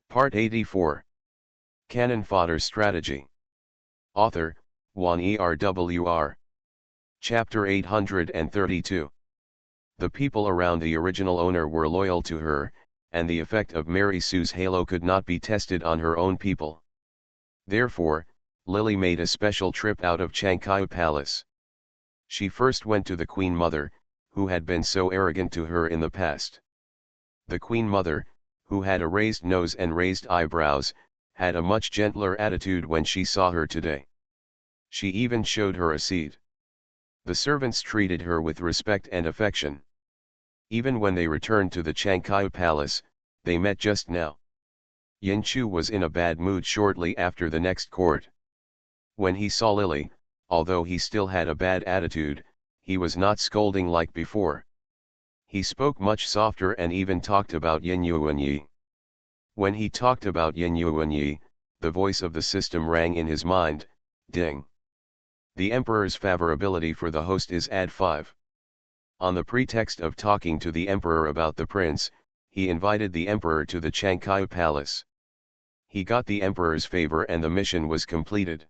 Part 84. Cannon Fodder Strategy. Author, Juan ERWR. Chapter 832. The people around the original owner were loyal to her, and the effect of Mary Sue's halo could not be tested on her own people. Therefore, Lily made a special trip out of Chankyu Palace. She first went to the Queen Mother, who had been so arrogant to her in the past. The Queen Mother, who had a raised nose and raised eyebrows, had a much gentler attitude when she saw her today. She even showed her a seat. The servants treated her with respect and affection. Even when they returned to the Chankyu Palace, they met just now. Yin Chu was in a bad mood shortly after the next court. When he saw Lily, although he still had a bad attitude, he was not scolding like before. He spoke much softer and even talked about Yin Yuanyi. When he talked about Yin Yuanyi, the voice of the system rang in his mind, ding. The Emperor's favorability for the host is add 5. On the pretext of talking to the Emperor about the prince, he invited the Emperor to the Chankyu Palace. He got the Emperor's favor and the mission was completed.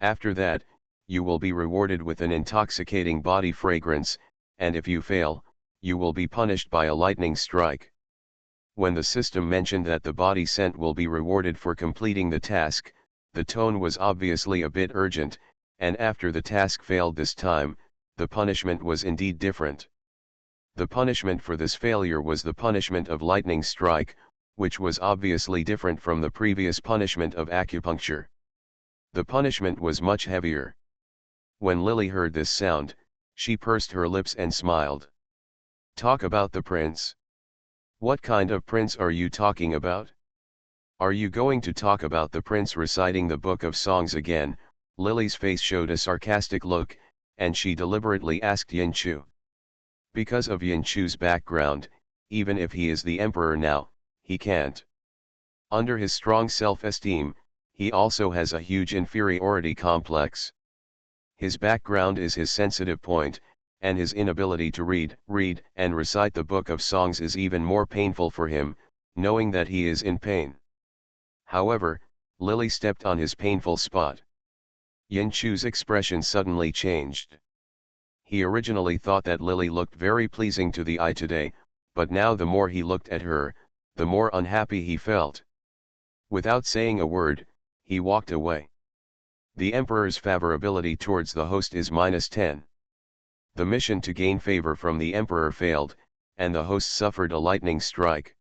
After that, you will be rewarded with an intoxicating body fragrance, and if you fail, you will be punished by a lightning strike. When the system mentioned that the body scent will be rewarded for completing the task, the tone was obviously a bit urgent, and after the task failed this time, the punishment was indeed different. The punishment for this failure was the punishment of lightning strike, which was obviously different from the previous punishment of acupuncture. The punishment was much heavier. When Lily heard this sound, she pursed her lips and smiled. Talk about the prince. What kind of prince are you talking about? Are you going to talk about the prince reciting the book of songs again? Lily's face showed a sarcastic look, and she deliberately asked Yin Chu. Because of Yin Chu's background, even if he is the emperor now, he can't. Under his strong self-esteem, he also has a huge inferiority complex. His background is his sensitive point, and his inability to read, and recite the book of songs is even more painful for him, knowing that he is in pain. However, Lily stepped on his painful spot. Yin Chu's expression suddenly changed. He originally thought that Lily looked very pleasing to the eye today, but now the more he looked at her, the more unhappy he felt. Without saying a word, he walked away. The Emperor's favorability towards the host is -10. The mission to gain favor from the Emperor failed, and the host suffered a lightning strike.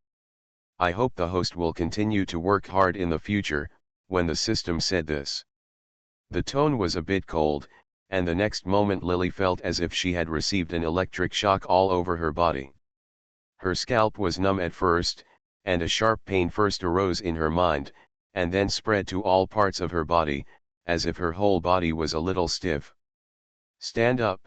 I hope the host will continue to work hard in the future. When the system said this, the tone was a bit cold, and the next moment Lily felt as if she had received an electric shock all over her body. Her scalp was numb at first, and a sharp pain first arose in her mind, and then spread to all parts of her body, as if her whole body was a little stiff. Stand up.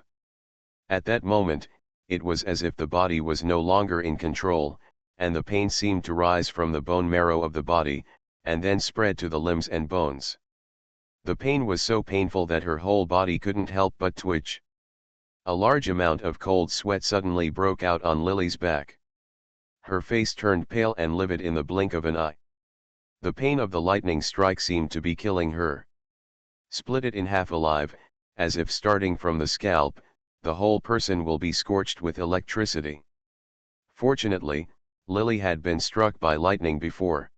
At that moment, it was as if the body was no longer in control, and the pain seemed to rise from the bone marrow of the body, and then spread to the limbs and bones. The pain was so painful that her whole body couldn't help but twitch. A large amount of cold sweat suddenly broke out on Lily's back. Her face turned pale and livid in the blink of an eye. The pain of the lightning strike seemed to be killing her. Split it in half alive, as if starting from the scalp, the whole person will be scorched with electricity. Fortunately, Lily had been struck by lightning before.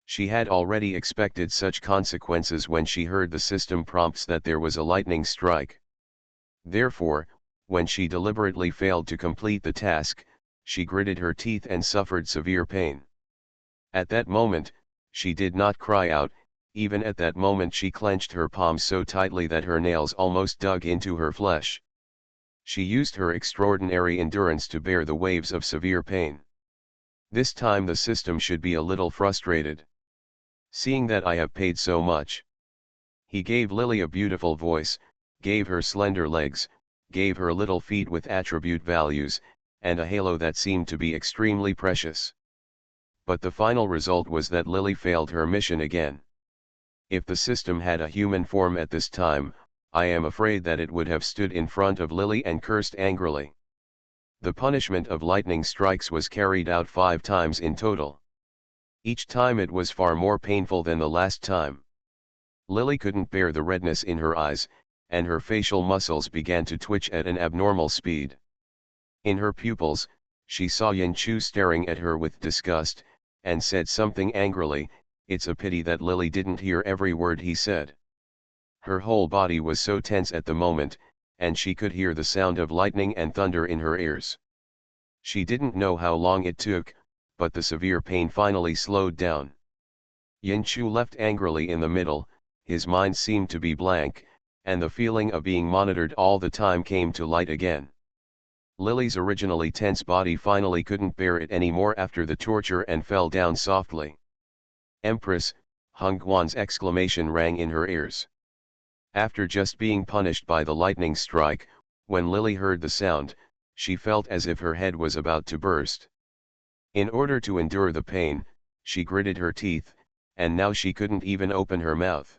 She had already expected such consequences when she heard the system prompts that there was a lightning strike. Therefore, when she deliberately failed to complete the task, she gritted her teeth and suffered severe pain. At that moment, she did not cry out. Even at that moment she clenched her palms so tightly that her nails almost dug into her flesh. She used her extraordinary endurance to bear the waves of severe pain. This time the system should be a little frustrated. Seeing that I have paid so much. He gave Lily a beautiful voice, gave her slender legs, gave her little feet with attribute values, and a halo that seemed to be extremely precious. But the final result was that Lily failed her mission again. If the system had a human form at this time, I am afraid that it would have stood in front of Lily and cursed angrily. The punishment of lightning strikes was carried out 5 times in total. Each time it was far more painful than the last time. Lily couldn't bear the redness in her eyes, and her facial muscles began to twitch at an abnormal speed. In her pupils, she saw Yin Chu staring at her with disgust, and said something angrily. It's a pity that Lily didn't hear every word he said. Her whole body was so tense at the moment, and she could hear the sound of lightning and thunder in her ears. She didn't know how long it took, but the severe pain finally slowed down. Yin Chu left angrily in the middle, his mind seemed to be blank, and the feeling of being monitored all the time came to light again. Lily's originally tense body finally couldn't bear it anymore after the torture and fell down softly. Empress, Hung Guan's exclamation rang in her ears. After just being punished by the lightning strike, when Lily heard the sound, she felt as if her head was about to burst. In order to endure the pain, she gritted her teeth, and now she couldn't even open her mouth.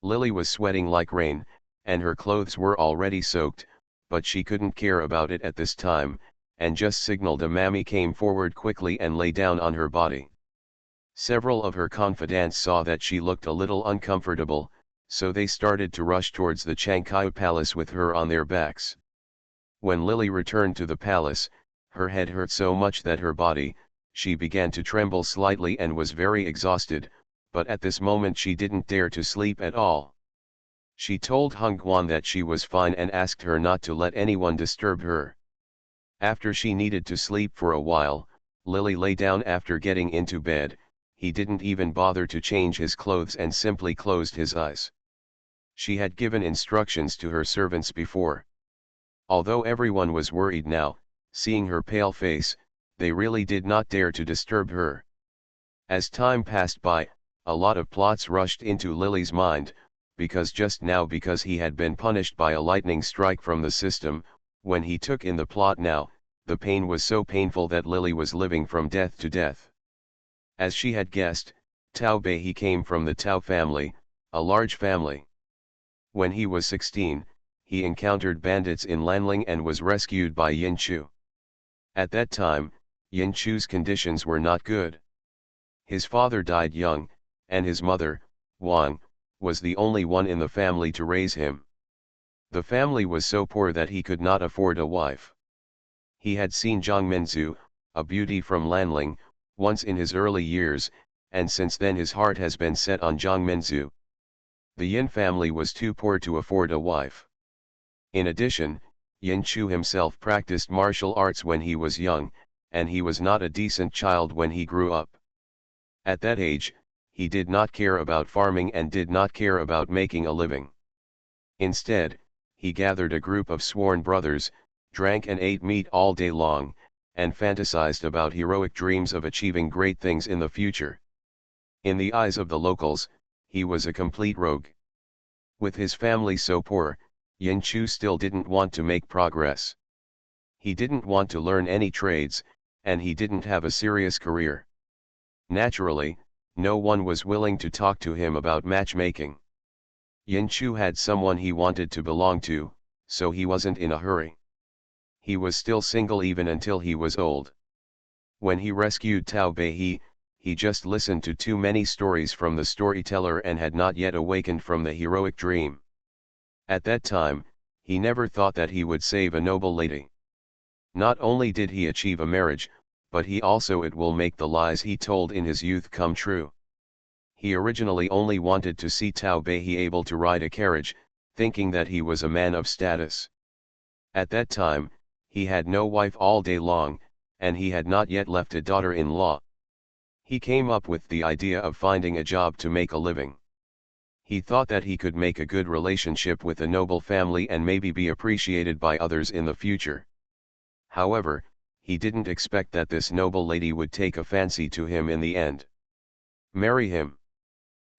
Lily was sweating like rain, and her clothes were already soaked, but she couldn't care about it at this time, and just signaled a mammy came forward quickly and lay down on her body. Several of her confidants saw that she looked a little uncomfortable, so they started to rush towards the Changkai palace with her on their backs. When Lily returned to the palace, her head hurt so much that her body, she began to tremble slightly and was very exhausted, but at this moment she didn't dare to sleep at all. She told Hung Guan that she was fine and asked her not to let anyone disturb her. After she needed to sleep for a while, Lily lay down after getting into bed. He didn't even bother to change his clothes and simply closed his eyes. She had given instructions to her servants before. Although everyone was worried now, seeing her pale face, they really did not dare to disturb her. As time passed by, a lot of plots rushed into Lily's mind, because he had been punished by a lightning strike from the system. When he took in the plot now, the pain was so painful that Lily was living from death to death. As she had guessed, Tao Bei came from the Tao family, a large family. When he was 16, he encountered bandits in Lanling and was rescued by Yin Chu. At that time, Yin Chu's conditions were not good. His father died young, and his mother, Wang, was the only one in the family to raise him. The family was so poor that he could not afford a wife. He had seen Zhang Minzu, a beauty from Lanling, once in his early years, and since then his heart has been set on Zhang Minzu. The Yin family was too poor to afford a wife. In addition, Yin Chu himself practiced martial arts when he was young, and he was not a decent child when he grew up. At that age, he did not care about farming and did not care about making a living. Instead, he gathered a group of sworn brothers, drank and ate meat all day long, and fantasized about heroic dreams of achieving great things in the future. In the eyes of the locals, he was a complete rogue. With his family so poor, Yin Chu still didn't want to make progress. He didn't want to learn any trades, and he didn't have a serious career. Naturally, no one was willing to talk to him about matchmaking. Yin Chu had someone he wanted to belong to, so he wasn't in a hurry. He was still single even until he was old. When he rescued Tao Bei, he just listened to too many stories from the storyteller and had not yet awakened from the heroic dream. At that time, he never thought that he would save a noble lady. Not only did he achieve a marriage, but he also it will make the lies he told in his youth come true. He originally only wanted to see Tao Bei able to ride a carriage, thinking that he was a man of status. At that time, he had no wife all day long, and he had not yet left a daughter-in-law. He came up with the idea of finding a job to make a living. He thought that he could make a good relationship with a noble family and maybe be appreciated by others in the future. However, he didn't expect that this noble lady would take a fancy to him in the end. Marry him.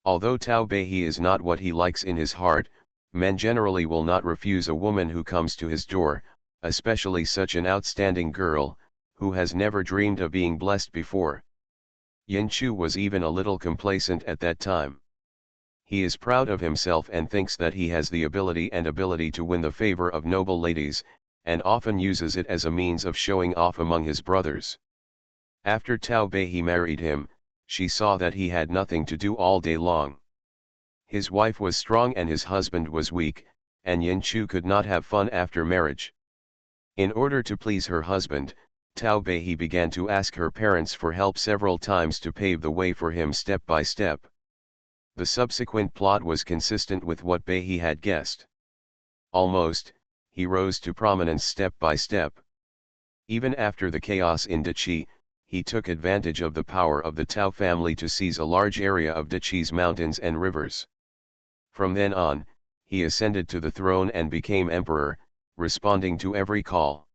Although Tao Bei is not what he likes in his heart, men generally will not refuse a woman who comes to his door, especially such an outstanding girl, who has never dreamed of being blessed before. Yin Chu was even a little complacent at that time. He is proud of himself and thinks that he has the ability to win the favor of noble ladies, and often uses it as a means of showing off among his brothers. After Tao Bei married him, she saw that he had nothing to do all day long. His wife was strong and his husband was weak, and Yin Chu could not have fun after marriage. In order to please her husband, Tao Bei began to ask her parents for help several times to pave the way for him step by step. The subsequent plot was consistent with what Bei had guessed. Almost, he rose to prominence step by step. Even after the chaos in Deqi, he took advantage of the power of the Tao family to seize a large area of Deqi's mountains and rivers. From then on, he ascended to the throne and became emperor, responding to every call.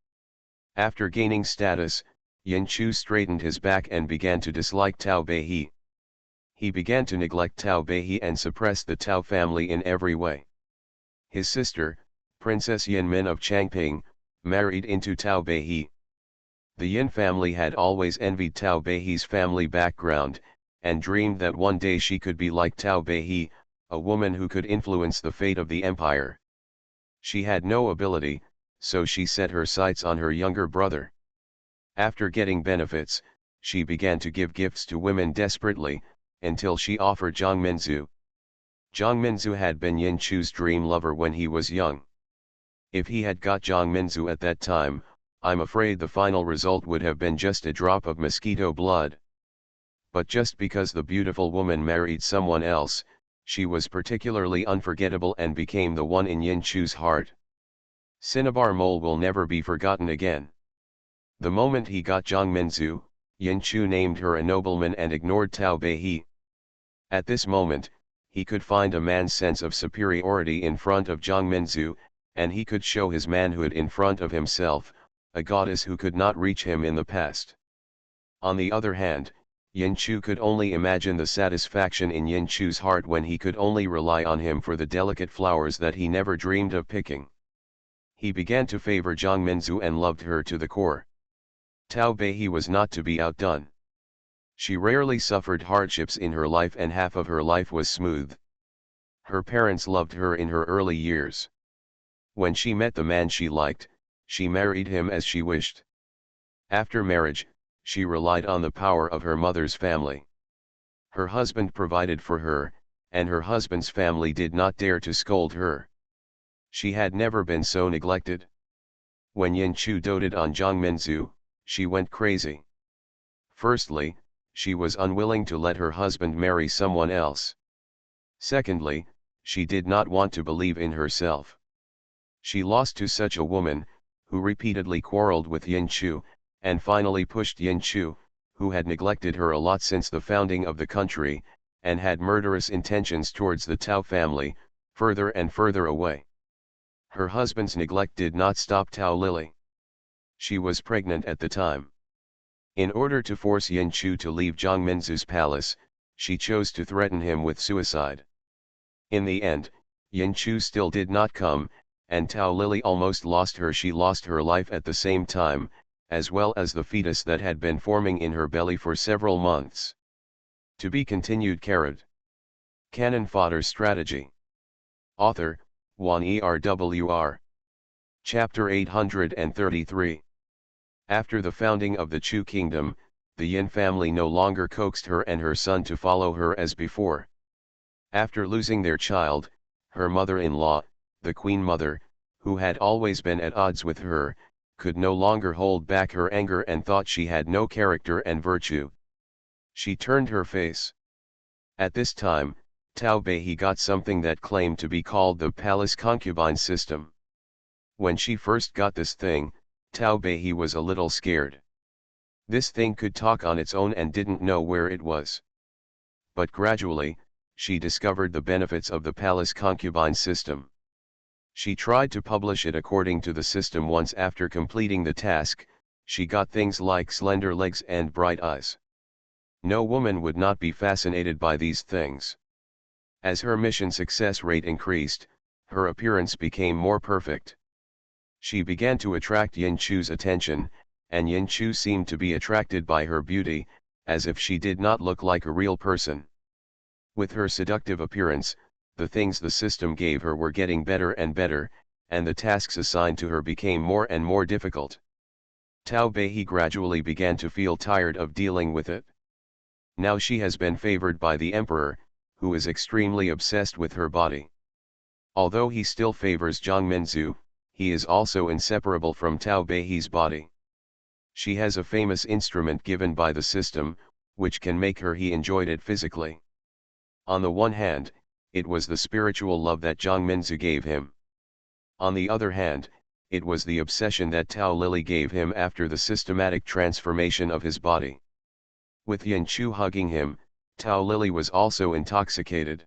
After gaining status, Yin Chu straightened his back and began to dislike Tao Bei. He began to neglect Tao Bei and suppress the Tao family in every way. His sister, Princess Yin Min of Changping, married into Tao Bei. The Yin family had always envied Tao Bei's family background, and dreamed that one day she could be like Tao Bei, a woman who could influence the fate of the empire. She had no ability, so she set her sights on her younger brother. After getting benefits, she began to give gifts to women desperately, until she offered Zhang Minzu. Zhang Minzu had been Yin Chu's dream lover when he was young. If he had got Zhang Minzu at that time, I'm afraid the final result would have been just a drop of mosquito blood. But just because the beautiful woman married someone else, she was particularly unforgettable and became the one in Yin Chu's heart. Cinnabar Mole will never be forgotten again. The moment he got Zhang Minzu, Yin Chu named her a nobleman and ignored Tao Bei. At this moment, he could find a man's sense of superiority in front of Zhang Minzu, and he could show his manhood in front of himself, a goddess who could not reach him in the past. On the other hand, Yin Chu could only imagine the satisfaction in Yin Chu's heart when he could only rely on him for the delicate flowers that he never dreamed of picking. He began to favor Zhang Minzu and loved her to the core. Tao Bei was not to be outdone. She rarely suffered hardships in her life and half of her life was smooth. Her parents loved her in her early years. When she met the man she liked, she married him as she wished. After marriage, she relied on the power of her mother's family. Her husband provided for her, and her husband's family did not dare to scold her. She had never been so neglected. When Yin Chu doted on Zhang Minzu, she went crazy. Firstly, she was unwilling to let her husband marry someone else. Secondly, she did not want to believe in herself. She lost to such a woman, who repeatedly quarreled with Yin Chu, and finally pushed Yin Chu, who had neglected her a lot since the founding of the country, and had murderous intentions towards the Tao family, further and further away. Her husband's neglect did not stop Tao Lily. She was pregnant at the time. In order to force Yin Chu to leave Zhang Minzu's palace, she chose to threaten him with suicide. In the end, Yin Chu still did not come, and Tao Lily almost lost her. She lost her life at the same time, as well as the fetus that had been forming in her belly for several months. To be continued. Cannon Fodder Strategy. Author, Wan Erwr. Chapter 833. After the founding of the Chu kingdom, the Yin family no longer coaxed her and her son to follow her as before. After losing their child, her mother-in-law, the Queen Mother, who had always been at odds with her, could no longer hold back her anger and thought she had no character and virtue. She turned her face. At this time, Tao Bei got something that claimed to be called the palace concubine system. When she first got this thing, Tao Bei was a little scared. This thing could talk on its own and didn't know where it was. But gradually, she discovered the benefits of the palace concubine system. She tried to publish it according to the system. Once after completing the task, she got things like slender legs and bright eyes. No woman would not be fascinated by these things. As her mission success rate increased, her appearance became more perfect. She began to attract Yin Chu's attention, and Yin Chu seemed to be attracted by her beauty, as if she did not look like a real person. With her seductive appearance, the things the system gave her were getting better and better, and the tasks assigned to her became more and more difficult. Tao Bei gradually began to feel tired of dealing with it. Now she has been favored by the emperor, who is extremely obsessed with her body. Although he still favors Jiang Minzu, he is also inseparable from Tao Beihi's body. She has a famous instrument given by the system, which can make her he enjoyed it physically. On the one hand, it was the spiritual love that Jiang Minzu gave him. On the other hand, it was the obsession that Tao Lily gave him after the systematic transformation of his body. With Yin Chu hugging him, Tao Lily was also intoxicated.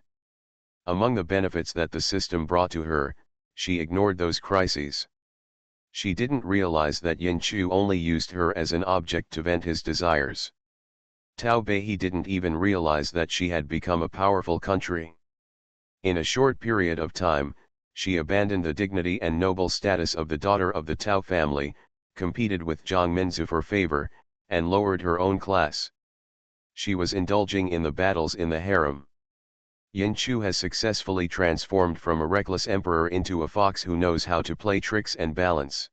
Among the benefits that the system brought to her, she ignored those crises. She didn't realize that Yin Chu only used her as an object to vent his desires. Tao Beihi didn't even realize that she had become a powerful country. In a short period of time, she abandoned the dignity and noble status of the daughter of the Tao family, competed with Jiang Minzu for favor, and lowered her own class. She was indulging in the battles in the harem. Yin Chu has successfully transformed from a reckless emperor into a fox who knows how to play tricks and balance.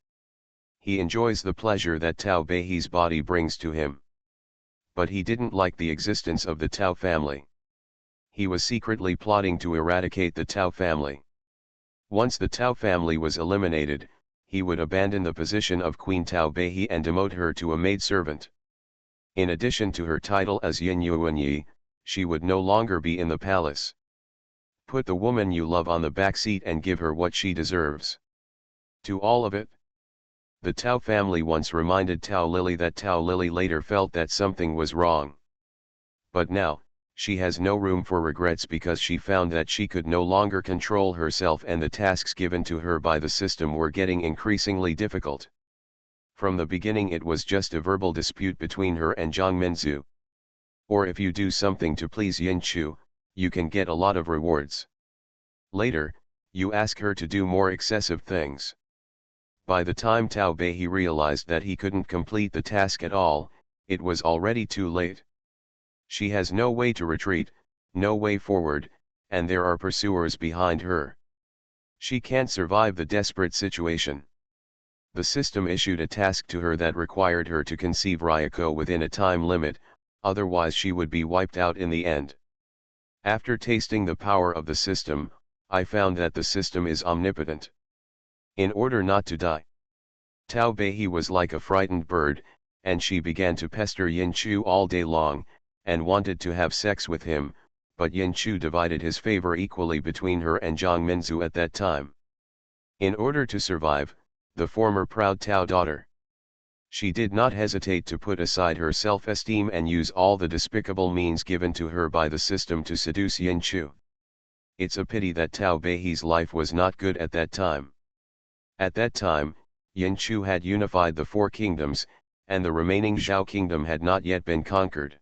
He enjoys the pleasure that Tao Beihi's body brings to him. But he didn't like the existence of the Tao family. He was secretly plotting to eradicate the Tao family. Once the Tao family was eliminated, he would abandon the position of Queen Tao Beihi and demote her to a maidservant. In addition to her title as Yin Yuanyi, she would no longer be in the palace. Put the woman you love on the back seat and give her what she deserves. To all of it. The Tao family once reminded Tao Lily that Tao Lily later felt that something was wrong. But now, she has no room for regrets because she found that she could no longer control herself and the tasks given to her by the system were getting increasingly difficult. From the beginning it was just a verbal dispute between her and Jiang Minzu. Or if you do something to please Yin Chu, you can get a lot of rewards. Later, you ask her to do more excessive things. By the time Tao Beihi realized that he couldn't complete the task at all, it was already too late. She has no way to retreat, no way forward, and there are pursuers behind her. She can't survive the desperate situation. The system issued a task to her that required her to conceive Ryoko within a time limit, otherwise she would be wiped out in the end. After tasting the power of the system, I found that the system is omnipotent. In order not to die, Tao Beihi was like a frightened bird, and she began to pester Yin Chu all day long, and wanted to have sex with him, but Yin Chu divided his favor equally between her and Jiang Minzu at that time. In order to survive, the former proud Tao daughter, she did not hesitate to put aside her self-esteem and use all the despicable means given to her by the system to seduce Yin Chu. It's a pity that Tao Beihi's life was not good at that time. At that time, Yin Chu had unified the four kingdoms, and the remaining Zhao kingdom had not yet been conquered.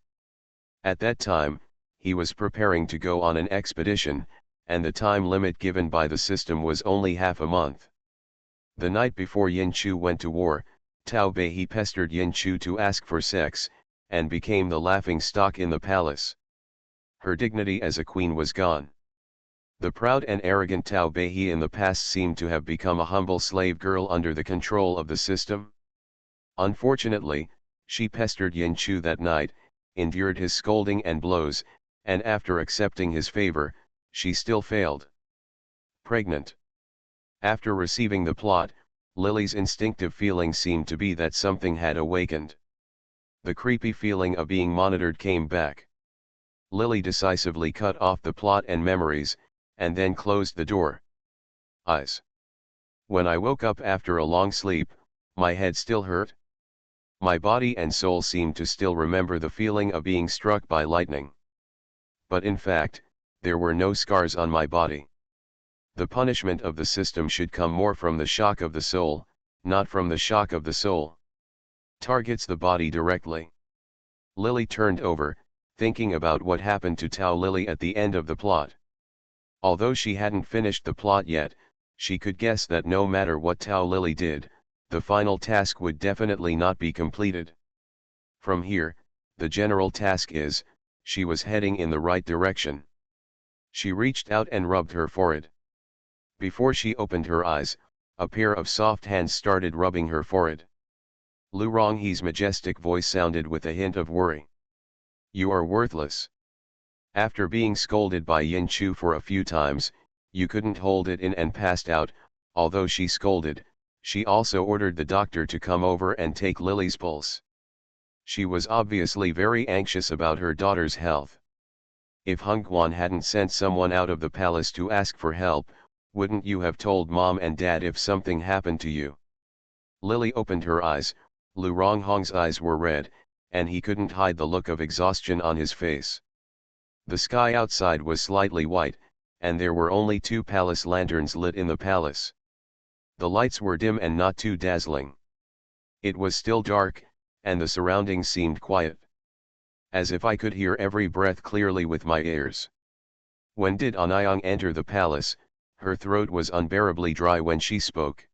At that time, he was preparing to go on an expedition, and the time limit given by the system was only half a month. The night before Yin Chu went to war, Tao Beihi pestered Yin Chu to ask for sex, and became the laughing stock in the palace. Her dignity as a queen was gone. The proud and arrogant Tao Beihi in the past seemed to have become a humble slave girl under the control of the system. Unfortunately, she pestered Yin Chu that night, endured his scolding and blows, and after accepting his favor, she still failed. Pregnant. After receiving the plot, Lily's instinctive feeling seemed to be that something had awakened. The creepy feeling of being monitored came back. Lily decisively cut off the plot and memories, and then closed the door. Eyes. When I woke up after a long sleep, my head still hurt. My body and soul seemed to still remember the feeling of being struck by lightning. But in fact, there were no scars on my body. The punishment of the system should come more from the shock of the soul, not from the shock of the soul. Targets the body directly. Lily turned over, thinking about what happened to Tao Lily at the end of the plot. Although she hadn't finished the plot yet, she could guess that no matter what Tao Lily did, the final task would definitely not be completed. From here, the general task is, she was heading in the right direction. She reached out and rubbed her forehead. Before she opened her eyes, a pair of soft hands started rubbing her forehead. Lu Ronghe's majestic voice sounded with a hint of worry. You are worthless. After being scolded by Yin Chu for a few times, you couldn't hold it in and passed out. Although she scolded, she also ordered the doctor to come over and take Lily's pulse. She was obviously very anxious about her daughter's health. If Hongguan hadn't sent someone out of the palace to ask for help, wouldn't you have told mom and dad if something happened to you? Lily opened her eyes. Lu Ronghong's eyes were red, and he couldn't hide the look of exhaustion on his face. The sky outside was slightly white, and there were only 2 palace lanterns lit in the palace. The lights were dim and not too dazzling. It was still dark, and the surroundings seemed quiet. As if I could hear every breath clearly with my ears. When did Anyang enter the palace? Her throat was unbearably dry when she spoke.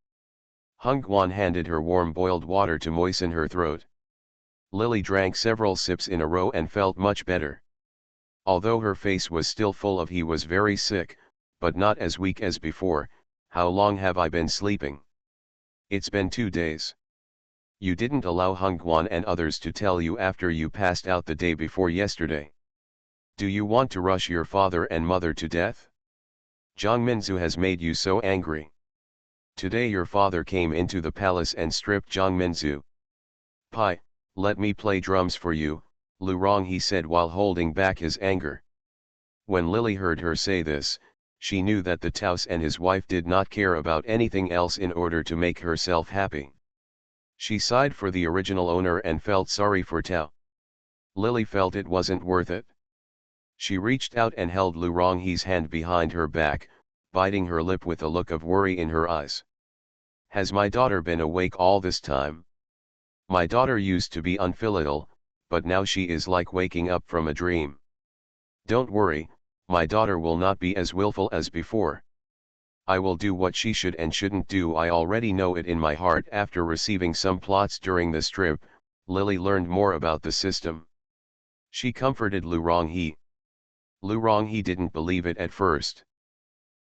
Hongguan handed her warm boiled water to moisten her throat. Lily drank several sips in a row and felt much better. Although her face was still full of he was very sick, but not as weak as before. How long have I been sleeping? It's been 2 days. You didn't allow Hongguan and others to tell you after you passed out the day before yesterday. Do you want to rush your father and mother to death? Zhang Minzu has made you so angry. Today your father came into the palace and stripped Zhang Minzu. Pai, let me play drums for you, Lu Ronghe said while holding back his anger. When Lily heard her say this, she knew that the Taos and his wife did not care about anything else in order to make herself happy. She sighed for the original owner and felt sorry for Tao. Lily felt it wasn't worth it. She reached out and held Lu Ronghe's hand behind her back, biting her lip with a look of worry in her eyes. Has my daughter been awake all this time? My daughter used to be unfilial, but now she is like waking up from a dream. Don't worry, my daughter will not be as willful as before. I will do what she should and shouldn't do. I already know it in my heart. After receiving some plots during this trip, Lily learned more about the system. She comforted Lu Ronghe. Lu Ronghe didn't believe it at first.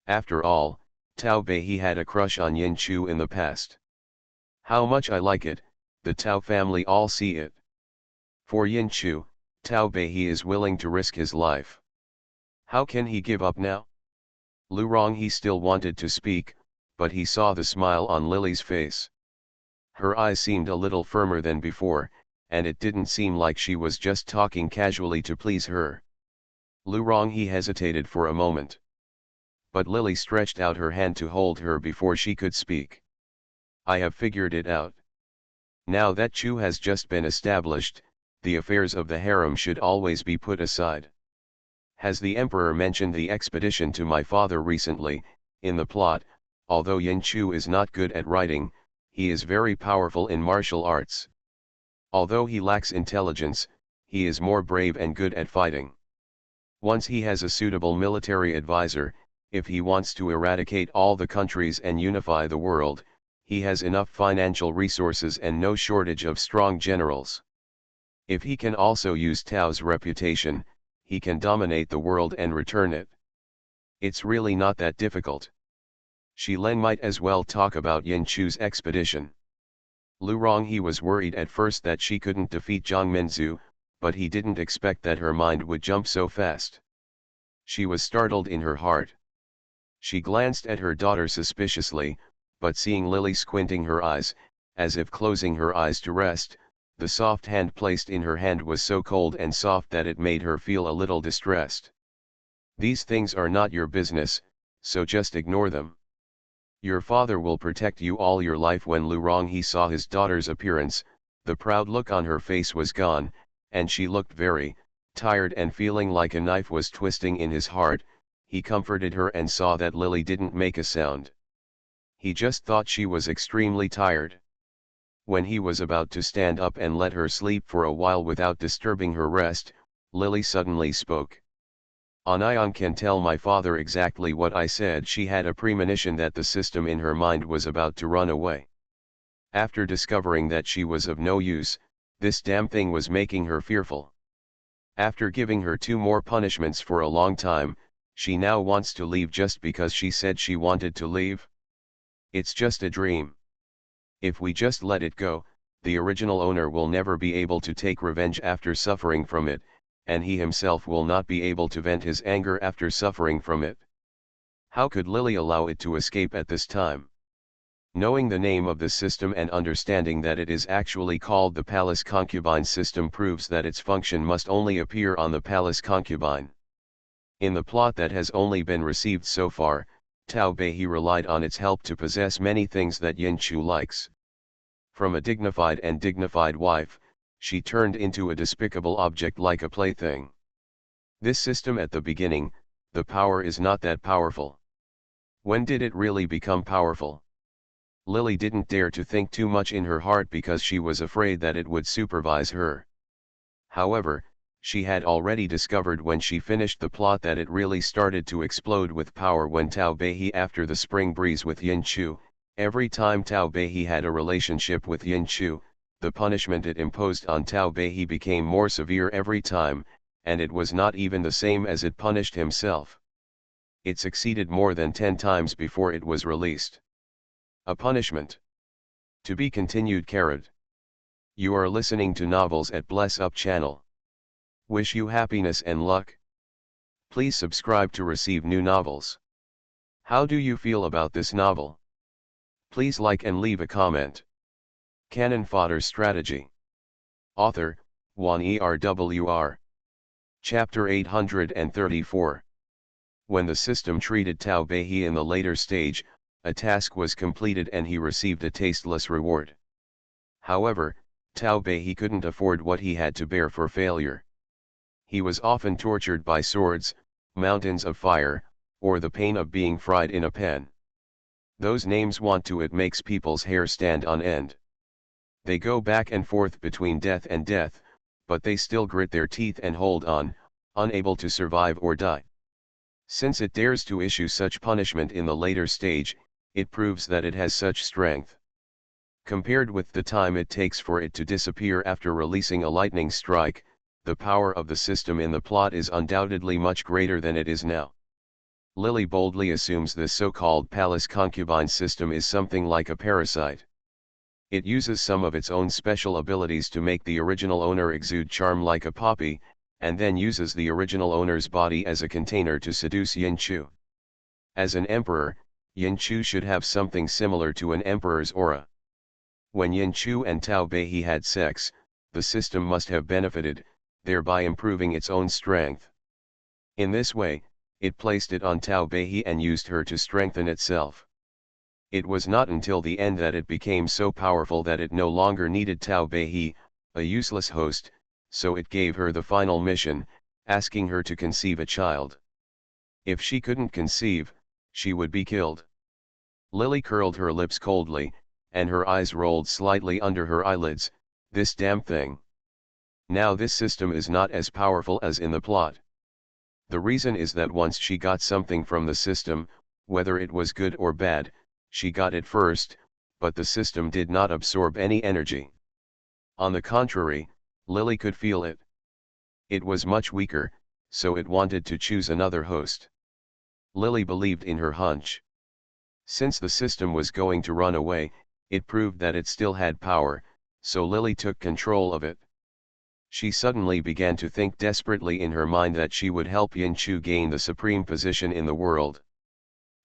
After all, Tao Bei had a crush on Yin Chu in the past. How much I like it, the Tao family all see it. For Yin Chu, Tao Bei is willing to risk his life. How can he give up now? Lu Ronghe still wanted to speak, but he saw the smile on Lily's face. Her eyes seemed a little firmer than before, and it didn't seem like she was just talking casually to please her. Lu Ronghe hesitated for a moment. But Lily stretched out her hand to hold her before she could speak. I have figured it out. Now that Chu has just been established, the affairs of the harem should always be put aside. Has the emperor mentioned the expedition to my father recently? In the plot, although Yin Chu is not good at writing, he is very powerful in martial arts. Although he lacks intelligence, he is more brave and good at fighting. Once he has a suitable military advisor, if he wants to eradicate all the countries and unify the world, he has enough financial resources and no shortage of strong generals. If he can also use Tao's reputation, he can dominate the world and return it. It's really not that difficult. Shi Len might as well talk about Yin Chu's expedition. Lu Ronghe was worried at first that she couldn't defeat Zhang Minzu, but he didn't expect that her mind would jump so fast. She was startled in her heart. She glanced at her daughter suspiciously, but seeing Lily squinting her eyes, as if closing her eyes to rest, the soft hand placed in her hand was so cold and soft that it made her feel a little distressed. These things are not your business, so just ignore them. Your father will protect you all your life. When Lu Ronghe saw his daughter's appearance, the proud look on her face was gone, and she looked very tired and feeling like a knife was twisting in his heart. He comforted her and saw that Lily didn't make a sound. He just thought she was extremely tired. When he was about to stand up and let her sleep for a while without disturbing her rest, Lily suddenly spoke. Anyang can tell my father exactly what I said. She had a premonition that the system in her mind was about to run away. After discovering that she was of no use, this damn thing was making her fearful. After giving her 2 more punishments for a long time, she now wants to leave just because she said she wanted to leave? It's just a dream. If we just let it go, the original owner will never be able to take revenge after suffering from it, and he himself will not be able to vent his anger after suffering from it. How could Lily allow it to escape at this time? Knowing the name of the system and understanding that it is actually called the palace concubine system proves that its function must only appear on the palace concubine. In the plot that has only been received so far, Tao Bei relied on its help to possess many things that Yin Chu likes. From a dignified and dignified wife, she turned into a despicable object like a plaything. This system at the beginning, the power is not that powerful. When did it really become powerful? Lily didn't dare to think too much in her heart because she was afraid that it would supervise her. However, she had already discovered when she finished the plot that it really started to explode with power when Tao Bei after the spring breeze with Yin Chu. Every time Tao Bei had a relationship with Yin Chu, the punishment it imposed on Tao Bei became more severe every time, and it was not even the same as it punished himself. It succeeded more than 10 times before it was released. A punishment. To be continued. You are listening to Novels at Bless Up channel. Wish you happiness and luck. Please subscribe to receive new novels. How do you feel about this novel? Please like and leave a comment. Canon Fodder Strategy. Author, Juan Erwr. Chapter 834. When the system treated Tao Bei in the later stage, a task was completed and he received a tasteless reward. However, Tao Bei couldn't afford what he had to bear for failure. He was often tortured by swords, mountains of fire, or the pain of being fried in a pen. Those names want to it makes people's hair stand on end. They go back and forth between death and death, but they still grit their teeth and hold on, unable to survive or die. Since it dares to issue such punishment in the later stage, it proves that it has such strength. Compared with the time it takes for it to disappear after releasing a lightning strike, the power of the system in the plot is undoubtedly much greater than it is now. Lily boldly assumes this so-called palace concubine system is something like a parasite. It uses some of its own special abilities to make the original owner exude charm like a poppy, and then uses the original owner's body as a container to seduce Yin Chu. As an emperor, Yin Chu should have something similar to an emperor's aura. When Yin Chu and Tao Bei had sex, the system must have benefited, thereby improving its own strength. In this way, it placed it on Tao Bei and used her to strengthen itself. It was not until the end that it became so powerful that it no longer needed Tao Bei, a useless host, so it gave her the final mission, asking her to conceive a child. If she couldn't conceive, she would be killed. Lily curled her lips coldly, and her eyes rolled slightly under her eyelids. This damn thing. Now this system is not as powerful as in the plot. The reason is that once she got something from the system, whether it was good or bad, she got it first, but the system did not absorb any energy. On the contrary, Lily could feel it. It was much weaker, so it wanted to choose another host. Lily believed in her hunch. Since the system was going to run away, it proved that it still had power, so Lily took control of it. She suddenly began to think desperately in her mind that she would help Yin Chu gain the supreme position in the world.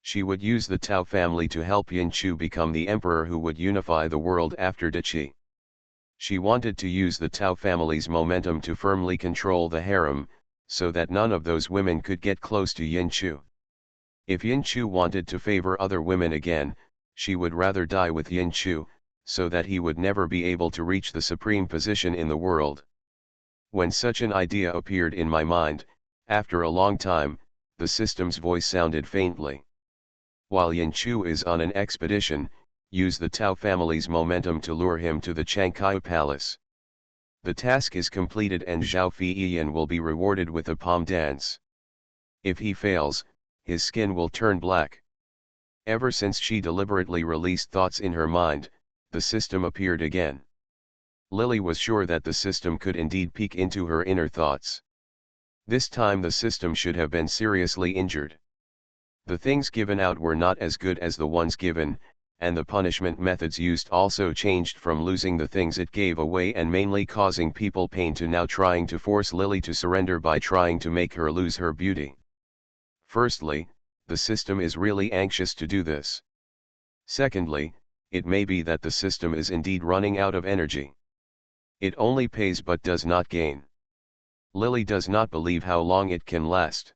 She would use the Tao family to help Yin Chu become the emperor who would unify the world after Dichi. She wanted to use the Tao family's momentum to firmly control the harem, so that none of those women could get close to Yin Chu. If Yin Chu wanted to favor other women again, she would rather die with Yin Chu, so that he would never be able to reach the supreme position in the world. When such an idea appeared in my mind, after a long time, the system's voice sounded faintly. While Yin Chu is on an expedition, use the Tao family's momentum to lure him to the Changkai Palace. The task is completed and Zhao Feiyan will be rewarded with a palm dance. If he fails, his skin will turn black. Ever since she deliberately released thoughts in her mind, the system appeared again. Lily was sure that the system could indeed peek into her inner thoughts. This time the system should have been seriously injured. The things given out were not as good as the ones given, and the punishment methods used also changed from losing the things it gave away and mainly causing people pain to now trying to force Lily to surrender by trying to make her lose her beauty. Firstly, the system is really anxious to do this. Secondly, it may be that the system is indeed running out of energy. It only pays but does not gain. Lily does not believe how long it can last.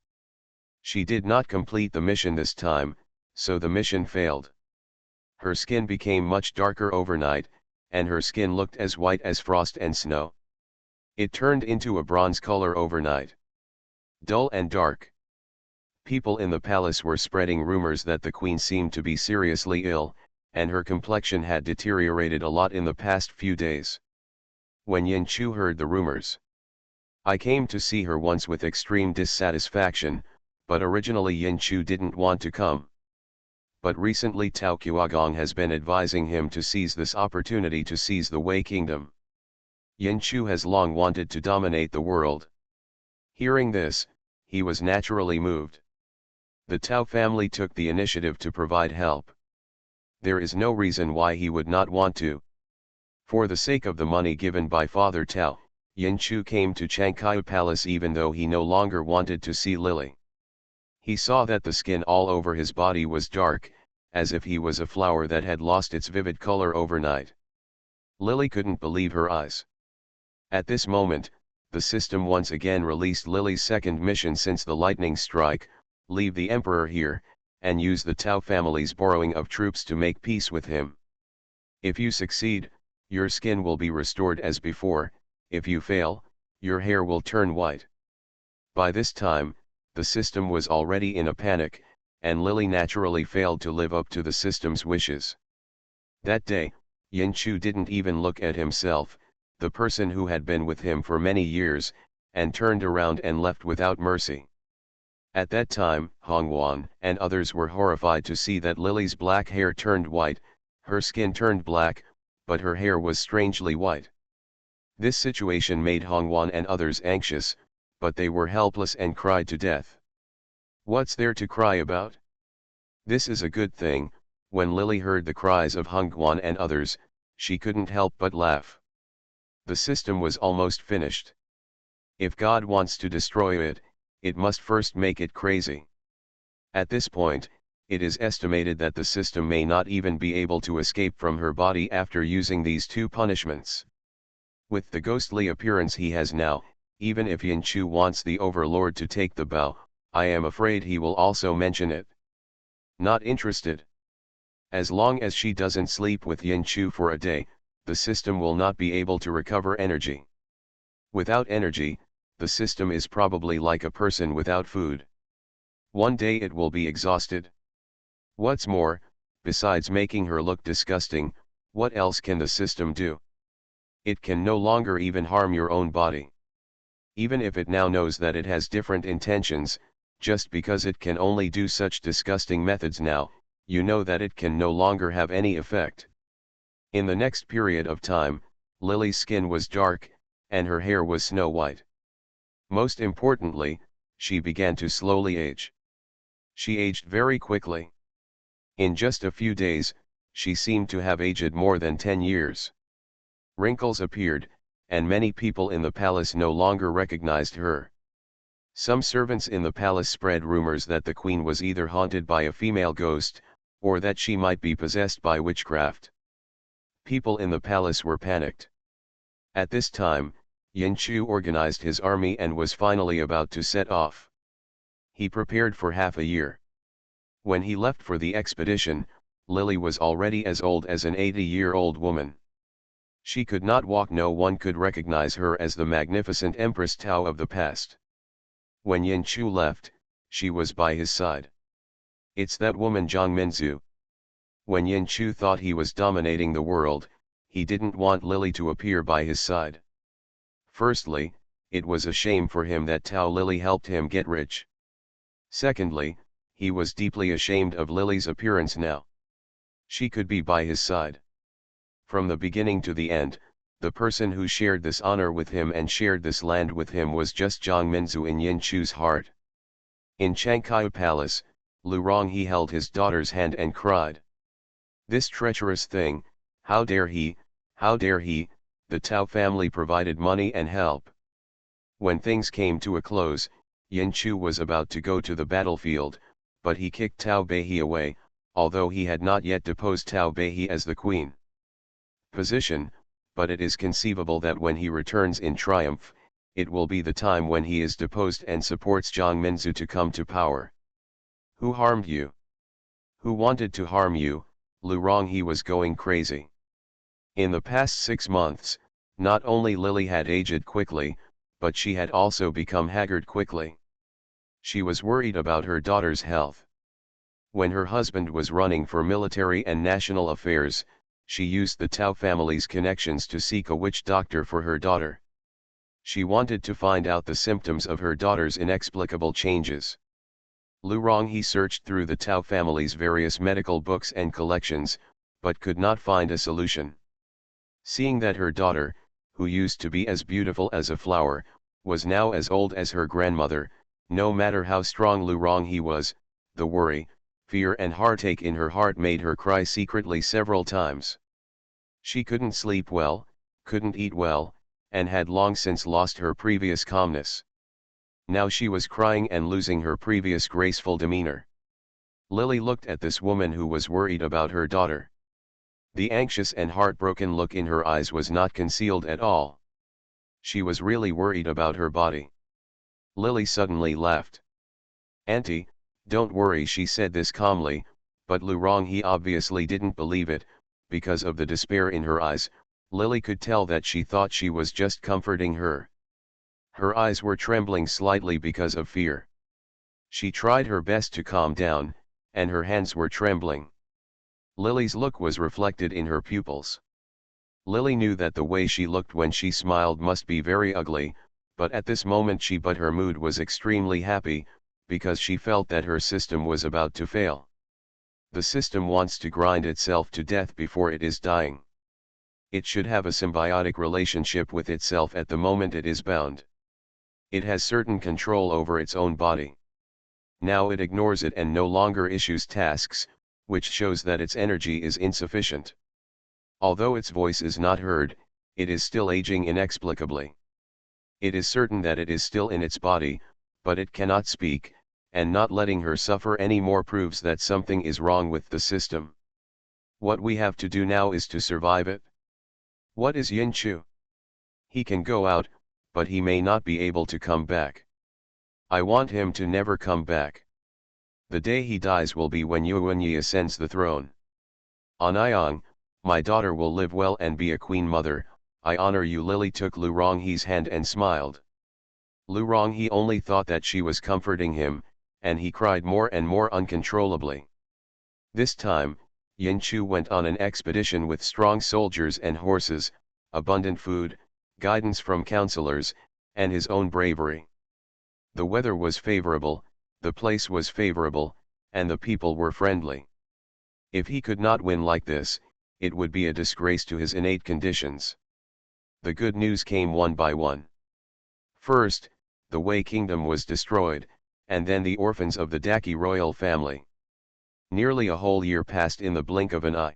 She did not complete the mission this time, so the mission failed. Her skin became much darker overnight, and her skin looked as white as frost and snow. It turned into a bronze color overnight. Dull and dark. People in the palace were spreading rumors that the queen seemed to be seriously ill, and her complexion had deteriorated a lot in the past few days. When Yin Chu heard the rumors, I came to see her once with extreme dissatisfaction, but originally Yin Chu didn't want to come. But recently Tao Qiagong has been advising him to seize this opportunity to seize the Wei kingdom. Yin Chu has long wanted to dominate the world. Hearing this, he was naturally moved. The Tao family took the initiative to provide help. There is no reason why he would not want to. For the sake of the money given by Father Tao, Yin Chu came to Changkai Palace even though he no longer wanted to see Lily. He saw that the skin all over his body was dark, as if he was a flower that had lost its vivid color overnight. Lily couldn't believe her eyes. At this moment, the system once again released Lily's second mission since the lightning strike: leave the emperor here, and use the Tao family's borrowing of troops to make peace with him. If you succeed, your skin will be restored as before; if you fail, your hair will turn white. By this time, the system was already in a panic, and Lily naturally failed to live up to the system's wishes. That day, Yin Chu didn't even look at himself, the person who had been with him for many years, and turned around and left without mercy. At that time, Hongwan and others were horrified to see that Lily's black hair turned white, her skin turned black, but her hair was strangely white. This situation made Hongwan and others anxious, but they were helpless and cried to death. What's there to cry about? This is a good thing. When Lily heard the cries of Hongwan and others, she couldn't help but laugh. The system was almost finished. If God wants to destroy it, it must first make it crazy. At this point, it is estimated that the system may not even be able to escape from her body after using these two punishments. With the ghostly appearance he has now, even if Yin Chu wants the overlord to take the bow, I am afraid he will also mention it. Not interested. As long as she doesn't sleep with Yin Chu for a day, the system will not be able to recover energy. Without energy, the system is probably like a person without food. One day it will be exhausted. What's more, besides making her look disgusting, what else can the system do? It can no longer even harm your own body. Even if it now knows that it has different intentions, just because it can only do such disgusting methods now, you know that it can no longer have any effect. In the next period of time, Lily's skin was dark, and her hair was snow white. Most importantly, she began to slowly age. She aged very quickly. In just a few days, she seemed to have aged more than 10 years. Wrinkles appeared, and many people in the palace no longer recognized her. Some servants in the palace spread rumors that the queen was either haunted by a female ghost, or that she might be possessed by witchcraft. People in the palace were panicked. At this time, Yin Chu organized his army and was finally about to set off. He prepared for half a year. When he left for the expedition, Lily was already as old as an 80-year-old woman. She could not walk. No one could recognize her as the magnificent Empress Tao of the past. When Yin Chu left, she was by his side. It's that woman Zhang Minzu. When Yin Chu thought he was dominating the world, he didn't want Lily to appear by his side. Firstly, it was a shame for him that Tao Lily helped him get rich. Secondly, he was deeply ashamed of Lily's appearance now. She could be by his side. From the beginning to the end, the person who shared this honor with him and shared this land with him was just Zhang Minzu in Yin Chu's heart. In Changkai Palace, Lu Ronghe held his daughter's hand and cried. This treacherous thing, how dare he, how dare he, the Tao family provided money and help. When things came to a close, Yin Chu was about to go to the battlefield, but he kicked Tao Beihe away, although he had not yet deposed Tao Beihe as the queen position, but it is conceivable that when he returns in triumph, it will be the time when he is deposed and supports Jiang Minzu to come to power. Who harmed you? Who wanted to harm you? Lu Ronghe was going crazy. In the past 6 months, not only Lily had aged quickly, but she had also become haggard quickly. She was worried about her daughter's health. When her husband was running for military and national affairs, she used the Tao family's connections to seek a witch doctor for her daughter. She wanted to find out the symptoms of her daughter's inexplicable changes. Lu Ronghe searched through the Tao family's various medical books and collections, but could not find a solution. Seeing that her daughter, who used to be as beautiful as a flower, was now as old as her grandmother, no matter how strong Lu Ronghe was, the worry, fear and heartache in her heart made her cry secretly several times. She couldn't sleep well, couldn't eat well, and had long since lost her previous calmness. Now she was crying and losing her previous graceful demeanor. Lily looked at this woman who was worried about her daughter. The anxious and heartbroken look in her eyes was not concealed at all. She was really worried about her body. Lily suddenly laughed. "Auntie, don't worry," she said this calmly, but Lu Ronghe obviously didn't believe it, because of the despair in her eyes. Lily could tell that she thought she was just comforting her. Her eyes were trembling slightly because of fear. She tried her best to calm down, and her hands were trembling. Lily's look was reflected in her pupils. Lily knew that the way she looked when she smiled must be very ugly, but at this moment her mood was extremely happy, because she felt that her system was about to fail. The system wants to grind itself to death before it is dying. It should have a symbiotic relationship with itself at the moment it is bound. It has certain control over its own body. Now it ignores it and no longer issues tasks, which shows that its energy is insufficient. Although its voice is not heard, it is still aging inexplicably. It is certain that it is still in its body, but it cannot speak, and not letting her suffer any more proves that something is wrong with the system. What we have to do now is to survive it. What is Yin Chu? He can go out, but he may not be able to come back. I want him to never come back. The day he dies will be when Yuanyi ascends the throne. Anyang, my daughter will live well and be a queen mother. I honor you. Lily took Lu Ronghe's hand and smiled. Lu Ronghe only thought that she was comforting him, and he cried more and more uncontrollably. This time, Yin Chu went on an expedition with strong soldiers and horses, abundant food, guidance from counselors, and his own bravery. The weather was favorable, the place was favorable, and the people were friendly. If he could not win like this, it would be a disgrace to his innate conditions. The good news came one by one. First, the Wei kingdom was destroyed, and then the orphans of the Daqi royal family. Nearly a whole year passed in the blink of an eye.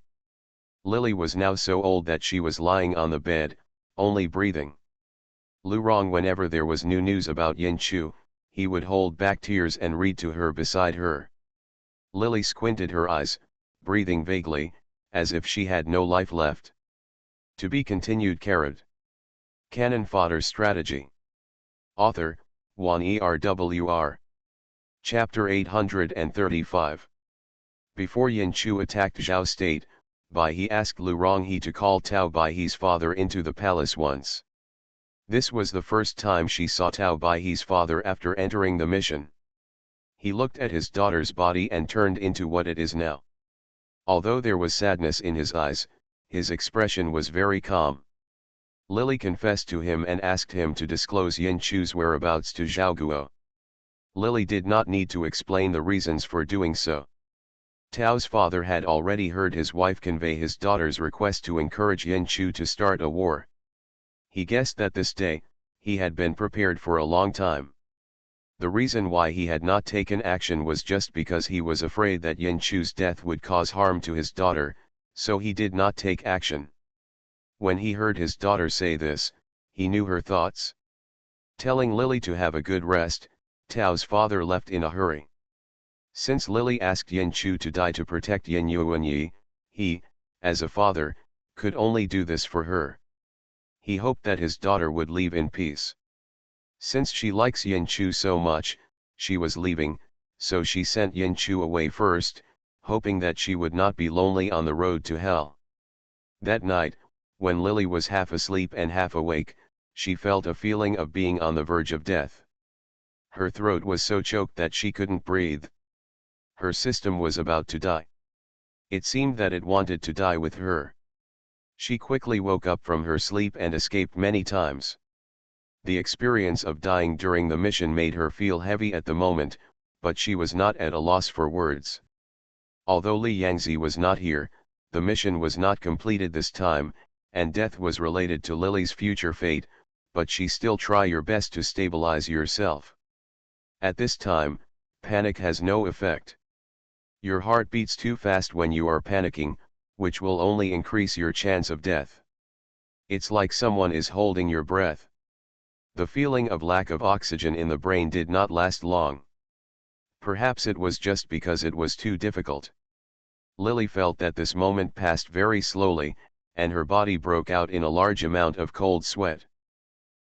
Lily was now so old that she was lying on the bed, only breathing. Lu Rong, whenever there was new news about Yin Chu, he would hold back tears and read to her beside her. Lily squinted her eyes, breathing vaguely, as if she had no life left. To be continued. Cannon Fodder Strategy. Author, Wan Erwr. Chapter 835. Before Yin Chu attacked Zhao State, Baihe asked Lu Ronghe to call Tao Baihe's father into the palace once. This was the first time she saw Tao Baihe's father after entering the mission. He looked at his daughter's body and turned into what it is now. Although there was sadness in his eyes, his expression was very calm. Lily confessed to him and asked him to disclose Yin Chu's whereabouts to Zhao Guo. Lily did not need to explain the reasons for doing so. Tao's father had already heard his wife convey his daughter's request to encourage Yin Chu to start a war. He guessed that this day, he had been prepared for a long time. The reason why he had not taken action was just because he was afraid that Yin Chu's death would cause harm to his daughter, So he did not take action. When he heard his daughter say this, he knew her thoughts. Telling Lily to have a good rest, Tao's father left in a hurry. Since Lily asked Yin Chu to die to protect Yin Yuanyi, he, as a father, could only do this for her. He hoped that his daughter would leave in peace. Since she likes Yin Chu so much, she was leaving, so she sent Yin Chu away first, hoping that she would not be lonely on the road to hell. That night, when Lily was half asleep and half awake, she felt a feeling of being on the verge of death. Her throat was so choked that she couldn't breathe. Her system was about to die. It seemed that it wanted to die with her. She quickly woke up from her sleep and escaped many times. The experience of dying during the mission made her feel heavy at the moment, but she was not at a loss for words. Although Li Yangzi was not here, the mission was not completed this time, and death was related to Lily's future fate, but she still try your best to stabilize yourself. At this time, panic has no effect. Your heart beats too fast when you are panicking, which will only increase your chance of death. It's like someone is holding your breath. The feeling of lack of oxygen in the brain did not last long. Perhaps it was just because it was too difficult. Lily felt that this moment passed very slowly, and her body broke out in a large amount of cold sweat.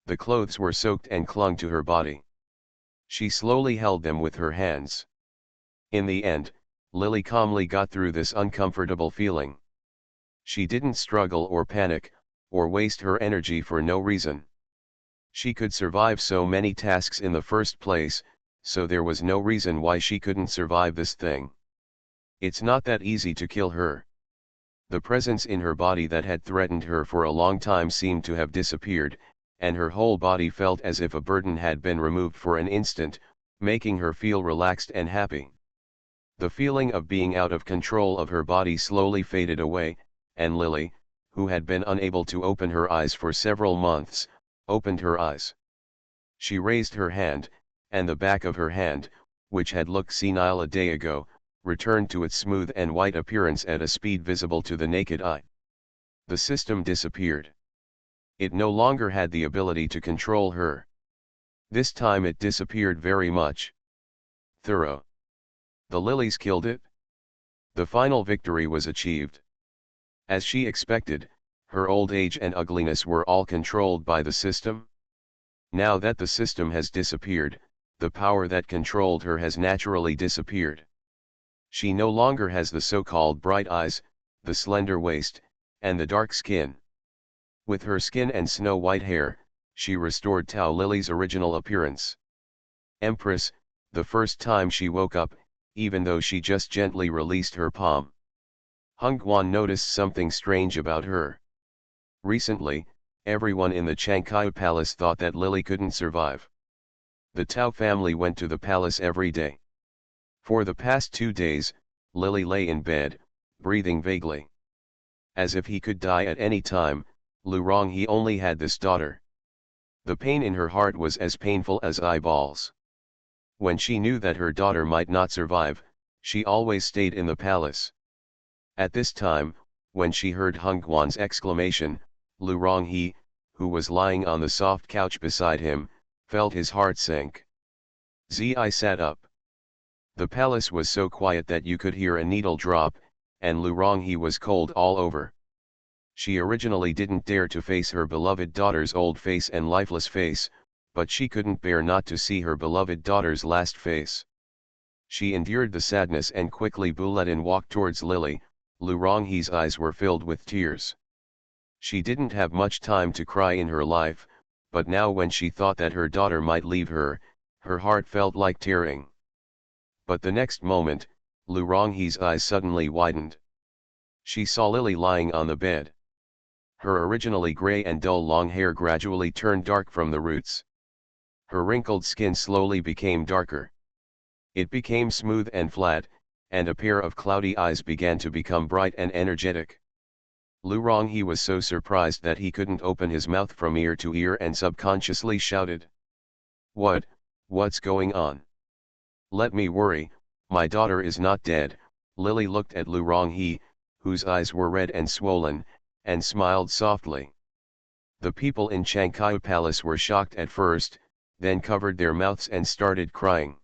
The clothes were soaked and clung to her body. She slowly held them with her hands. In the end, Lily calmly got through this uncomfortable feeling. She didn't struggle or panic, or waste her energy for no reason. She could survive so many tasks in the first place, so there was no reason why she couldn't survive this thing. It's not that easy to kill her. The presence in her body that had threatened her for a long time seemed to have disappeared, and her whole body felt as if a burden had been removed for an instant, making her feel relaxed and happy. The feeling of being out of control of her body slowly faded away, and Lily, who had been unable to open her eyes for several months, opened her eyes. She raised her hand, and the back of her hand, which had looked senile a day ago, returned to its smooth and white appearance at a speed visible to the naked eye. The system disappeared. It no longer had the ability to control her. This time it disappeared very much. Thorough. The lilies killed it. The final victory was achieved. As she expected, her old age and ugliness were all controlled by the system. Now that the system has disappeared, the power that controlled her has naturally disappeared. She no longer has the so-called bright eyes, the slender waist, and the dark skin. With her skin and snow-white hair, she restored Tao Lily's original appearance. Empress, the first time she woke up, even though she just gently released her palm. Hung Guan noticed something strange about her. Recently, everyone in the Changkai Palace thought that Lily couldn't survive. The Tao family went to the palace every day. For the past 2 days, Lily lay in bed, breathing vaguely. As if he could die at any time, Lu Ronghe only had this daughter. The pain in her heart was as painful as eyeballs. When she knew that her daughter might not survive, she always stayed in the palace. At this time, when she heard Hung Guan's exclamation, Lu Ronghe, who was lying on the soft couch beside him, felt his heart sink. Zi sat up. The palace was so quiet that you could hear a needle drop, and Lu Ronghe was cold all over. She originally didn't dare to face her beloved daughter's old face and lifeless face, but she couldn't bear not to see her beloved daughter's last face. She endured the sadness and quickly Buledin walked towards Lily. Lu Ronghe's eyes were filled with tears. She didn't have much time to cry in her life, but now when she thought that her daughter might leave her, her heart felt like tearing. But the next moment, Lu Ronghe's eyes suddenly widened. She saw Lily lying on the bed. Her originally gray and dull long hair gradually turned dark from the roots. Her wrinkled skin slowly became darker. It became smooth and flat, and a pair of cloudy eyes began to become bright and energetic. Lu Ronghe was so surprised that he couldn't open his mouth from ear to ear and subconsciously shouted. What's going on? Let me worry, my daughter is not dead. Lily looked at Lu Ronghe, whose eyes were red and swollen, and smiled softly. The people in Chankyu Palace were shocked at first, then covered their mouths and started crying.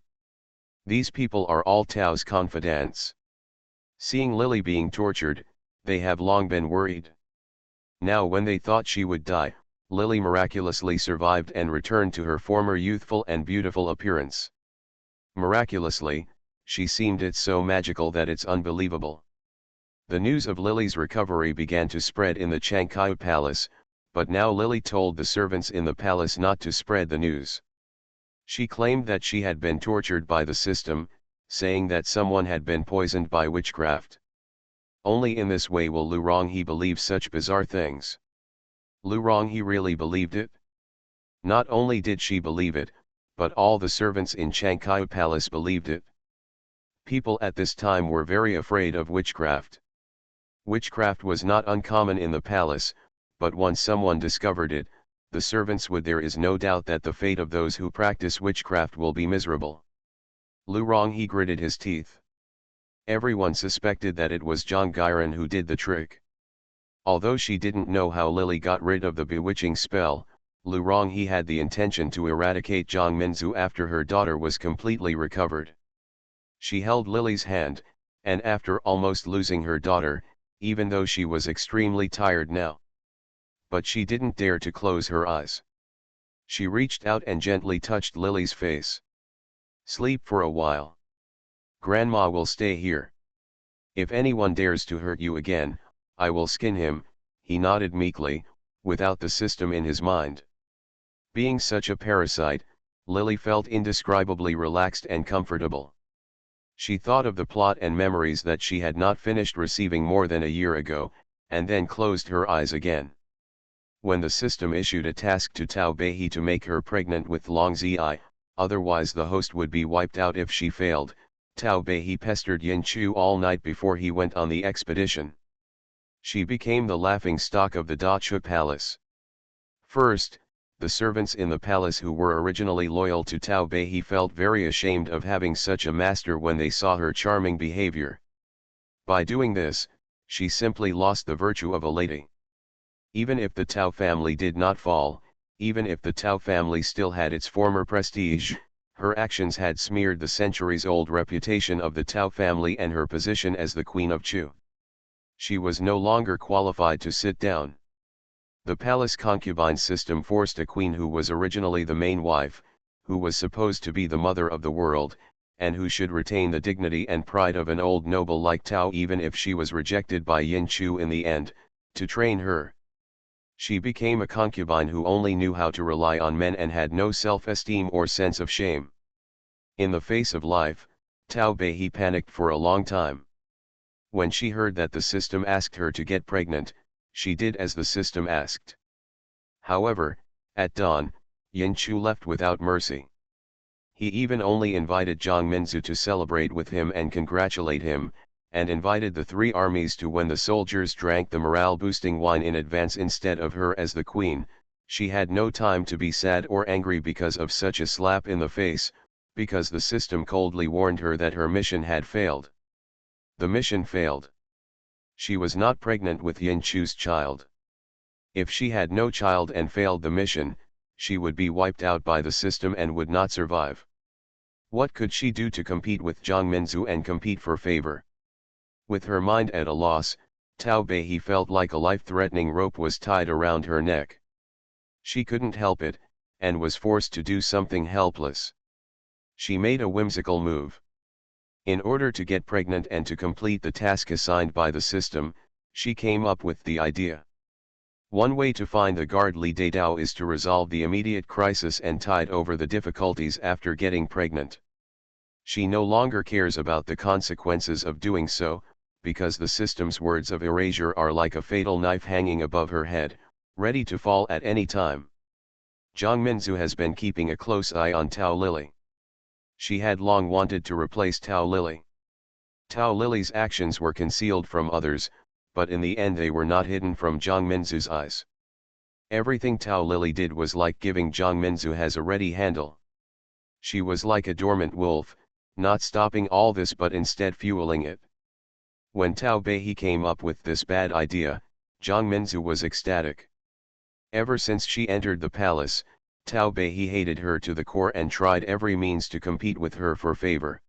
These people are all Tao's confidants. Seeing Lily being tortured, they have long been worried. Now when they thought she would die, Lily miraculously survived and returned to her former youthful and beautiful appearance. Miraculously, she seemed it so magical that it's unbelievable. The news of Lily's recovery began to spread in the Chankyu Palace, but now Lily told the servants in the palace not to spread the news. She claimed that she had been tortured by the system, saying that someone had been poisoned by witchcraft. Only in this way will Lu Ronghe believe such bizarre things. Lu Ronghe really believed it? Not only did she believe it, but all the servants in Chankyu Palace believed it. People at this time were very afraid of witchcraft. Witchcraft was not uncommon in the palace, but once someone discovered it, the servants would. There is no doubt that the fate of those who practice witchcraft will be miserable. Lu Ronghe gritted his teeth. Everyone suspected that it was Zhang Gairan who did the trick. Although she didn't know how Lily got rid of the bewitching spell, Lu Ronghe had the intention to eradicate Zhang Minzu after her daughter was completely recovered. She held Lily's hand, and after almost losing her daughter, even though she was extremely tired now. But she didn't dare to close her eyes. She reached out and gently touched Lily's face. "Sleep for a while. Grandma will stay here. If anyone dares to hurt you again, I will skin him," he nodded meekly, without the system in his mind. Being such a parasite, Lily felt indescribably relaxed and comfortable. She thought of the plot and memories that she had not finished receiving more than a year ago, and then closed her eyes again. When the system issued a task to Tao Beihe to make her pregnant with Long Zi, otherwise the host would be wiped out if she failed, Tao Beihe pestered Yin Chu all night before he went on the expedition. She became the laughing stock of the Dachu Palace. First, the servants in the palace who were originally loyal to Tao Beihe felt very ashamed of having such a master when they saw her charming behavior. By doing this, she simply lost the virtue of a lady. Even if the Tao family did not fall, even if the Tao family still had its former prestige, her actions had smeared the centuries-old reputation of the Tao family and her position as the Queen of Chu. She was no longer qualified to sit down. The palace concubine system forced a queen who was originally the main wife, who was supposed to be the mother of the world, and who should retain the dignity and pride of an old noble like Tao even if she was rejected by Yin Chu in the end, to train her. She became a concubine who only knew how to rely on men and had no self-esteem or sense of shame. In the face of life, Tao Beihe panicked for a long time. When she heard that the system asked her to get pregnant, she did as the system asked. However, at dawn, Yin Chu left without mercy. He even only invited Zhang Minzu to celebrate with him and congratulate him, and invited the three armies to when the soldiers drank the morale-boosting wine in advance instead of her as the queen. She had no time to be sad or angry because of such a slap in the face, because the system coldly warned her that her mission had failed. The mission failed. She was not pregnant with Yin Chu's child. If she had no child and failed the mission, she would be wiped out by the system and would not survive. What could she do to compete with Zhang Minzu and compete for favor? With her mind at a loss, Tao Beihe felt like a life-threatening rope was tied around her neck. She couldn't help it, and was forced to do something helpless. She made a whimsical move. In order to get pregnant and to complete the task assigned by the system, she came up with the idea. One way to find the guard Li Dao is to resolve the immediate crisis and tide over the difficulties after getting pregnant. She no longer cares about the consequences of doing so, because the system's words of erasure are like a fatal knife hanging above her head, ready to fall at any time. Zhang Minzu has been keeping a close eye on Tao Lily. She had long wanted to replace Tao Lily. Tao Lily's actions were concealed from others, but in the end they were not hidden from Zhang Minzu's eyes. Everything Tao Lily did was like giving Zhang Minzu has a ready handle. She was like a dormant wolf, not stopping all this but instead fueling it. When Tao Beihe came up with this bad idea, Jiang Minzu was ecstatic. Ever since she entered the palace, Tao Beihe hated her to the core and tried every means to compete with her for favor.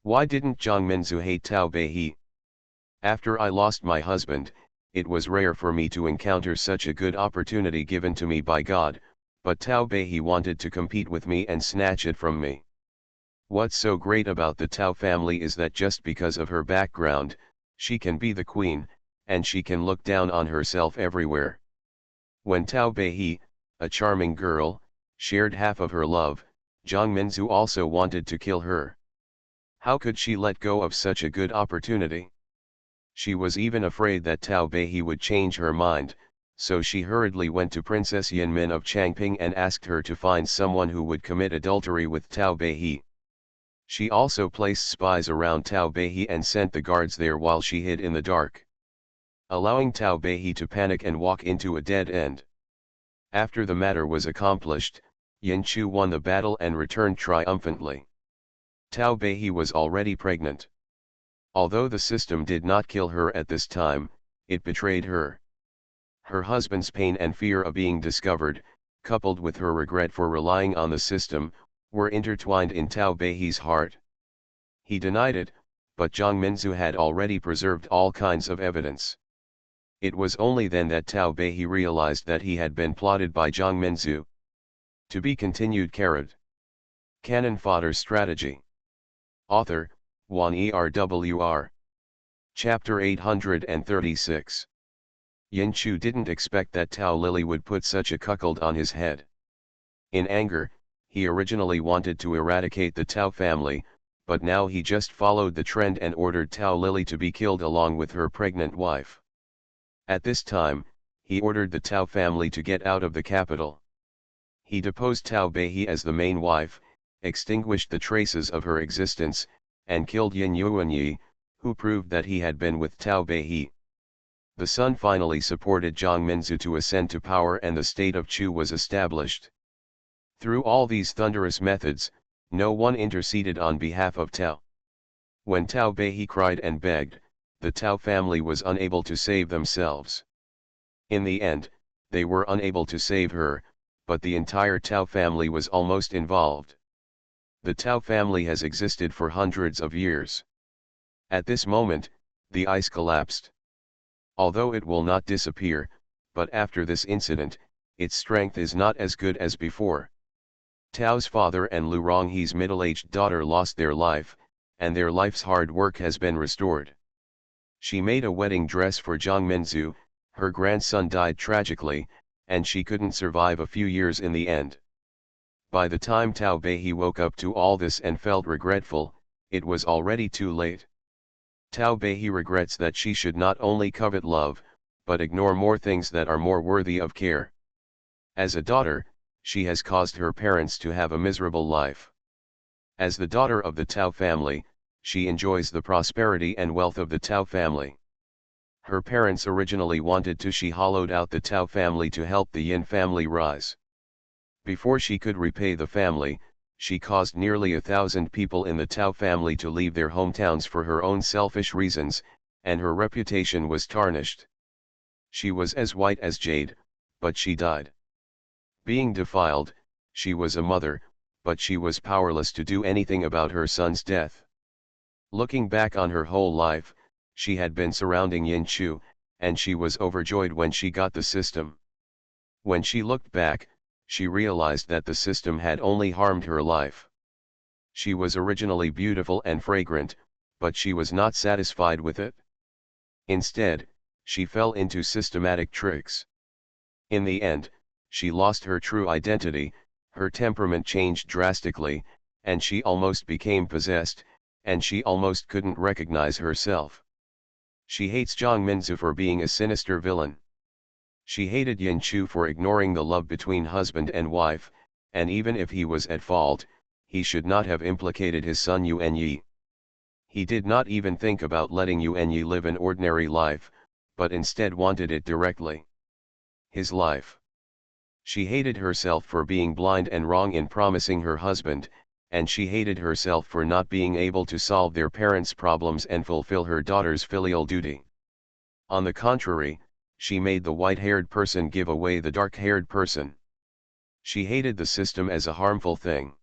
Why didn't Jiang Minzu hate Tao Beihe? After I lost my husband, it was rare for me to encounter such a good opportunity given to me by God, but Tao Beihe wanted to compete with me and snatch it from me. What's so great about the Tao family is that just because of her background, she can be the queen, and she can look down on herself everywhere. When Tao Beihe, a charming girl, shared half of her love, Jiang Minzu also wanted to kill her. How could she let go of such a good opportunity? She was even afraid that Tao Beihe would change her mind, so she hurriedly went to Princess Yanmin of Changping and asked her to find someone who would commit adultery with Tao Beihe. She also placed spies around Tao Beihe and sent the guards there while she hid in the dark, allowing Tao Beihe to panic and walk into a dead end. After the matter was accomplished, Yin Chu won the battle and returned triumphantly. Tao Beihe was already pregnant. Although the system did not kill her at this time, it betrayed her. Her husband's pain and fear of being discovered, coupled with her regret for relying on the system, were intertwined in Tao Beihe's heart. He denied it, but Jiang Minzu had already preserved all kinds of evidence. It was only then that Tao Beihe realized that he had been plotted by Jiang Minzu. To be continued. Canon Fodder Strategy. Author, Wan Erwr. Chapter 836. Yin Chu didn't expect that Tao Lily would put such a cuckold on his head. In anger, he originally wanted to eradicate the Tao family, but now he just followed the trend and ordered Tao Lily to be killed along with her pregnant wife. At this time, he ordered the Tao family to get out of the capital. He deposed Tao Beihe as the main wife, extinguished the traces of her existence, and killed Yin Yuanyi, who proved that he had been with Tao Beihe. The son finally supported Jiang Minzu to ascend to power and the state of Chu was established. Through all these thunderous methods, no one interceded on behalf of Tao. When Tao Beihe cried and begged, the Tao family was unable to save themselves. In the end, they were unable to save her, but the entire Tao family was almost involved. The Tao family has existed for hundreds of years. At this moment, the ice collapsed. Although it will not disappear, but after this incident, its strength is not as good as before. Tao's father and Lu Ronghe's middle-aged daughter lost their life, and their life's hard work has been restored. She made a wedding dress for Jiang Minzu, her grandson died tragically, and she couldn't survive a few years in the end. By the time Tao Beihe woke up to all this and felt regretful, it was already too late. Tao Beihe regrets that she should not only covet love, but ignore more things that are more worthy of care. As a daughter, she has caused her parents to have a miserable life. As the daughter of the Tao family, she enjoys the prosperity and wealth of the Tao family. Her parents originally wanted to she hollowed out the Tao family to help the Yin family rise. Before she could repay the family, she caused nearly 1,000 people in the Tao family to leave their hometowns for her own selfish reasons, and her reputation was tarnished. She was as white as jade, but she died. Being defiled, she was a mother, but she was powerless to do anything about her son's death. Looking back on her whole life, she had been surrounding Yin Chu, and she was overjoyed when she got the system. When she looked back, she realized that the system had only harmed her life. She was originally beautiful and fragrant, but she was not satisfied with it. Instead, she fell into systematic tricks. In the end, she lost her true identity, her temperament changed drastically, and she almost became possessed, and she almost couldn't recognize herself. She hates Jiang Minzu for being a sinister villain. She hated Yin Chu for ignoring the love between husband and wife, and even if he was at fault, he should not have implicated his son Yuanyi. He did not even think about letting Yuanyi live an ordinary life, but instead wanted it directly. His life. She hated herself for being blind and wrong in promising her husband, and she hated herself for not being able to solve their parents' problems and fulfill her daughter's filial duty. On the contrary, she made the white-haired person give away the dark-haired person. She hated the system as a harmful thing.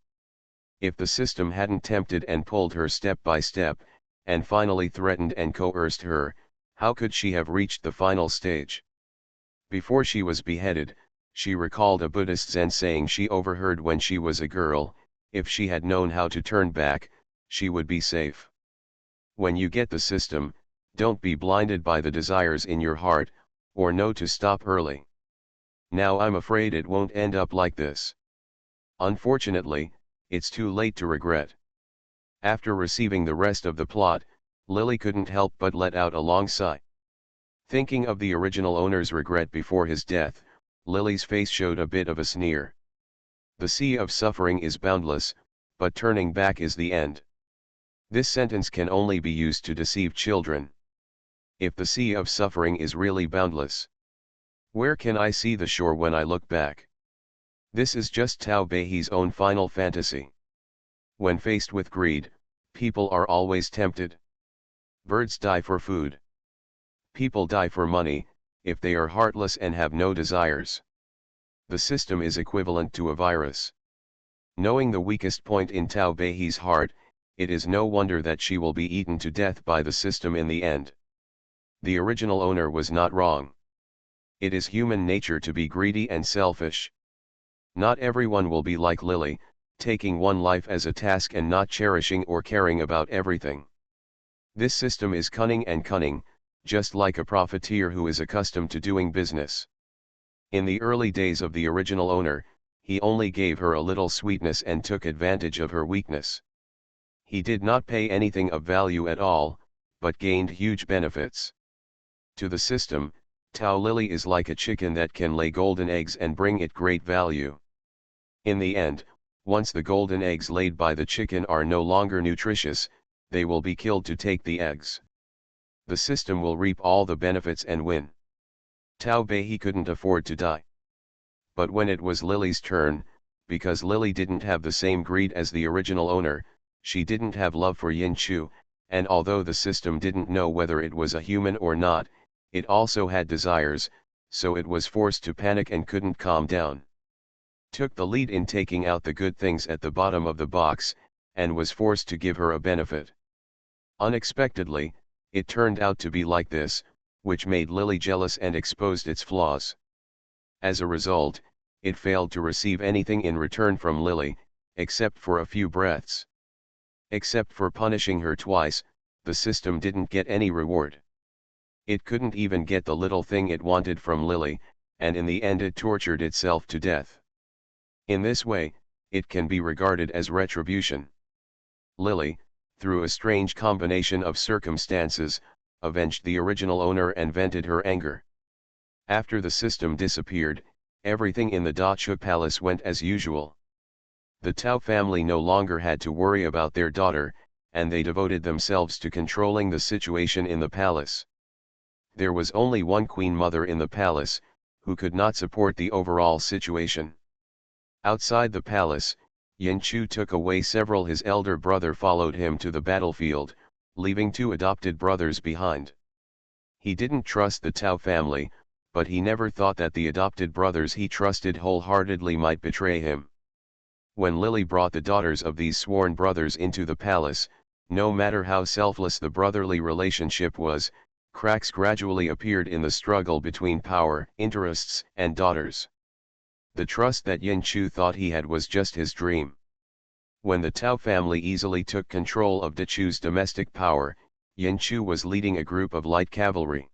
If the system hadn't tempted and pulled her step by step, and finally threatened and coerced her, how could she have reached the final stage? Before she was beheaded, she recalled a Buddhist Zen saying she overheard when she was a girl: if she had known how to turn back, she would be safe. When you get the system, don't be blinded by the desires in your heart, or know to stop early. Now I'm afraid it won't end up like this. Unfortunately, it's too late to regret. After receiving the rest of the plot, Lily couldn't help but let out a long sigh. Thinking of the original owner's regret before his death, Lily's face showed a bit of a sneer. The sea of suffering is boundless, but turning back is the end. This sentence can only be used to deceive children. If the sea of suffering is really boundless, where can I see the shore when I look back? This is just Tao Beihi's own final fantasy. When faced with greed, people are always tempted. Birds die for food. People die for money, if they are heartless and have no desires. The system is equivalent to a virus. Knowing the weakest point in Tao Beihi's heart, it is no wonder that she will be eaten to death by the system in the end. The original owner was not wrong. It is human nature to be greedy and selfish. Not everyone will be like Lily, taking one life as a task and not cherishing or caring about everything. This system is cunning, just like a profiteer who is accustomed to doing business. In the early days of the original owner, he only gave her a little sweetness and took advantage of her weakness. He did not pay anything of value at all, but gained huge benefits. To the system, Tao Lily is like a chicken that can lay golden eggs and bring it great value. In the end, once the golden eggs laid by the chicken are no longer nutritious, they will be killed to take the eggs. The system will reap all the benefits and win. Tao Beihi couldn't afford to die. But when it was Lily's turn, because Lily didn't have the same greed as the original owner, she didn't have love for Yin Chu, and although the system didn't know whether it was a human or not, it also had desires, so it was forced to panic and couldn't calm down. Took the lead in taking out the good things at the bottom of the box, and was forced to give her a benefit. Unexpectedly, it turned out to be like this, which made Lily jealous and exposed its flaws. As a result, it failed to receive anything in return from Lily, except for a few breaths. Except for punishing her twice, the system didn't get any reward. It couldn't even get the little thing it wanted from Lily, and in the end it tortured itself to death. In this way, it can be regarded as retribution. Lily, through a strange combination of circumstances, avenged the original owner and vented her anger. After the system disappeared, everything in the Dachuk palace went as usual. The Tao family no longer had to worry about their daughter, and they devoted themselves to controlling the situation in the palace. There was only one queen mother in the palace, who could not support the overall situation. Outside the palace, Yin Chu took away several. His elder brother followed him to the battlefield, leaving 2 adopted brothers behind. He didn't trust the Tao family, but he never thought that the adopted brothers he trusted wholeheartedly might betray him. When Lily brought the daughters of these sworn brothers into the palace, no matter how selfless the brotherly relationship was, cracks gradually appeared in the struggle between power, interests, and daughters. The trust that Yin Chu thought he had was just his dream. When the Tao family easily took control of Dachu's domestic power, Yin Chu was leading a group of light cavalry.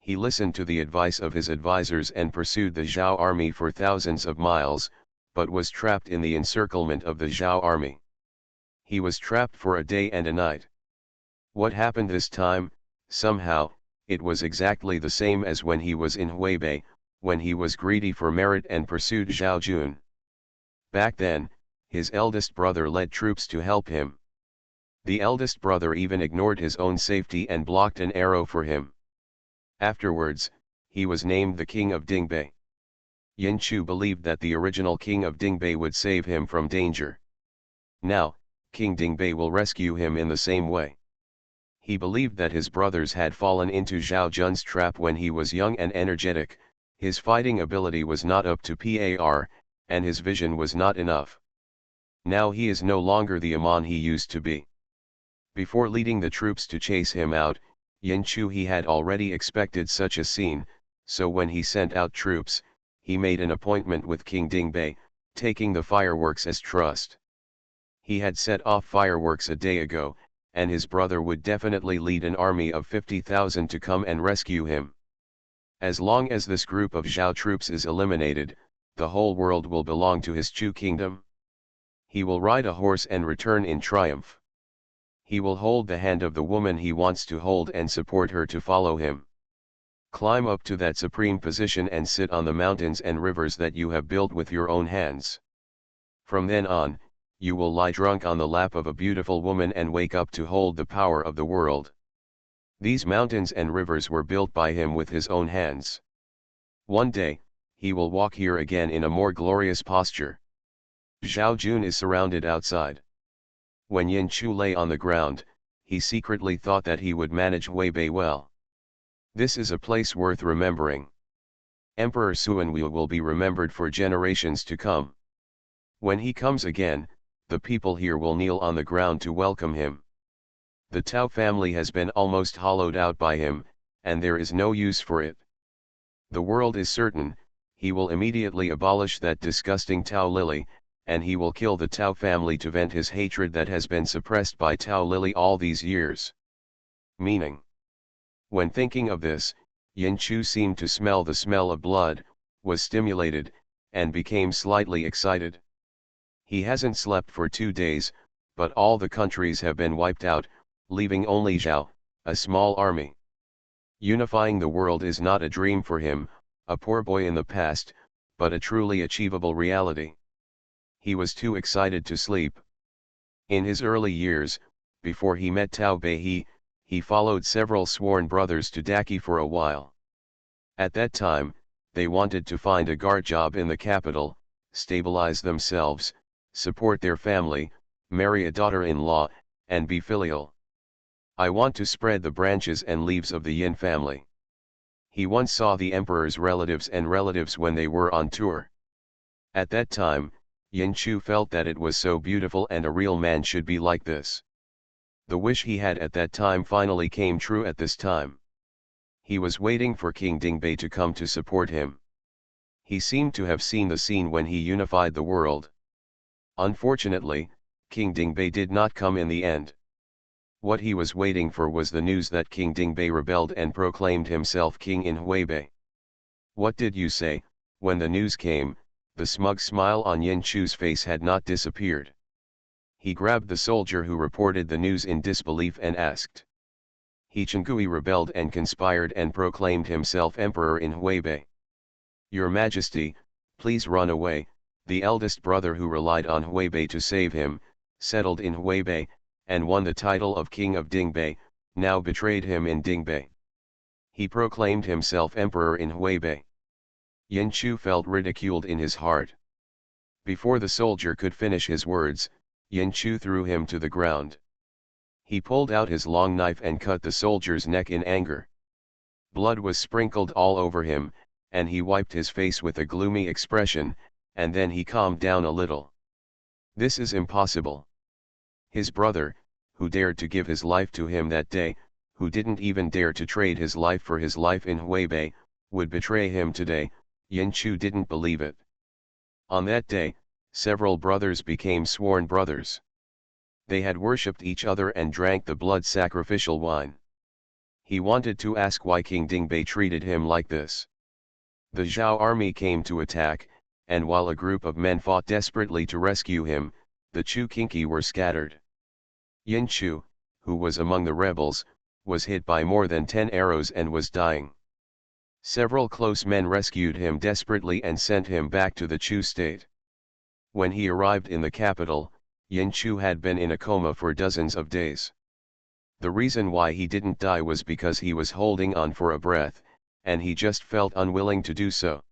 He listened to the advice of his advisors and pursued the Zhao army for thousands of miles, but was trapped in the encirclement of the Zhao army. He was trapped for a day and a night. What happened this time? Somehow, it was exactly the same as when he was in Huibei, when he was greedy for merit and pursued Zhao Jun. Back then, his eldest brother led troops to help him. The eldest brother even ignored his own safety and blocked an arrow for him. Afterwards, he was named the king of Dingbei. Yin Chu believed that the original king of Dingbei would save him from danger. Now, King Dingbei will rescue him in the same way. He believed that his brothers had fallen into Zhao Jun's trap when he was young and energetic, his fighting ability was not up to par, and his vision was not enough. Now he is no longer the Amon he used to be. Before leading the troops to chase him out, Yin Chu he had already expected such a scene, so when he sent out troops, he made an appointment with King Dingbei, taking the fireworks as trust. He had set off fireworks a day ago, and his brother would definitely lead an army of 50,000 to come and rescue him. As long as this group of Zhao troops is eliminated, the whole world will belong to his Chu kingdom. He will ride a horse and return in triumph. He will hold the hand of the woman he wants to hold and support her to follow him. Climb up to that supreme position and sit on the mountains and rivers that you have built with your own hands. From then on, you will lie drunk on the lap of a beautiful woman and wake up to hold the power of the world. These mountains and rivers were built by him with his own hands. One day, he will walk here again in a more glorious posture. Zhao Jun is surrounded outside. When Yin Chu lay on the ground, he secretly thought that he would manage Huibei well. This is a place worth remembering. Emperor Suanwu will be remembered for generations to come. When he comes again, the people here will kneel on the ground to welcome him. The Tao family has been almost hollowed out by him, and there is no use for it. The world is certain, he will immediately abolish that disgusting Tao Lily, and he will kill the Tao family to vent his hatred that has been suppressed by Tao Lily all these years. Meaning. When thinking of this, Yin Chu seemed to smell the smell of blood, was stimulated, and became slightly excited. He hasn't slept for 2 days, but all the countries have been wiped out, leaving only Zhao, a small army. Unifying the world is not a dream for him, a poor boy in the past, but a truly achievable reality. He was too excited to sleep. In his early years, before he met Tao Bei, he followed several sworn brothers to Daki for a while. At that time, they wanted to find a guard job in the capital, stabilize themselves, support their family, marry a daughter-in-law, and be filial. I want to spread the branches and leaves of the Yin family. He once saw the emperor's relatives and relatives when they were on tour. At that time, Yin Chu felt that it was so beautiful and a real man should be like this. The wish he had at that time finally came true at this time. He was waiting for King Dingbei to come to support him. He seemed to have seen the scene when he unified the world. Unfortunately, King Dingbei did not come in the end. What he was waiting for was the news that King Dingbei rebelled and proclaimed himself king in Huibei. What did you say? When the news came, the smug smile on Yin Chu's face had not disappeared. He grabbed the soldier who reported the news in disbelief and asked. He Chengui rebelled and conspired and proclaimed himself emperor in Huibei. Your Majesty, please run away. The eldest brother who relied on Huibei to save him, settled in Huibei, and won the title of King of Dingbei, now betrayed him in Dingbei. He proclaimed himself emperor in Huibei. Yin Chu felt ridiculed in his heart. Before the soldier could finish his words, Yin Chu threw him to the ground. He pulled out his long knife and cut the soldier's neck in anger. Blood was sprinkled all over him, and he wiped his face with a gloomy expression, and then he calmed down a little. This is impossible. His brother, who dared to give his life to him that day, who didn't even dare to trade his life for his life in Huibei, would betray him today. Yin Chu didn't believe it. On that day, several brothers became sworn brothers. They had worshipped each other and drank the blood sacrificial wine. He wanted to ask why King Dingbei treated him like this. The Zhao army came to attack, and while a group of men fought desperately to rescue him, the Chu Kinki were scattered. Yin Chu, who was among the rebels, was hit by more than 10 arrows and was dying. Several close men rescued him desperately and sent him back to the Chu state. When he arrived in the capital, Yin Chu had been in a coma for dozens of days. The reason why he didn't die was because he was holding on for a breath, and he just felt unwilling to do so.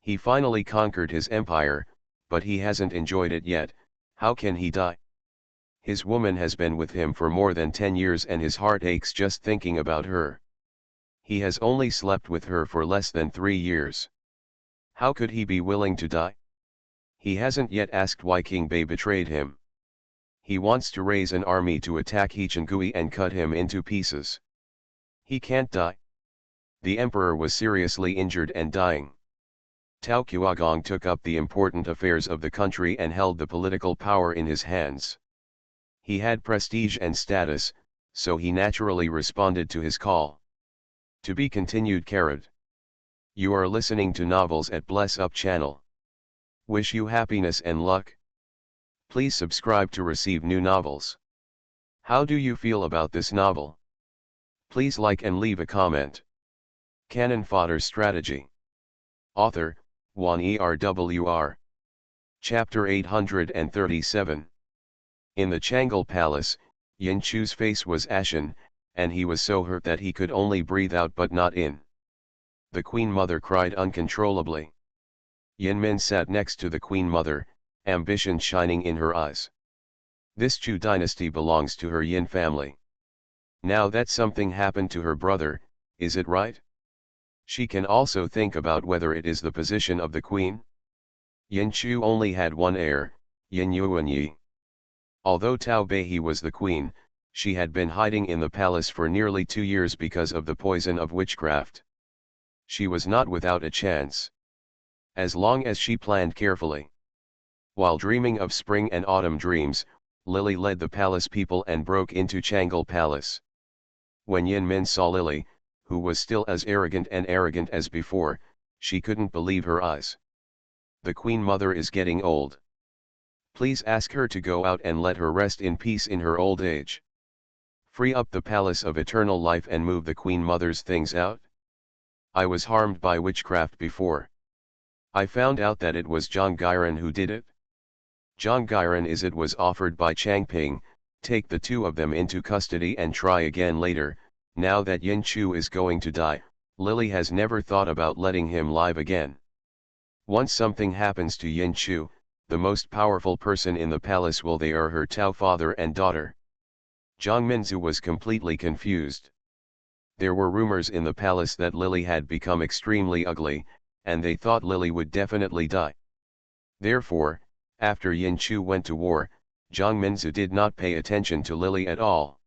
He finally conquered his empire, but he hasn't enjoyed it yet. How can he die? His woman has been with him for more than 10 years and his heart aches just thinking about her. He has only slept with her for less than 3 years. How could he be willing to die? He hasn't yet asked why King Bei betrayed him. He wants to raise an army to attack Hichengui and cut him into pieces. He can't die. The emperor was seriously injured and dying. Tao Qiugong took up the important affairs of the country and held the political power in his hands. He had prestige and status, so he naturally responded to his call. To be continued. You are listening to novels at Bless Up channel. Wish you happiness and luck. Please subscribe to receive new novels. How do you feel about this novel? Please like and leave a comment. Cannon Fodder Strategy. Author, Wan Erwr. Chapter 837. In the Changle Palace, Yin Chu's face was ashen, and he was so hurt that he could only breathe out but not in. The Queen Mother cried uncontrollably. Yin Min sat next to the Queen Mother, ambition shining in her eyes. This Chu dynasty belongs to her Yin family. Now that something happened to her brother, is it right? She can also think about whether it is the position of the queen. Yin Chu only had one heir, Yin Yuanyi. Although Tao Beihe was the queen, she had been hiding in the palace for nearly 2 years because of the poison of witchcraft. She was not without a chance. As long as she planned carefully. While dreaming of spring and autumn dreams, Lily led the palace people and broke into Changle Palace. When Yin Min saw Lily, who was still as arrogant as before, she couldn't believe her eyes. The Queen Mother is getting old. Please ask her to go out and let her rest in peace in her old age. Free up the Palace of Eternal Life and move the Queen Mother's things out. I was harmed by witchcraft before. I found out that it was Zhang Gairan who did it. Zhang Gairan was offered by Changping, take the two of them into custody and try again later. Now that Yin Chu is going to die, Lily has never thought about letting him live again. Once something happens to Yin Chu, the most powerful person in the palace will they are her Tao father and daughter. Zhang Minzu was completely confused. There were rumors in the palace that Lily had become extremely ugly, and they thought Lily would definitely die. Therefore, after Yin Chu went to war, Zhang Minzu did not pay attention to Lily at all.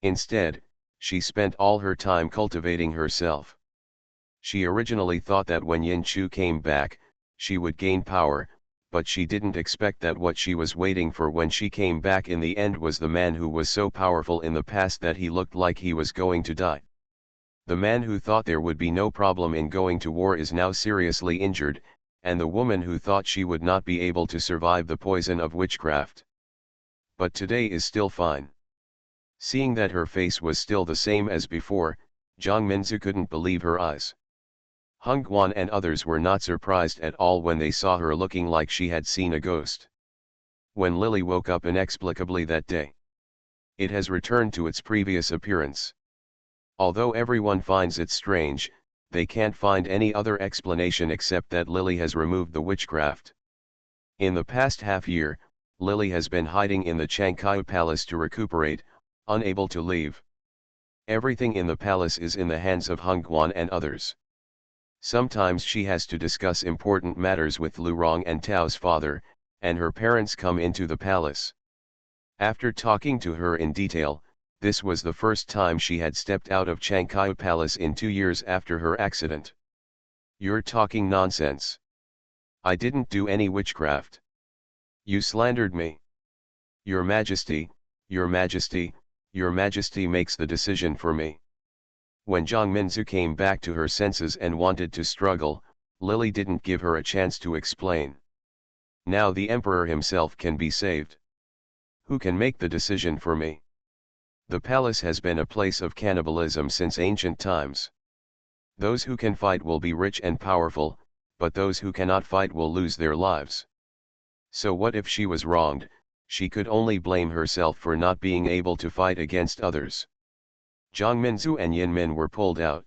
Instead, she spent all her time cultivating herself. She originally thought that when Yin Chu came back, she would gain power, but she didn't expect that what she was waiting for when she came back in the end was the man who was so powerful in the past that he looked like he was going to die. The man who thought there would be no problem in going to war is now seriously injured, and the woman who thought she would not be able to survive the poison of witchcraft. But today is still fine. Seeing that her face was still the same as before, Zhang Minzu couldn't believe her eyes. Hung Guan and others were not surprised at all when they saw her looking like she had seen a ghost. When Lily woke up inexplicably that day, it has returned to its previous appearance. Although everyone finds it strange, they can't find any other explanation except that Lily has removed the witchcraft. In the past half year, Lily has been hiding in the Changkai Palace to recuperate, unable to leave. Everything in the palace is in the hands of Hung Guan and others. Sometimes she has to discuss important matters with Lu Rong and Tao's father, and her parents come into the palace. After talking to her in detail, this was the first time she had stepped out of Changkai Palace in 2 years after her accident. You're talking nonsense. I didn't do any witchcraft. You slandered me. Your Majesty, Your Majesty, Your Majesty makes the decision for me. When Zhang Minzu came back to her senses and wanted to struggle, Lily didn't give her a chance to explain. Now the emperor himself can be saved. Who can make the decision for me? The palace has been a place of cannibalism since ancient times. Those who can fight will be rich and powerful, but those who cannot fight will lose their lives. So what if she was wronged? She could only blame herself for not being able to fight against others. Zhang Minzu and Yin Min were pulled out.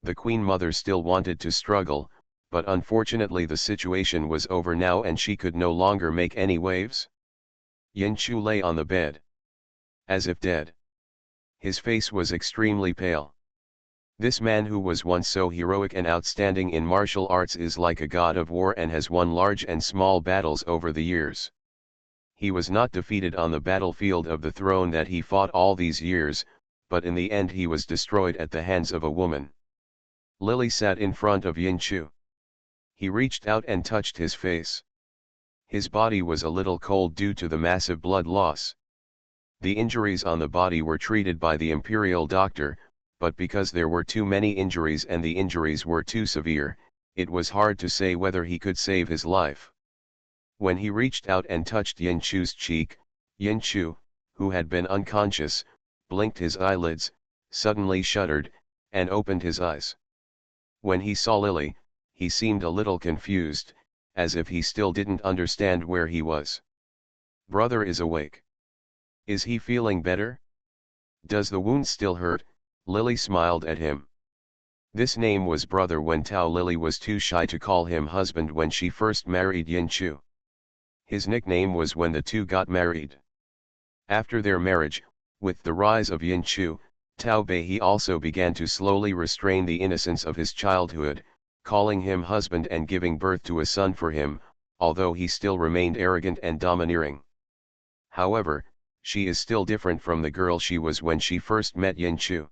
The Queen Mother still wanted to struggle, but unfortunately the situation was over now and she could no longer make any waves. Yin Chu lay on the bed, as if dead. His face was extremely pale. This man who was once so heroic and outstanding in martial arts is like a god of war and has won large and small battles over the years. He was not defeated on the battlefield of the throne that he fought all these years, but in the end he was destroyed at the hands of a woman. Lily sat in front of Yin Chu. He reached out and touched his face. His body was a little cold due to the massive blood loss. The injuries on the body were treated by the imperial doctor, but because there were too many injuries and the injuries were too severe, it was hard to say whether he could save his life. When he reached out and touched Yin Chu's cheek, Yin Chu, who had been unconscious, blinked his eyelids, suddenly shuddered, and opened his eyes. When he saw Lily, he seemed a little confused, as if he still didn't understand where he was. Brother is awake. Is he feeling better? Does the wound still hurt? Lily smiled at him. This name was brother when Tao Lily was too shy to call him husband when she first married Yin Chu. His nickname was when the two got married. After their marriage, with the rise of Yin Chu, Tao Bei also began to slowly restrain the innocence of his childhood, calling him husband and giving birth to a son for him, although he still remained arrogant and domineering. However, she is still different from the girl she was when she first met Yin Chu.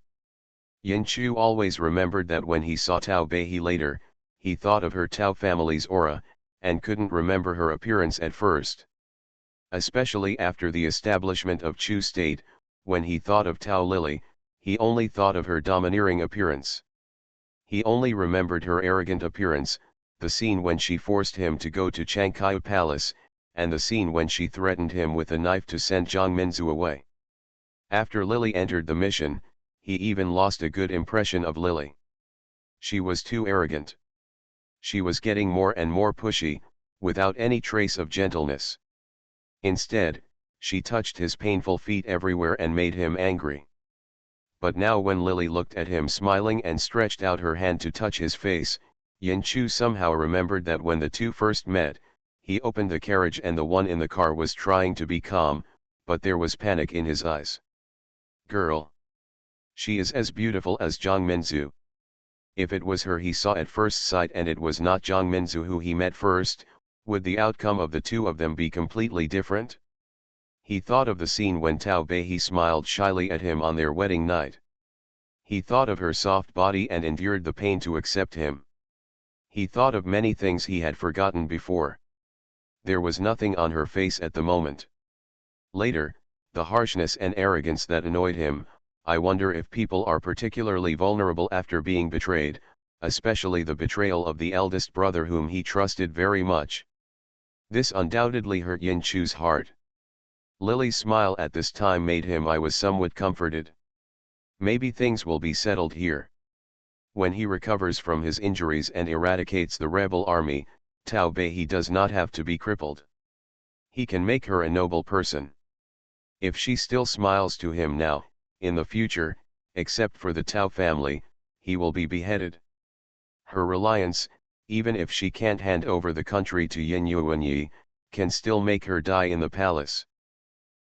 Yin Chu always remembered that when he saw Tao Bei later, he thought of her Tao family's aura, and couldn't remember her appearance at first. Especially after the establishment of Chu state, when he thought of Tao Lily, he only thought of her domineering appearance. He only remembered her arrogant appearance, the scene when she forced him to go to Changkai Palace, and the scene when she threatened him with a knife to send Zhang Minzu away. After Lily entered the mission, he even lost a good impression of Lily. She was too arrogant. She was getting more and more pushy, without any trace of gentleness. Instead, she touched his painful feet everywhere and made him angry. But now when Lily looked at him smiling and stretched out her hand to touch his face, Yin Chu somehow remembered that when the two first met, he opened the carriage and the one in the car was trying to be calm, but there was panic in his eyes. Girl. She is as beautiful as Zhang Minzu. If it was her he saw at first sight and it was not Zhang Minzu who he met first, would the outcome of the two of them be completely different? He thought of the scene when Tao Bei smiled shyly at him on their wedding night. He thought of her soft body and endured the pain to accept him. He thought of many things he had forgotten before. There was nothing on her face at the moment. Later, the harshness and arrogance that annoyed him. I wonder if people are particularly vulnerable after being betrayed, especially the betrayal of the eldest brother whom he trusted very much. This undoubtedly hurt Yin Chu's heart. Lily's smile at this time made him I was somewhat comforted. Maybe things will be settled here. When he recovers from his injuries and eradicates the rebel army, Tao Bei does not have to be crippled. He can make her a noble person. If she still smiles to him now, in the future, except for the Tao family, he will be beheaded. Her reliance, even if she can't hand over the country to Yin Yuanyi, can still make her die in the palace.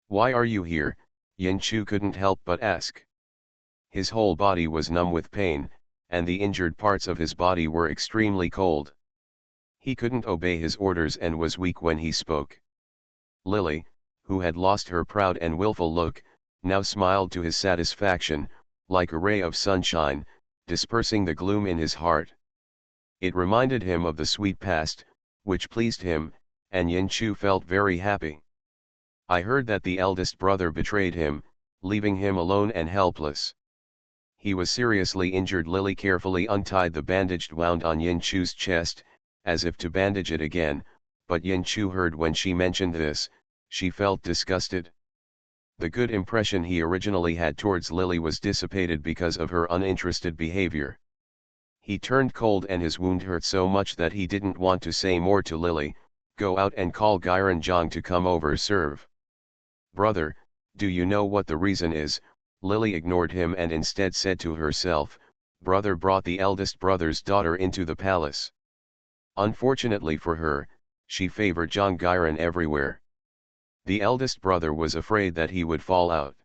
Why are you here? Yin Chu couldn't help but ask. His whole body was numb with pain, and the injured parts of his body were extremely cold. He couldn't obey his orders and was weak when he spoke. Lily, who had lost her proud and willful look, now smiled to his satisfaction, like a ray of sunshine, dispersing the gloom in his heart. It reminded him of the sweet past, which pleased him, and Yin Chu felt very happy. I heard that the eldest brother betrayed him, leaving him alone and helpless. He was seriously injured. Lily carefully untied the bandaged wound on Yin Chu's chest, as if to bandage it again, but Yin Chu heard when she mentioned this. She felt disgusted. The good impression he originally had towards Lily was dissipated because of her uninterested behavior. He turned cold and his wound hurt so much that he didn't want to say more to Lily. Go out and call Gyran Zhang to come over. Serve. Brother, do you know what the reason is? Lily ignored him and instead said to herself, brother brought the eldest brother's daughter into the palace. Unfortunately for her, she favored Zhang Gyran everywhere. The eldest brother was afraid that he would fall out.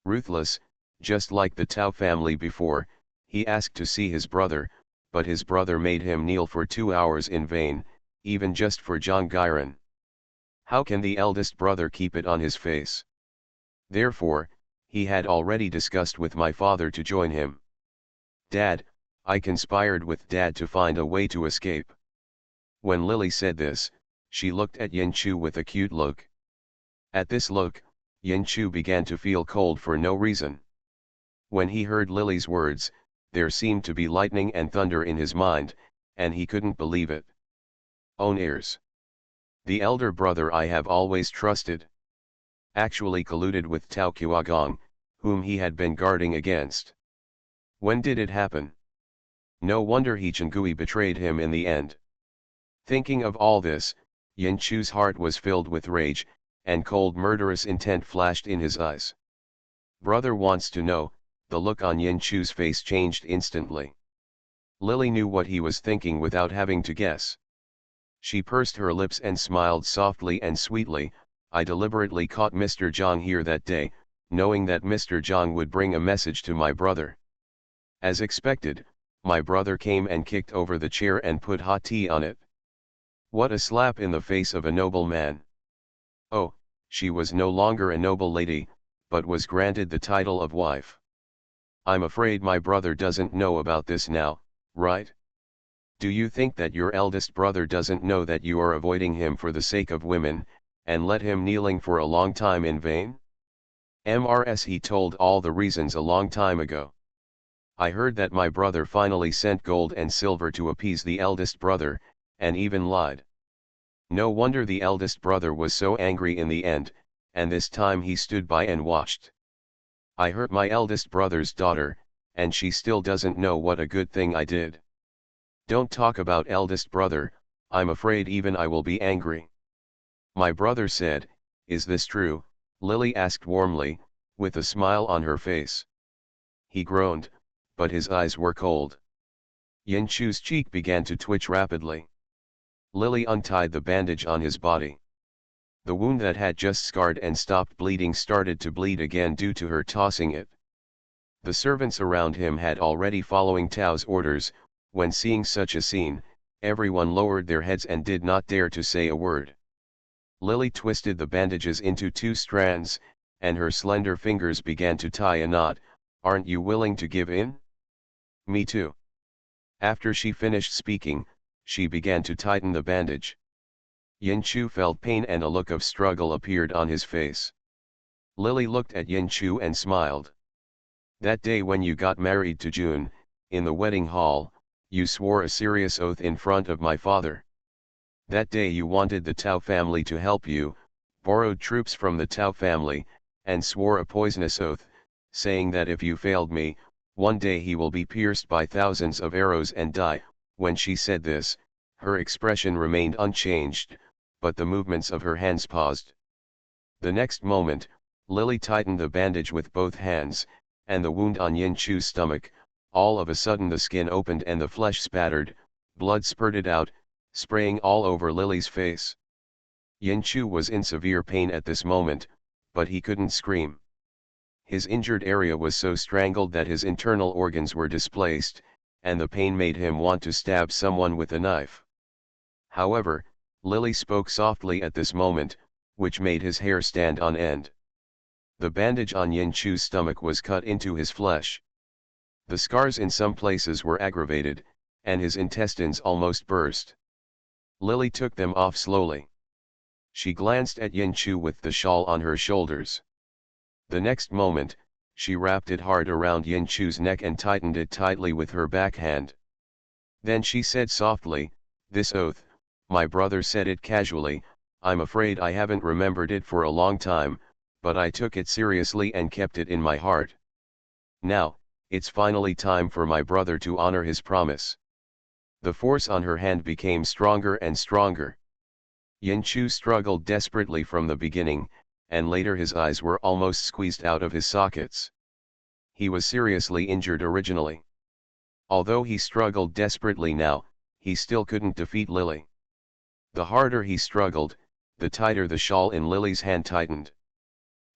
Ruthless, just like the Tao family before, he asked to see his brother, but his brother made him kneel for 2 hours in vain, even just for Zhang Gairan. How can the eldest brother keep it on his face? Therefore, he had already discussed with my father to join him. Dad, I conspired with Dad to find a way to escape. When Lily said this, she looked at Yin Chu with a cute look. At this look, Yin Chu began to feel cold for no reason. When he heard Lily's words, there seemed to be lightning and thunder in his mind, and he couldn't believe it. Own ears. The elder brother I have always trusted. Actually colluded with Tao Qiagong, whom he had been guarding against. When did it happen? No wonder He Chengui betrayed him in the end. Thinking of all this, Yin Chu's heart was filled with rage, and cold murderous intent flashed in his eyes. Brother wants to know. The look on Yin Chu's face changed instantly. Lily knew what he was thinking without having to guess. She pursed her lips and smiled softly and sweetly. I deliberately caught Mr. Zhang here that day, knowing that Mr. Zhang would bring a message to my brother. As expected, my brother came and kicked over the chair and put hot tea on it. What a slap in the face of a noble man. Oh, she was no longer a noble lady, but was granted the title of wife. I'm afraid my brother doesn't know about this now, right? Do you think that your eldest brother doesn't know that you are avoiding him for the sake of women, and let him kneeling for a long time in vain? Mrs. He told all the reasons a long time ago. I heard that my brother finally sent gold and silver to appease the eldest brother, and even lied. No wonder the eldest brother was so angry in the end, and this time he stood by and watched. I hurt my eldest brother's daughter, and she still doesn't know what a good thing I did. Don't talk about eldest brother, I'm afraid even I will be angry. My brother said, is this true? Lily asked warmly, with a smile on her face. He groaned, but his eyes were cold. Yin Chu's cheek began to twitch rapidly. Lily untied the bandage on his body. The wound that had just scarred and stopped bleeding started to bleed again due to her tossing it. The servants around him had already following Tao's orders. When seeing such a scene, everyone lowered their heads and did not dare to say a word. Lily twisted the bandages into 2 strands, and her slender fingers began to tie a knot. Aren't you willing to give in? Me too. After she finished speaking, she began to tighten the bandage. Yin Chu felt pain and a look of struggle appeared on his face. Lily looked at Yin Chu and smiled. That day when you got married to June, in the wedding hall, you swore a serious oath in front of my father. That day you wanted the Tao family to help you, borrowed troops from the Tao family, and swore a poisonous oath, saying that if you failed me, one day he will be pierced by thousands of arrows and die. When she said this, her expression remained unchanged, but the movements of her hands paused. The next moment, Lily tightened the bandage with both hands, and the wound on Yin Chu's stomach, all of a sudden the skin opened and the flesh spattered, blood spurted out, spraying all over Lily's face. Yin Chu was in severe pain at this moment, but he couldn't scream. His injured area was so strangled that his internal organs were displaced, and the pain made him want to stab someone with a knife. However, Lily spoke softly at this moment, which made his hair stand on end. The bandage on Yin Chu's stomach was cut into his flesh. The scars in some places were aggravated, and his intestines almost burst. Lily took them off slowly. She glanced at Yin Chu with the shawl on her shoulders. The next moment, she wrapped it hard around Yin Chu's neck and tightened it tightly with her backhand. Then she said softly, "This oath, my brother said it casually, I'm afraid I haven't remembered it for a long time, but I took it seriously and kept it in my heart. Now, it's finally time for my brother to honor his promise." The force on her hand became stronger and stronger. Yin Chu struggled desperately from the beginning, and later his eyes were almost squeezed out of his sockets. He was seriously injured originally. Although he struggled desperately now, he still couldn't defeat Lily. The harder he struggled, the tighter the shawl in Lily's hand tightened.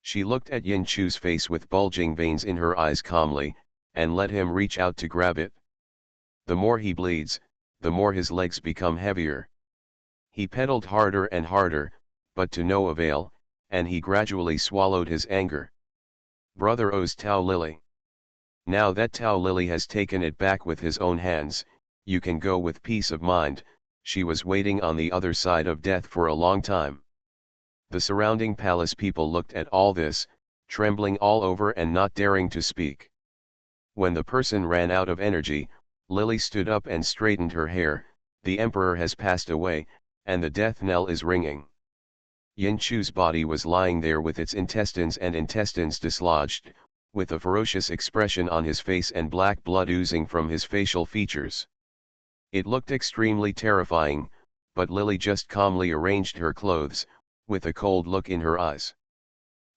She looked at Yin Chu's face with bulging veins in her eyes calmly, and let him reach out to grab it. The more he bleeds, the more his legs become heavier. He pedaled harder and harder, but to no avail, and he gradually swallowed his anger. Brother owes Tao Lily. Now that Tao Lily has taken it back with his own hands, you can go with peace of mind. She was waiting on the other side of death for a long time. The surrounding palace people looked at all this, trembling all over and not daring to speak. When the person ran out of energy, Lily stood up and straightened her hair. The emperor has passed away, and the death knell is ringing. Yin Chu's body was lying there with its intestines dislodged, with a ferocious expression on his face and black blood oozing from his facial features. It looked extremely terrifying, but Lily just calmly arranged her clothes, with a cold look in her eyes.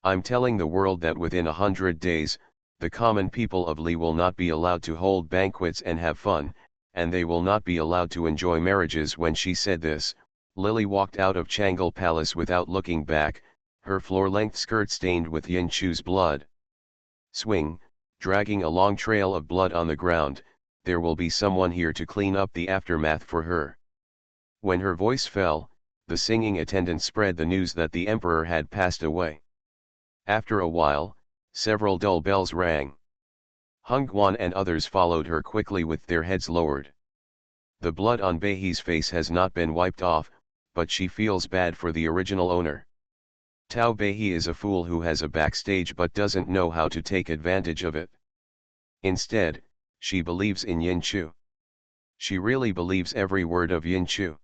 I'm telling the world that within 100 days, the common people of Li will not be allowed to hold banquets and have fun, and they will not be allowed to enjoy marriages. When she said this, Lily walked out of Changal Palace without looking back, her floor-length skirt stained with Yin Chu's blood. Swing, dragging a long trail of blood on the ground, there will be someone here to clean up the aftermath for her. When her voice fell, the singing attendant spread the news that the emperor had passed away. After a while, several dull bells rang. Hung Guan and others followed her quickly with their heads lowered. The blood on Beihi's face has not been wiped off, but she feels bad for the original owner. Tao Beihi is a fool who has a backstage but doesn't know how to take advantage of it. Instead, she believes in Yin Chu. She really believes every word of Yin Chu.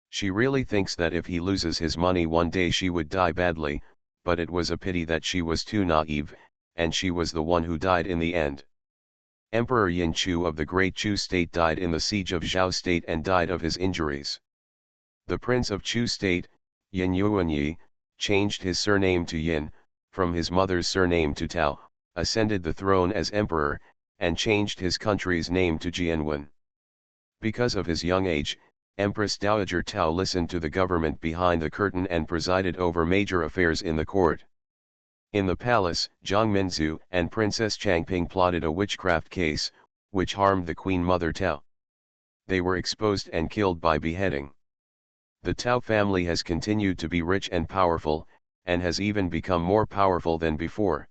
She really thinks that if he loses his money one day she would die badly, but it was a pity that she was too naive, and she was the one who died in the end. Emperor Yin Chu of the Great Chu State died in the siege of Zhao State and died of his injuries. The Prince of Chu State, Yin Yuanyi, changed his surname to Yin, from his mother's surname to Tao, ascended the throne as emperor, and changed his country's name to Jianwen. Because of his young age, Empress Dowager Tao listened to the government behind the curtain and presided over major affairs in the court. In the palace, Jiang Minzu and Princess Changping plotted a witchcraft case, which harmed the Queen Mother Tao. They were exposed and killed by beheading. The Tao family has continued to be rich and powerful, and has even become more powerful than before.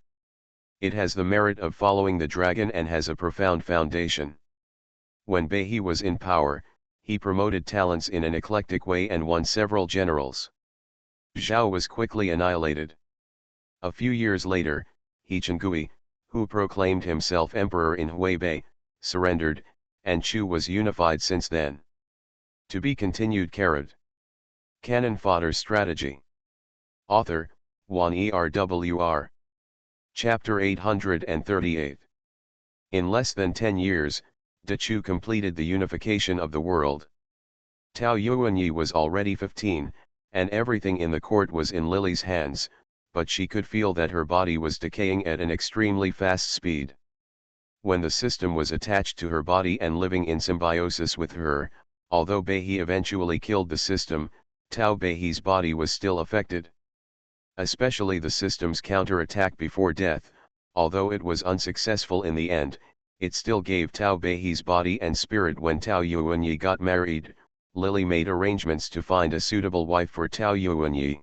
It has the merit of following the dragon and has a profound foundation. When Beihi was in power, he promoted talents in an eclectic way and won several generals. Zhao was quickly annihilated. A few years later, He Chengui, who proclaimed himself emperor in Huibei, surrendered, and Chu was unified since then. To be continued. Cannon Fodder Strategy. Author, Wan Erwr. Chapter 838. In less than 10 years, De Chu completed the unification of the world. Tao Yuanyi was already 15, and everything in the court was in Lily's hands, but she could feel that her body was decaying at an extremely fast speed. When the system was attached to her body and living in symbiosis with her, although Beihi eventually killed the system, Tao Beihi's body was still affected. Especially the system's counterattack before death, although it was unsuccessful in the end, it still gave Tao Beihi's body and spirit. When Tao Yuanyi got married, Lily made arrangements to find a suitable wife for Tao Yuanyi.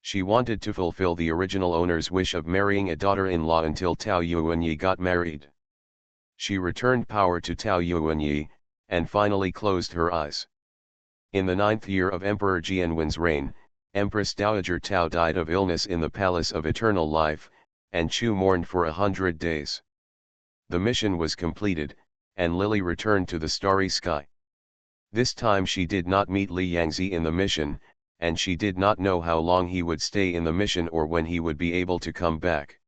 She wanted to fulfill the original owner's wish of marrying a daughter-in-law until Tao Yuanyi got married. She returned power to Tao Yuanyi, and finally closed her eyes. In the 9th year of Emperor Jianwen's reign, Empress Dowager Tao died of illness in the Palace of Eternal Life, and Chu mourned for 100 days. The mission was completed, and Lily returned to the starry sky. This time she did not meet Li Yangzi in the mission, and she did not know how long he would stay in the mission or when he would be able to come back.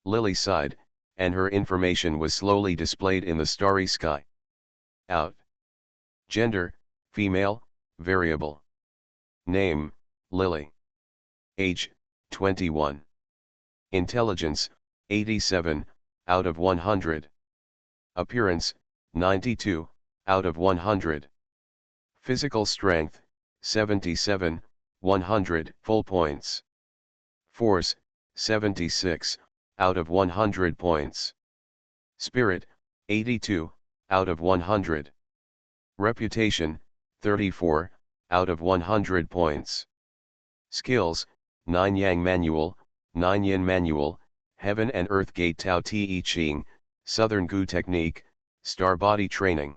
Lily sighed, and her information was slowly displayed in the starry sky. Out. Gender, female, variable. Name, Lily. Age, 21. Intelligence, 87, out of 100. Appearance, 92, out of 100. Physical strength, 77, 100 full points. Force, 76, out of 100 points. Spirit, 82, out of 100. Reputation, 34, out of 100 points. Skills, 9 Yang Manual, 9 Yin Manual, Heaven and Earth Gate Tao Te Ching, Southern Gu Technique, Star Body Training.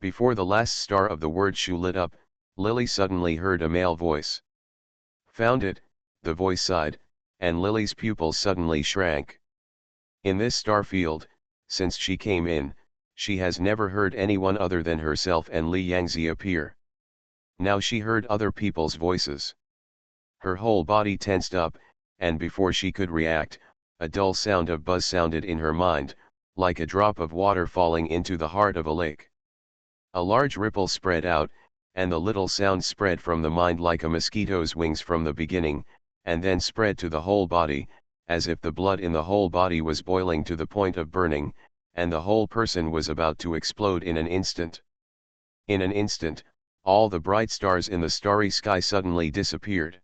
Before the last star of the word Shu lit up, Lily suddenly heard a male voice. Found it, the voice sighed, and Lily's pupils suddenly shrank. In this star field, since she came in, she has never heard anyone other than herself and Li Yangzi appear. Now she heard other people's voices. Her whole body tensed up, and before she could react, a dull sound of buzz sounded in her mind, like a drop of water falling into the heart of a lake. A large ripple spread out, and the little sound spread from the mind like a mosquito's wings from the beginning, and then spread to the whole body, as if the blood in the whole body was boiling to the point of burning, and the whole person was about to explode in an instant. In an instant, all the bright stars in the starry sky suddenly disappeared.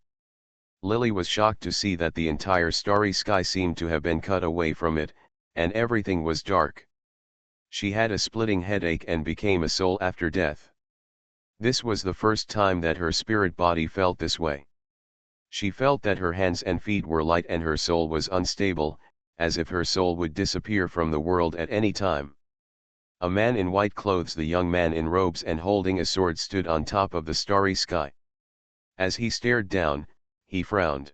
Lily was shocked to see that the entire starry sky seemed to have been cut away from it, and everything was dark. She had a splitting headache and became a soul after death. This was the first time that her spirit body felt this way. She felt that her hands and feet were light and her soul was unstable, as if her soul would disappear from the world at any time. A man in white clothes, the young man in robes and holding a sword, stood on top of the starry sky. As he stared down, he frowned.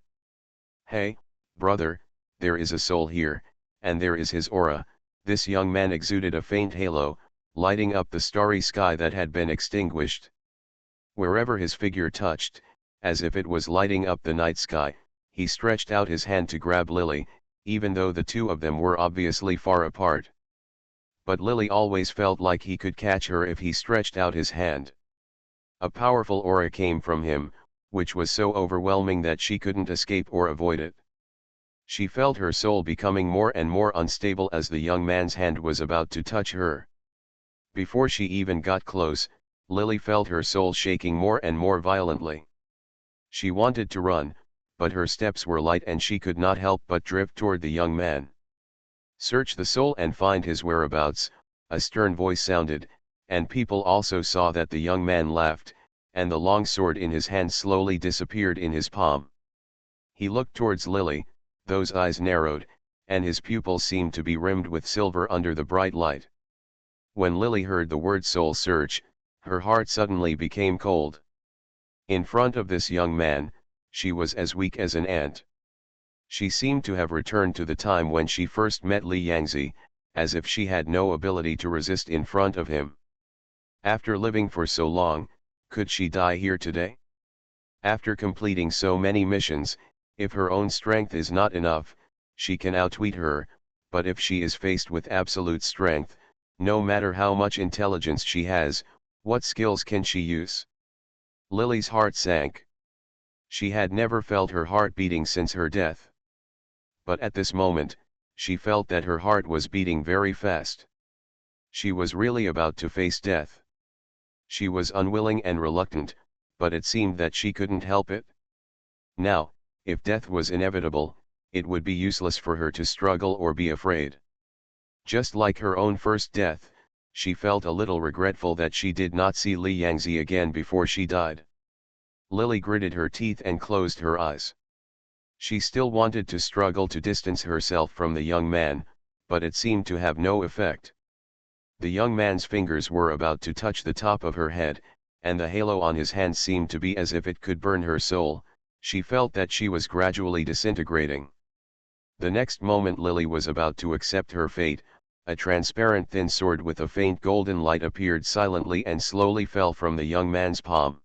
Hey, brother, there is a soul here, and there is his aura. This young man exuded a faint halo, lighting up the starry sky that had been extinguished. Wherever his figure touched, as if it was lighting up the night sky, he stretched out his hand to grab Lily, even though the two of them were obviously far apart. But Lily always felt like he could catch her if he stretched out his hand. A powerful aura came from him, which was so overwhelming that she couldn't escape or avoid it. She felt her soul becoming more and more unstable as the young man's hand was about to touch her. Before she even got close, Lily felt her soul shaking more and more violently. She wanted to run, but her steps were light and she could not help but drift toward the young man. Search the soul and find his whereabouts, a stern voice sounded, and people also saw that the young man laughed, and the long sword in his hand slowly disappeared in his palm. He looked towards Lily, those eyes narrowed, and his pupils seemed to be rimmed with silver under the bright light. When Lily heard the word soul search, her heart suddenly became cold. In front of this young man, she was as weak as an ant. She seemed to have returned to the time when she first met Li Yangzi, as if she had no ability to resist in front of him. After living for so long, could she die here today? After completing so many missions, if her own strength is not enough, she can outwit her, but if she is faced with absolute strength, no matter how much intelligence she has, what skills can she use? Lily's heart sank. She had never felt her heart beating since her death. But at this moment, she felt that her heart was beating very fast. She was really about to face death. She was unwilling and reluctant, but it seemed that she couldn't help it. Now, if death was inevitable, it would be useless for her to struggle or be afraid. Just like her own first death, she felt a little regretful that she did not see Li Yangzi again before she died. Lily gritted her teeth and closed her eyes. She still wanted to struggle to distance herself from the young man, but it seemed to have no effect. The young man's fingers were about to touch the top of her head, and the halo on his hand seemed to be as if it could burn her soul. She felt that she was gradually disintegrating. The next moment Lily was about to accept her fate. A transparent thin sword with a faint golden light appeared silently and slowly fell from the young man's palm.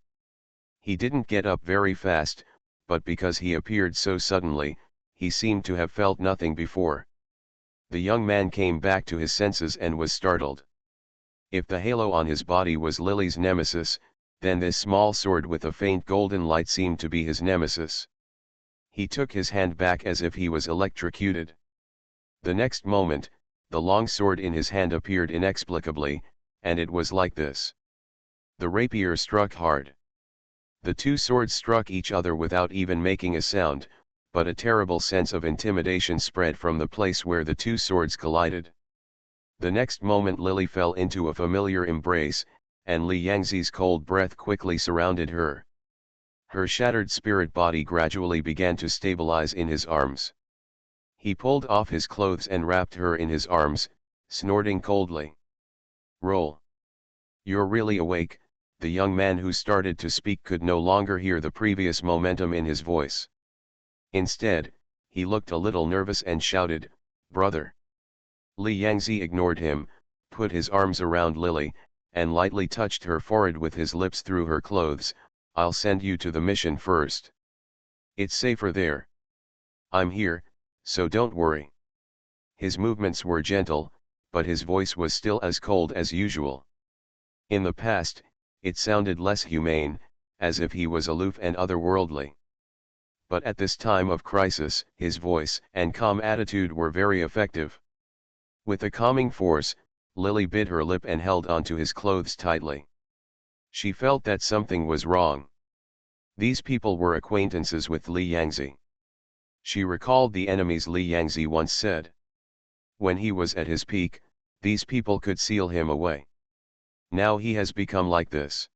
He didn't get up very fast, but because he appeared so suddenly, he seemed to have felt nothing before. The young man came back to his senses and was startled. If the halo on his body was Lily's nemesis, then this small sword with a faint golden light seemed to be his nemesis. He took his hand back as if he was electrocuted. The next moment, the long sword in his hand appeared inexplicably, and it was like this. The rapier struck hard. The two swords struck each other without even making a sound, but a terrible sense of intimidation spread from the place where the two swords collided. The next moment Lily fell into a familiar embrace, and Li Yangzi's cold breath quickly surrounded her. Her shattered spirit body gradually began to stabilize in his arms. He pulled off his clothes and wrapped her in his arms, snorting coldly. "Roll. You're really awake." The young man who started to speak could no longer hear the previous momentum in his voice. Instead, he looked a little nervous and shouted, "Brother." Li Yangzi ignored him, put his arms around Lily, and lightly touched her forehead with his lips through her clothes. "I'll send you to the mission first. It's safer there. I'm here, so don't worry." His movements were gentle, but his voice was still as cold as usual. In the past, it sounded less humane, as if he was aloof and otherworldly. But at this time of crisis, his voice and calm attitude were very effective. With a calming force, Lily bit her lip and held onto his clothes tightly. She felt that something was wrong. These people were acquaintances with Li Yangzi. She recalled the enemies Li Yangzi once said. When he was at his peak, these people could seal him away. Now he has become like this.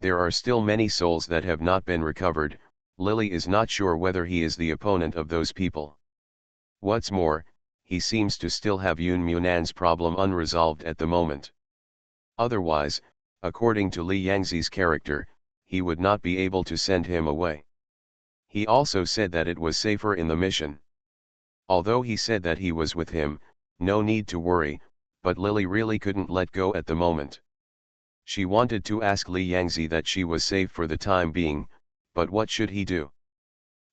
There are still many souls that have not been recovered. Lily is not sure whether he is the opponent of those people. What's more, he seems to still have Yun Munan's problem unresolved at the moment. Otherwise, according to Li Yangzi's character, he would not be able to send him away. He also said that it was safer in the mission. Although he said that he was with him, no need to worry, but Lily really couldn't let go at the moment. She wanted to ask Li Yangzi that she was safe for the time being, but what should he do?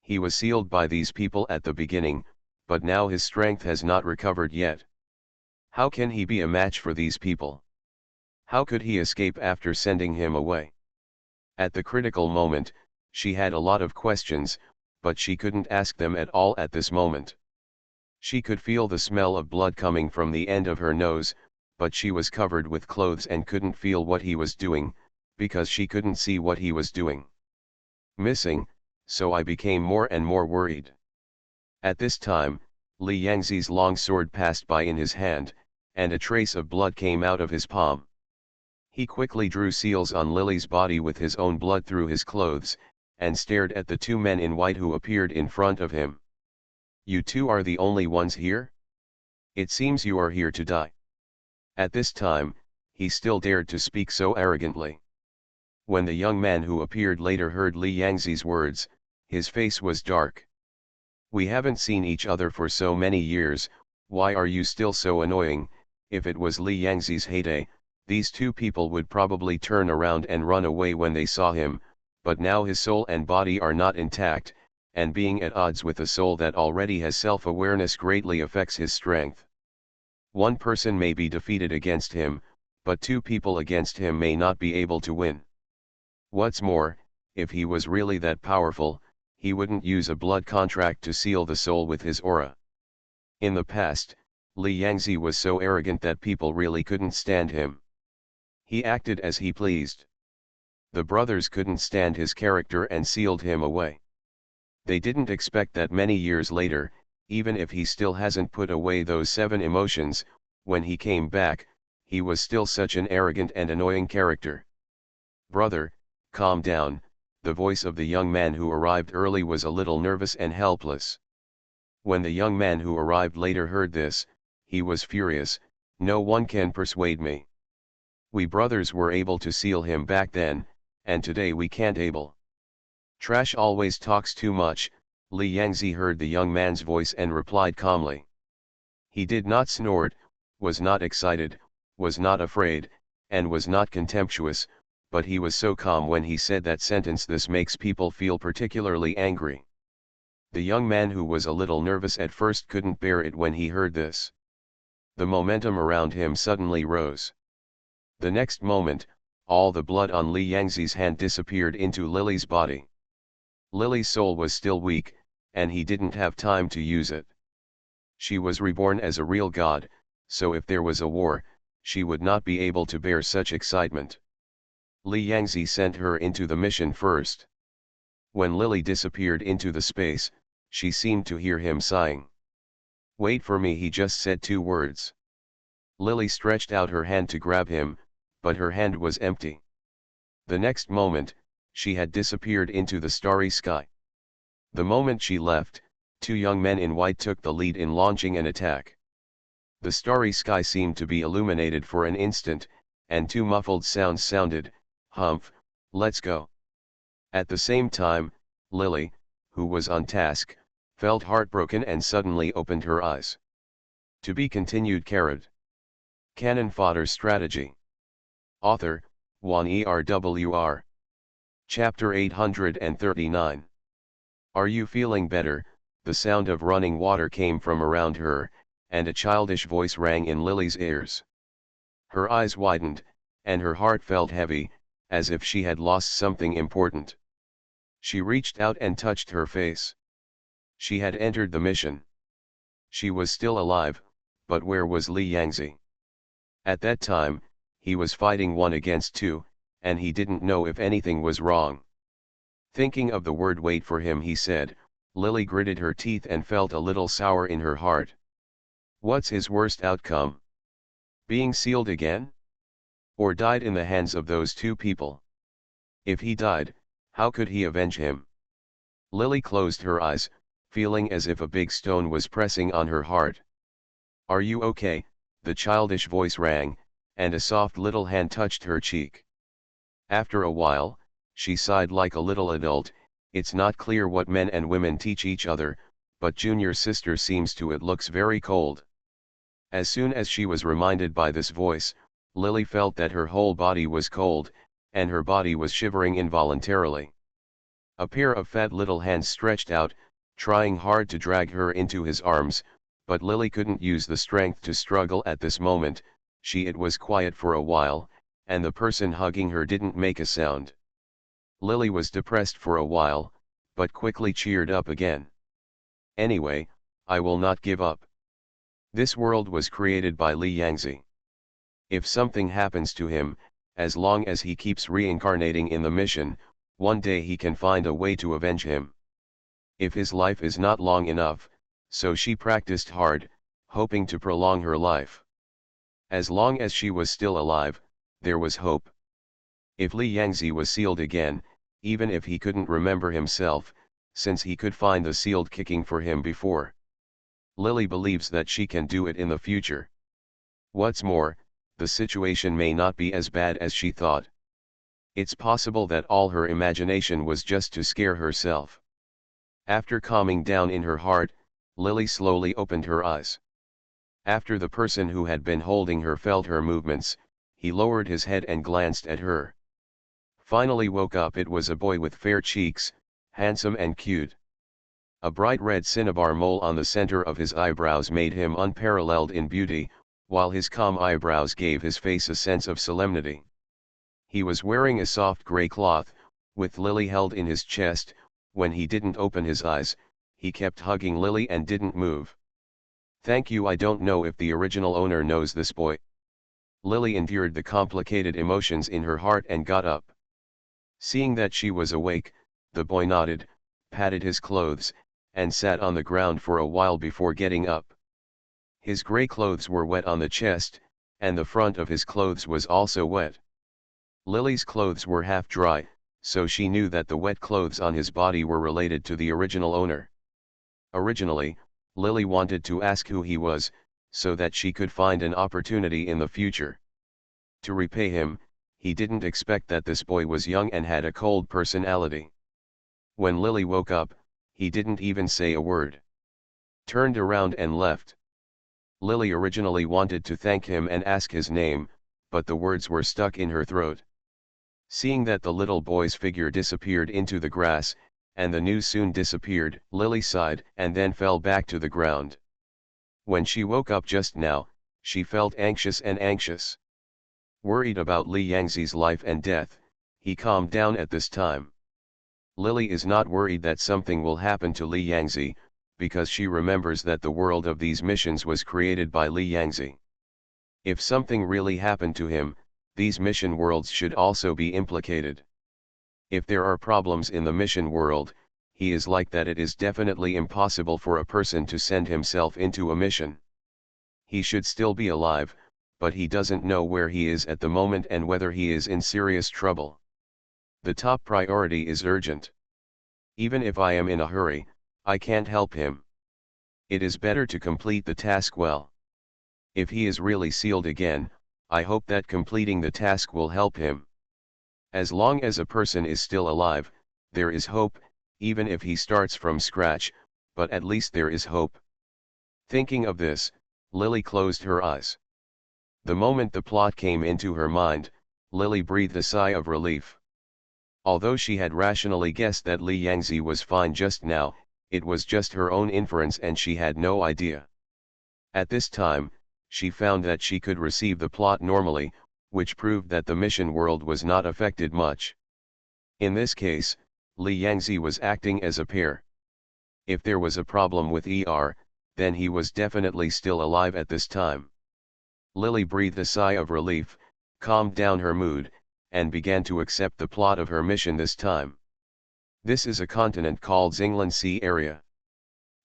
He was sealed by these people at the beginning, but now his strength has not recovered yet. How can he be a match for these people? How could he escape after sending him away? At the critical moment, she had a lot of questions, but she couldn't ask them at all at this moment. She could feel the smell of blood coming from the end of her nose, but she was covered with clothes and couldn't feel what he was doing, because she couldn't see what he was doing. Missing, so I became more and more worried. At this time, Li Yangzi's long sword passed by in his hand, and a trace of blood came out of his palm. He quickly drew seals on Lily's body with his own blood through his clothes, and stared at the two men in white who appeared in front of him. "You two are the only ones here? It seems you are here to die." At this time, he still dared to speak so arrogantly. When the young man who appeared later heard Li Yangzi's words, his face was dark. "We haven't seen each other for so many years, why are you still so annoying?" If it was Li Yangzi's heyday, these two people would probably turn around and run away when they saw him, but now his soul and body are not intact, and being at odds with a soul that already has self-awareness greatly affects his strength. One person may be defeated against him, but two people against him may not be able to win. What's more, if he was really that powerful, he wouldn't use a blood contract to seal the soul with his aura. In the past, Li Yangzi was so arrogant that people really couldn't stand him. He acted as he pleased. The brothers couldn't stand his character and sealed him away. They didn't expect that many years later, even if he still hasn't put away those 7 emotions, when he came back, he was still such an arrogant and annoying character. "Brother, calm down." The voice of the young man who arrived early was a little nervous and helpless. When the young man who arrived later heard this, he was furious. "No one can persuade me. We brothers were able to seal him back then, and today we can't able." "Trash always talks too much." Li Yangzi heard the young man's voice and replied calmly. He did not snort, was not excited, was not afraid, and was not contemptuous, but he was so calm when he said that sentence. This makes people feel particularly angry. The young man who was a little nervous at first couldn't bear it when he heard this. The momentum around him suddenly rose. The next moment, all the blood on Li Yangzi's hand disappeared into Lily's body. Lily's soul was still weak, and he didn't have time to use it. She was reborn as a real god, so if there was a war, she would not be able to bear such excitement. Li Yangzi sent her into the mission first. When Lily disappeared into the space, she seemed to hear him sighing. "Wait for me," he just said 2 words. Lily stretched out her hand to grab him, but her hand was empty. The next moment, she had disappeared into the starry sky. The moment she left, 2 young men in white took the lead in launching an attack. The starry sky seemed to be illuminated for an instant, and 2 muffled sounds sounded, "Humph, let's go." At the same time, Lily, who was on task, felt heartbroken and suddenly opened her eyes. To be continued. Cannon Fodder Strategy. Author, Juan ERWR. Chapter 839. Are you feeling better? The sound of running water came from around her, and a childish voice rang in Lily's ears. Her eyes widened, and her heart felt heavy, as if she had lost something important. She reached out and touched her face. She had entered the mission. She was still alive, but where was Li Yangzi? At that time, he was fighting 1 against 2, and he didn't know if anything was wrong. Thinking of the word "wait for him," he said. Lily gritted her teeth and felt a little sour in her heart. What's his worst outcome? Being sealed again? Or died in the hands of those 2 people? If he died, how could he avenge him? Lily closed her eyes, feeling as if a big stone was pressing on her heart. Are you okay? The childish voice rang, and a soft little hand touched her cheek. After a while, she sighed like a little adult. It's not clear what men and women teach each other, but junior sister seems to. It looks very cold. As soon as she was reminded by this voice, Lily felt that her whole body was cold, and her body was shivering involuntarily. A pair of fat little hands stretched out, trying hard to drag her into his arms, but Lily couldn't use the strength to struggle at this moment. It was quiet for a while, and the person hugging her didn't make a sound. Lily was depressed for a while, but quickly cheered up again. Anyway, I will not give up. This world was created by Li Yangzi. If something happens to him, as long as he keeps reincarnating in the mission, one day he can find a way to avenge him. If his life is not long enough, so she practiced hard, hoping to prolong her life. As long as she was still alive, there was hope. If Li Yangzi was sealed again, even if he couldn't remember himself, since he could find the sealed kicking for him before. Lily believes that she can do it in the future. What's more, the situation may not be as bad as she thought. It's possible that all her imagination was just to scare herself. After calming down in her heart, Lily slowly opened her eyes. After the person who had been holding her felt her movements, he lowered his head and glanced at her. Finally woke up. It was a boy with fair cheeks, handsome and cute. A bright red cinnabar mole on the center of his eyebrows made him unparalleled in beauty, while his calm eyebrows gave his face a sense of solemnity. He was wearing a soft gray cloth, with Lily held in his chest. When he didn't open his eyes, he kept hugging Lily and didn't move. Thank you. I don't know if the original owner knows this boy. Lily endured the complicated emotions in her heart and got up. Seeing that she was awake, the boy nodded, patted his clothes, and sat on the ground for a while before getting up. His gray clothes were wet on the chest, and the front of his clothes was also wet. Lily's clothes were half dry, so she knew that the wet clothes on his body were related to the original owner. Originally, Lily wanted to ask who he was, so that she could find an opportunity in the future to repay him. He didn't expect that this boy was young and had a cold personality. When Lily woke up, he didn't even say a word. Turned around and left. Lily originally wanted to thank him and ask his name, but the words were stuck in her throat. Seeing that the little boy's figure disappeared into the grass, and the news soon disappeared, Lily sighed and then fell back to the ground. When she woke up just now, she felt anxious and anxious. Worried about Li Yangzi's life and death, he calmed down at this time. Lily is not worried that something will happen to Li Yangzi, because she remembers that the world of these missions was created by Li Yangzi. If something really happened to him, these mission worlds should also be implicated. If there are problems in the mission world, he is like that it is definitely impossible for a person to send himself into a mission. He should still be alive, but he doesn't know where he is at the moment and whether he is in serious trouble. The top priority is urgent. Even if I am in a hurry, I can't help him. It is better to complete the task well. If he is really sealed again, I hope that completing the task will help him. As long as a person is still alive, there is hope, even if he starts from scratch, but at least there is hope. Thinking of this, Lily closed her eyes. The moment the plot came into her mind, Lily breathed a sigh of relief. Although she had rationally guessed that Li Yangzi was fine just now, it was just her own inference and she had no idea. At this time, she found that she could receive the plot normally, which proved that the mission world was not affected much. In this case, Li Yangzi was acting as a pair. If there was a problem with then he was definitely still alive at this time. Lily breathed a sigh of relief, calmed down her mood, and began to accept the plot of her mission this time. This is a continent called Xinglan Sea area.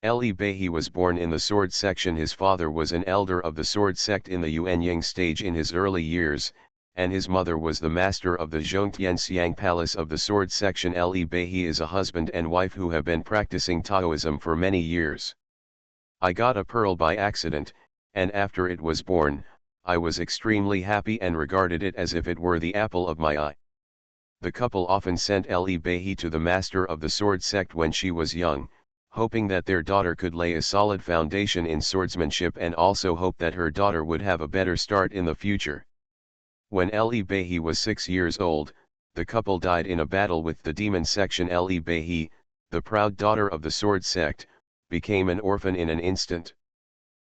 Li Beihe was born in the sword section. His father was an elder of the sword sect in the Yuanying stage in his early years, and his mother was the master of the Zhongtianxiang Palace of the sword section. Li Beihe is a husband and wife who have been practicing Taoism for many years. I got a pearl by accident, and after it was born, I was extremely happy and regarded it as if it were the apple of my eye. The couple often sent Li Beihe to the master of the sword sect when she was young, hoping that their daughter could lay a solid foundation in swordsmanship and also hope that her daughter would have a better start in the future. When Li Beihe was 6 years old, the couple died in a battle with the demon section. Li Beihe, the proud daughter of the sword sect, became an orphan in an instant.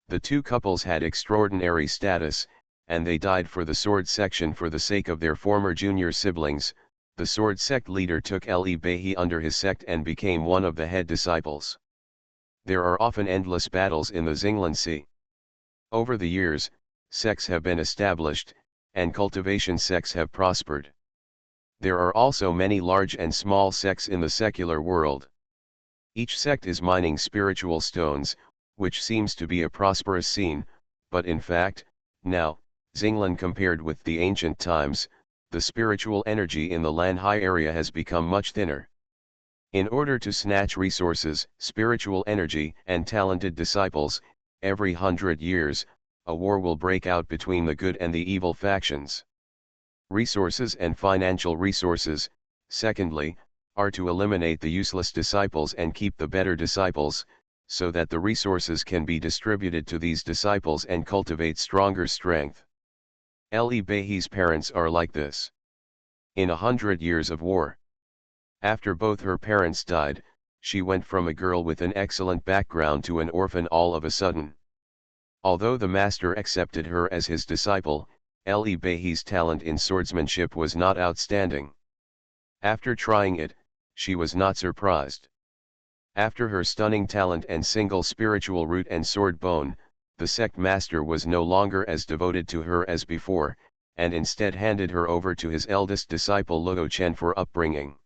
The two couples had extraordinary status, and they died for the sword section for the sake of their former junior siblings. The sword sect leader took Li Beihe under his sect and became one of the head disciples. There are often endless battles in the Xinglan Sea. Over the years, sects have been established, and cultivation sects have prospered. There are also many large and small sects in the secular world. Each sect is mining spiritual stones, which seems to be a prosperous scene, but in fact, now, Xinglan compared with the ancient times, the spiritual energy in the Lanhai area has become much thinner. In order to snatch resources, spiritual energy, and talented disciples, every 100 years, a war will break out between the good and the evil factions. Resources and financial resources, secondly, are to eliminate the useless disciples and keep the better disciples, so that the resources can be distributed to these disciples and cultivate stronger strength. Li Beihe's parents are like this. In 100 years of war, after both her parents died, she went from a girl with an excellent background to an orphan all of a sudden. Although the master accepted her as his disciple, Li Beihe's talent in swordsmanship was not outstanding. After trying it, she was not surprised. After her stunning talent and single spiritual root and sword bone, the sect master was no longer as devoted to her as before, and instead handed her over to his eldest disciple Luo Chen for upbringing.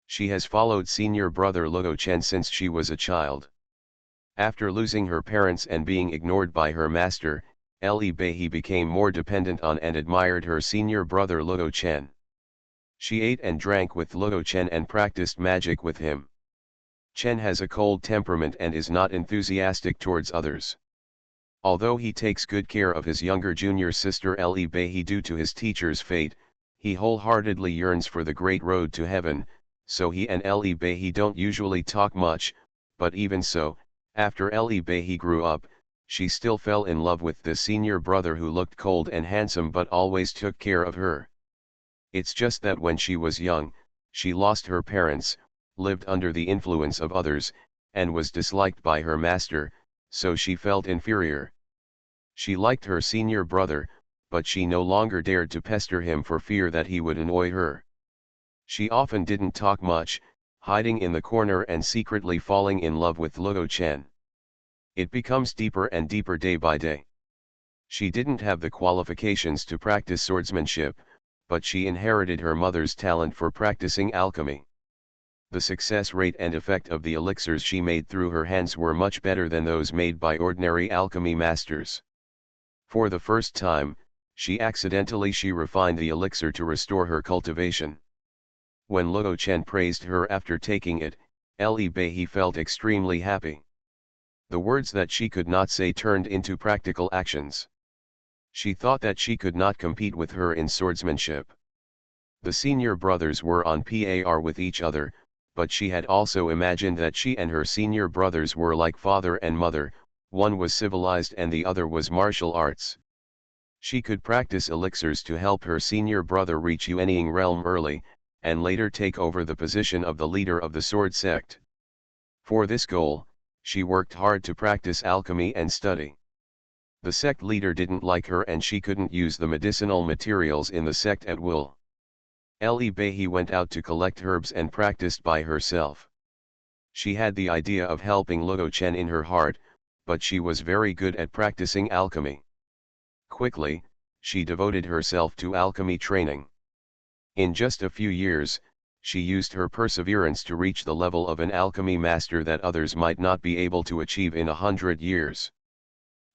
She has followed senior brother Luo Chen since she was a child. After losing her parents and being ignored by her master, Li Beihe became more dependent on and admired her senior brother Luo Chen. She ate and drank with Luo Chen and practiced magic with him. Chen has a cold temperament and is not enthusiastic towards others. Although he takes good care of his younger junior sister Li Beihe due to his teacher's fate, he wholeheartedly yearns for the great road to heaven, so he and Li Beihe don't usually talk much, but even so, after Li Beihe grew up, she still fell in love with the senior brother who looked cold and handsome but always took care of her. It's just that when she was young, she lost her parents, lived under the influence of others, and was disliked by her master, so she felt inferior. She liked her senior brother, but she no longer dared to pester him for fear that he would annoy her. She often didn't talk much, hiding in the corner and secretly falling in love with Luo Chen. It becomes deeper and deeper day by day. She didn't have the qualifications to practice swordsmanship, but she inherited her mother's talent for practicing alchemy. The success rate and effect of the elixirs she made through her hands were much better than those made by ordinary alchemy masters. For the first time, she refined the elixir to restore her cultivation. When Luo Chen praised her after taking it, Li Bei felt extremely happy. The words that she could not say turned into practical actions. She thought that she could not compete with her in swordsmanship. The senior brothers were on par with each other, but she had also imagined that she and her senior brothers were like father and mother, one was civilized and the other was martial arts. She could practice elixirs to help her senior brother reach Yuanying realm early, and later take over the position of the leader of the sword sect. For this goal, she worked hard to practice alchemy and study. The sect leader didn't like her and she couldn't use the medicinal materials in the sect at will. Li Bei went out to collect herbs and practiced by herself. She had the idea of helping Luo Chen in her heart, but she was very good at practicing alchemy. Quickly, she devoted herself to alchemy training. In just a few years, she used her perseverance to reach the level of an alchemy master that others might not be able to achieve in 100 years.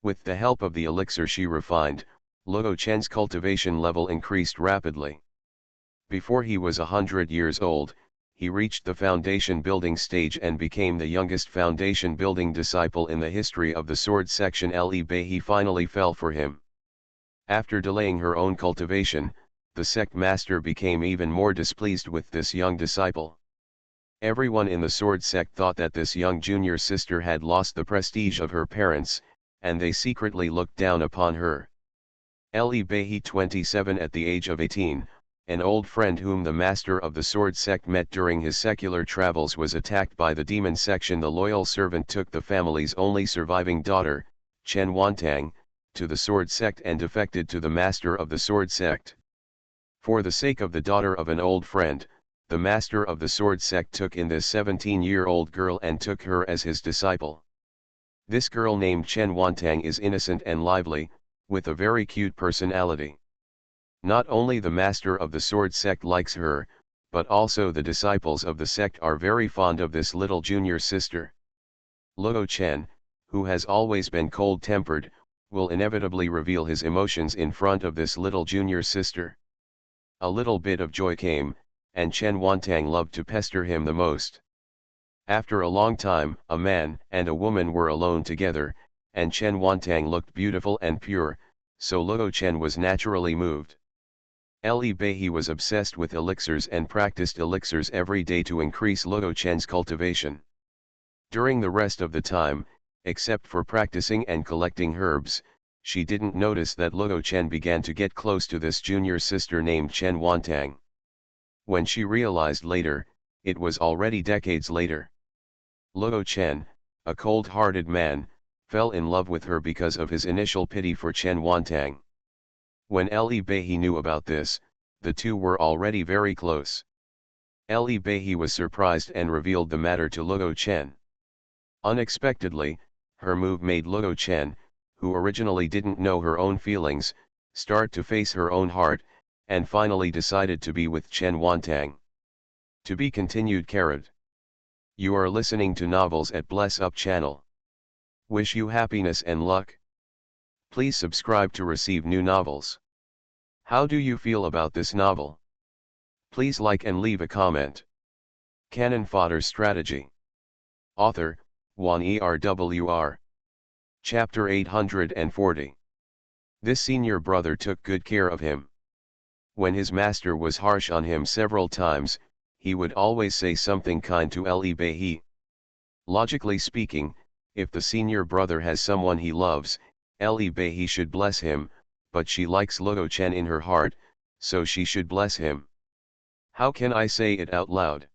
With the help of the elixir she refined, Luo Chen's cultivation level increased rapidly. Before he was 100 years old, he reached the foundation building stage and became the youngest foundation building disciple in the history of the sword section. Li Bei finally fell for him. After delaying her own cultivation, the sect master became even more displeased with this young disciple. Everyone in the sword sect thought that this young junior sister had lost the prestige of her parents, and they secretly looked down upon her. Li Bei 27 at the age of 18, an old friend whom the master of the sword sect met during his secular travels was attacked by the demon section. The loyal servant took the family's only surviving daughter, Chen Wantang, to the sword sect and defected to the master of the sword sect. For the sake of the daughter of an old friend, the master of the sword sect took in this 17-year-old girl and took her as his disciple. This girl named Chen Wantang is innocent and lively, with a very cute personality. Not only the master of the sword sect likes her, but also the disciples of the sect are very fond of this little junior sister. Luo Chen, who has always been cold-tempered, will inevitably reveal his emotions in front of this little junior sister. A little bit of joy came, and Chen Wantang loved to pester him the most. After a long time, a man and a woman were alone together, and Chen Wantang looked beautiful and pure, so Luo Chen was naturally moved. Li Bei was obsessed with elixirs and practiced elixirs every day to increase Luo Chen's cultivation. During the rest of the time, except for practicing and collecting herbs, she didn't notice that Luo Chen began to get close to this junior sister named Chen Wantang. When she realized later, it was already decades later. Luo Chen, a cold-hearted man, fell in love with her because of his initial pity for Chen Wantang. When Li Bei knew about this, the two were already very close. Li Bei was surprised and revealed the matter to Luo Chen. Unexpectedly, her move made Luo Chen, who originally didn't know her own feelings, start to face her own heart, and finally decided to be with Chen Wantang. To be continued. You are listening to novels at Bless Up channel. Wish you happiness and luck. Please subscribe to receive new novels. How do you feel about this novel? Please like and leave a comment. Cannon Fodder Strategy. Author, Wan Erwr. Chapter 840. This senior brother took good care of him. When his master was harsh on him several times, he would always say something kind to Li Bei. Logically speaking, if the senior brother has someone he loves, Li Bei should bless him, but she likes Luo Chen in her heart, so she should bless him. How can I say it out loud?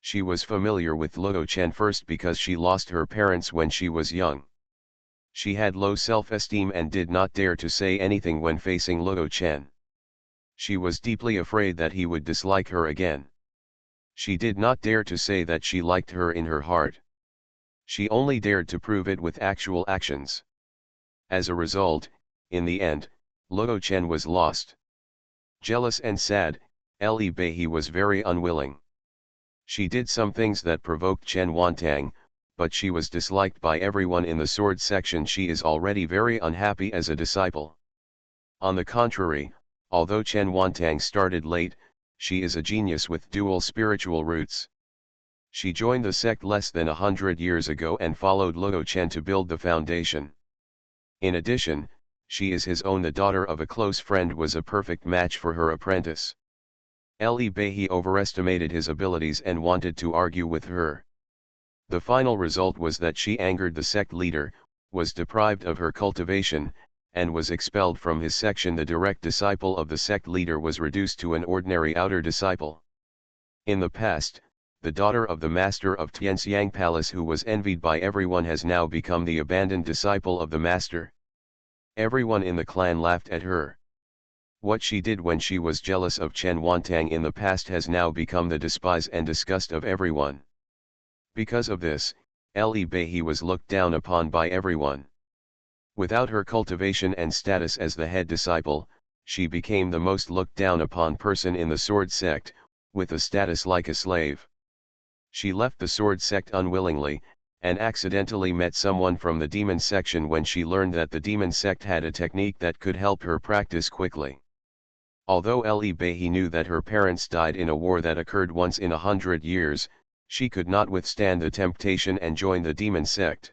She was familiar with Luo Chen first because she lost her parents when she was young. She had low self-esteem and did not dare to say anything when facing Luo Chen. She was deeply afraid that he would dislike her again. She did not dare to say that she liked her in her heart. She only dared to prove it with actual actions. As a result, In the end, Luo Chen was lost. Jealous and sad, Li Beihe was very unwilling. She did some things that provoked Chen Wantang, but she was disliked by everyone in the sword section. She is already very unhappy as a disciple. On the contrary, although Chen Wantang started late, she is a genius with dual spiritual roots. She joined the sect less than 100 years ago and followed Luo Chen to build the foundation. In addition, she is his own. The daughter of a close friend was a perfect match for her apprentice. Li Beihe overestimated his abilities and wanted to argue with her. The final result was that she angered the sect leader, was deprived of her cultivation, and was expelled from his section. The direct disciple of the sect leader was reduced to an ordinary outer disciple. In the past, the daughter of the master of Tianxiang Palace, who was envied by everyone, has now become the abandoned disciple of the master. Everyone in the clan laughed at her. What she did when she was jealous of Chen Wantang in the past has now become the despise and disgust of everyone. Because of this, Li Beihe was looked down upon by everyone. Without her cultivation and status as the head disciple, she became the most looked down upon person in the sword sect, with a status like a slave. She left the sword sect unwillingly, and accidentally met someone from the demon section when she learned that the demon sect had a technique that could help her practice quickly. Although Li Beihe knew that her parents died in a war that occurred once in 100 years, she could not withstand the temptation and joined the demon sect.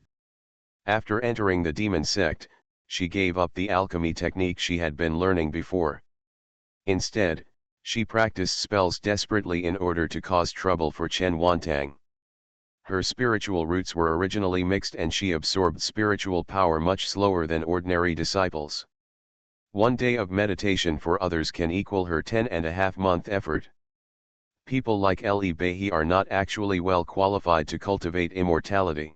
After entering the demon sect, she gave up the alchemy technique she had been learning before. Instead, she practiced spells desperately in order to cause trouble for Chen Wantang. Her spiritual roots were originally mixed and she absorbed spiritual power much slower than ordinary disciples. One day of meditation for others can equal her 10.5-month effort. People like Li Beihe are not actually well qualified to cultivate immortality.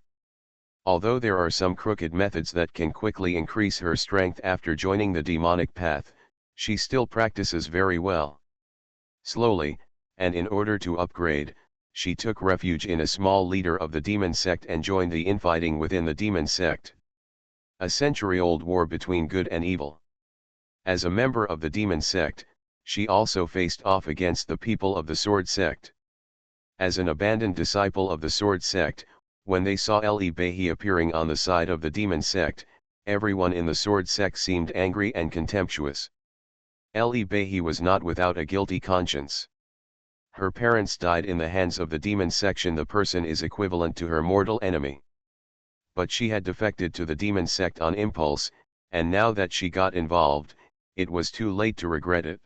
Although there are some crooked methods that can quickly increase her strength after joining the demonic path, she still practices very well. Slowly, and in order to upgrade, she took refuge in a small leader of the demon sect and joined the infighting within the demon sect. A century-old war between good and evil. As a member of the demon sect, she also faced off against the people of the sword sect. As an abandoned disciple of the sword sect, when they saw Li Beihe appearing on the side of the demon sect, everyone in the sword sect seemed angry and contemptuous. Li Beihe was not without a guilty conscience. Her parents died in the hands of the demon section. The person is equivalent to her mortal enemy. But she had defected to the demon sect on impulse, and now that she got involved, it was too late to regret it.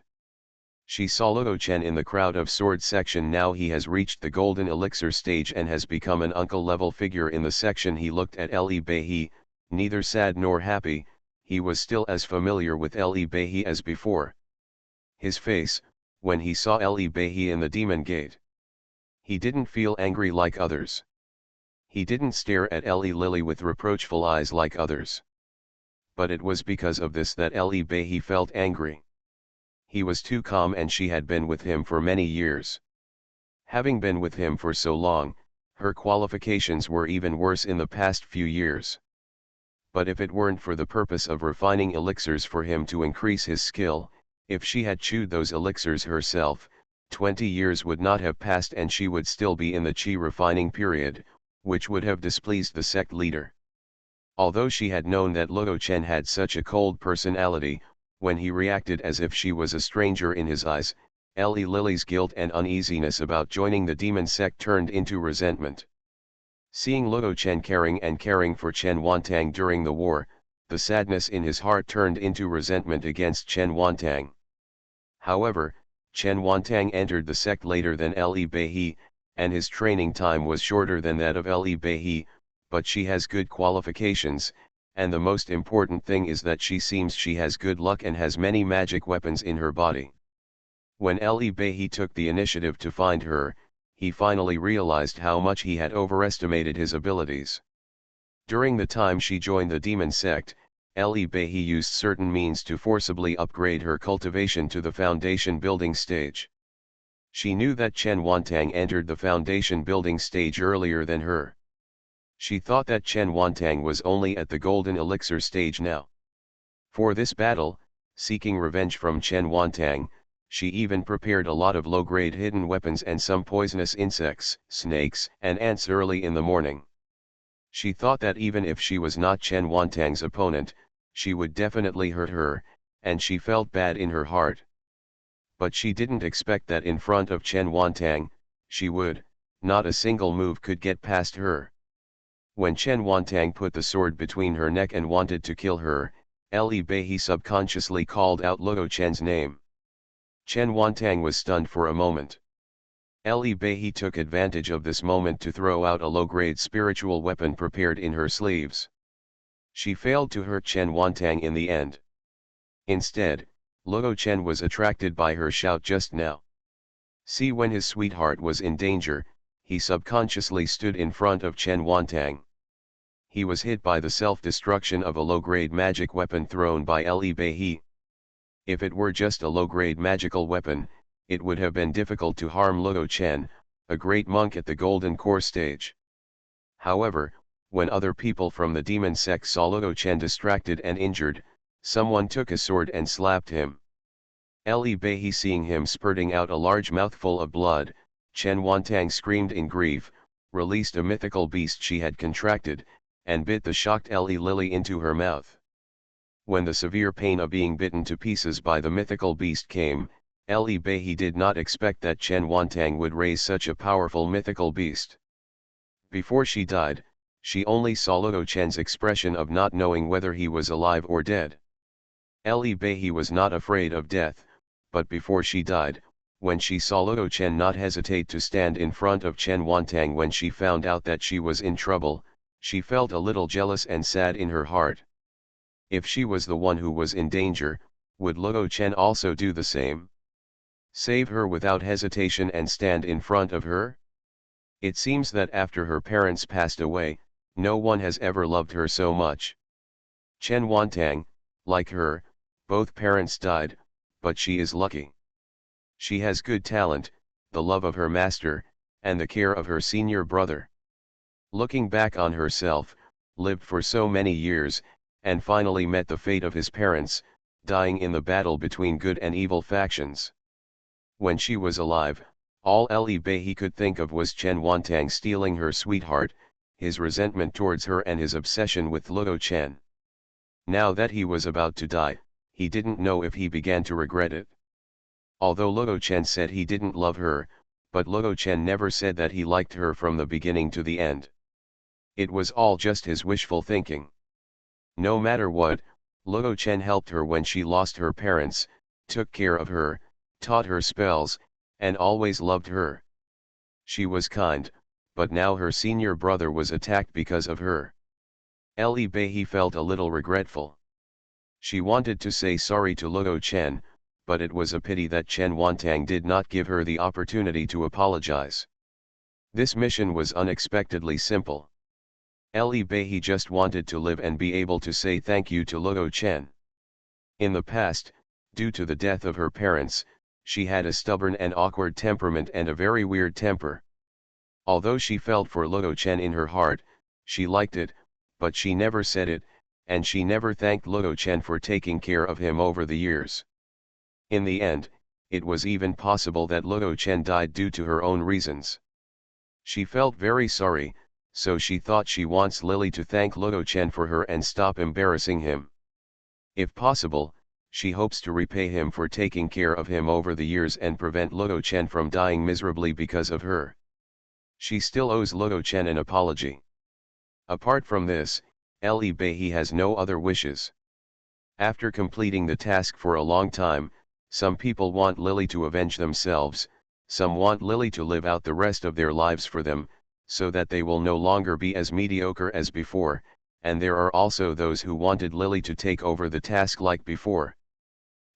She saw Luo Chen in the crowd of sword section. Now he has reached the golden elixir stage and has become an uncle-level figure in the section. He looked at Li Beihe, neither sad nor happy. He was still as familiar with Li Beihe as before. His face, when he saw Li Beihe in the demon gate. He didn't feel angry like others. He didn't stare at Li Lily with reproachful eyes like others. But it was because of this that Li Beihe felt angry. He was too calm and she had been with him for many years. Having been with him for so long, her qualifications were even worse in the past few years. But if it weren't for the purpose of refining elixirs for him to increase his skill, if she had chewed those elixirs herself, 20 years would not have passed and she would still be in the chi refining period, which would have displeased the sect leader. Although she had known that Luo Chen had such a cold personality, when he reacted as if she was a stranger in his eyes, Li Lily's guilt and uneasiness about joining the demon sect turned into resentment. Seeing Luo Chen caring for Chen Wantang during the war, the sadness in his heart turned into resentment against Chen Wantang. However, Chen Wantang entered the sect later than Li Beihe, and his training time was shorter than that of Li Beihe, but she has good qualifications, and the most important thing is that she seems she has good luck and has many magic weapons in her body. When Li Beihe took the initiative to find her, he finally realized how much he had overestimated his abilities. During the time she joined the demon sect, Li Beihe used certain means to forcibly upgrade her cultivation to the foundation building stage. She knew that Chen Wantang entered the foundation building stage earlier than her. She thought that Chen Wantang was only at the golden elixir stage now. For this battle, seeking revenge from Chen Wantang, she even prepared a lot of low-grade hidden weapons and some poisonous insects, snakes, and ants early in the morning. She thought that even if she was not Chen Wantang's opponent, she would definitely hurt her, and she felt bad in her heart. But she didn't expect that in front of Chen Wantang, she would, not a single move could get past her. When Chen Wantang put the sword between her neck and wanted to kill her, Li Beihe subconsciously called out Luo Chen's name. Chen Wantang was stunned for a moment. Li Beihe took advantage of this moment to throw out a low-grade spiritual weapon prepared in her sleeves. She failed to hurt Chen Wantang in the end. Instead, Luo Chen was attracted by her shout just now. See, when his sweetheart was in danger, he subconsciously stood in front of Chen Wantang. He was hit by the self-destruction of a low-grade magic weapon thrown by Li Beihe. If it were just a low-grade magical weapon, it would have been difficult to harm Luo Chen, a great monk at the Golden Core stage. However, when other people from the demon sect saw Luo Chen distracted and injured, someone took a sword and slapped him. Li Beihe, seeing him spurting out a large mouthful of blood, Chen Wantang screamed in grief, released a mythical beast she had contracted, and bit the shocked Li Lily into her mouth. When the severe pain of being bitten to pieces by the mythical beast came, Li Beihe did not expect that Chen Wantang would raise such a powerful mythical beast. Before she died, she only saw Luo Chen's expression of not knowing whether he was alive or dead. Li Beihe was not afraid of death, but before she died, when she saw Luo Chen not hesitate to stand in front of Chen Wantang when she found out that she was in trouble, she felt a little jealous and sad in her heart. If she was the one who was in danger, would Luo Chen also do the same? Save her without hesitation and stand in front of her? It seems that after her parents passed away, no one has ever loved her so much. Chen Wantang, like her, both parents died, but she is lucky. She has good talent, the love of her master, and the care of her senior brother. Looking back on herself, lived for so many years, and finally met the fate of his parents, dying in the battle between good and evil factions. When she was alive, all Li Beihe could think of was Chen Wantang stealing her sweetheart, his resentment towards her and his obsession with Luo Chen. Now that he was about to die, he didn't know if he began to regret it. Although Luo Chen said he didn't love her, but Luo Chen never said that he liked her from the beginning to the end. It was all just his wishful thinking. No matter what, Luo Chen helped her when she lost her parents, took care of her, taught her spells, and always loved her. She was kind, but now her senior brother was attacked because of her. Li Beihe felt a little regretful. She wanted to say sorry to Luo Chen, but it was a pity that Chen Wantang did not give her the opportunity to apologize. This mission was unexpectedly simple. Li Beihe just wanted to live and be able to say thank you to Luo Chen. In the past, due to the death of her parents, she had a stubborn and awkward temperament and a very weird temper. Although she felt for Luo Chen in her heart, she liked it, but she never said it, and she never thanked Luo Chen for taking care of him over the years. In the end, it was even possible that Luo Chen died due to her own reasons. She felt very sorry, so she thought she wants Lily to thank Luo Chen for her and stop embarrassing him. If possible, she hopes to repay him for taking care of him over the years and prevent Luo Chen from dying miserably because of her. She still owes Luo Chen an apology. Apart from this, Li Beihe has no other wishes. After completing the task for a long time, some people want Lily to avenge themselves, some want Lily to live out the rest of their lives for them, so that they will no longer be as mediocre as before, and there are also those who wanted Lily to take over the task like before.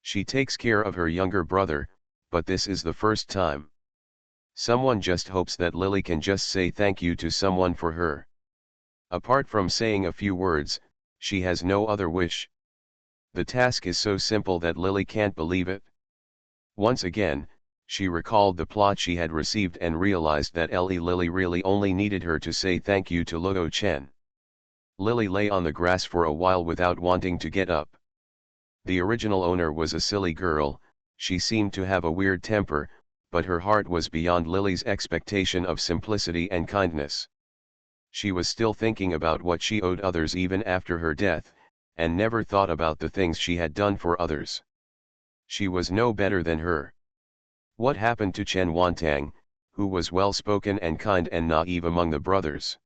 She takes care of her younger brother, but this is the first time. Someone just hopes that Lily can just say thank you to someone for her. Apart from saying a few words, she has no other wish. The task is so simple that Lily can't believe it. Once again, she recalled the plot she had received and realized that Lily really only needed her to say thank you to Luo Chen. Lily lay on the grass for a while without wanting to get up. The original owner was a silly girl, she seemed to have a weird temper, but her heart was beyond Lily's expectation of simplicity and kindness. She was still thinking about what she owed others even after her death, and never thought about the things she had done for others. She was no better than her. What happened to Chen Wantang, who was well-spoken and kind and naive among the brothers?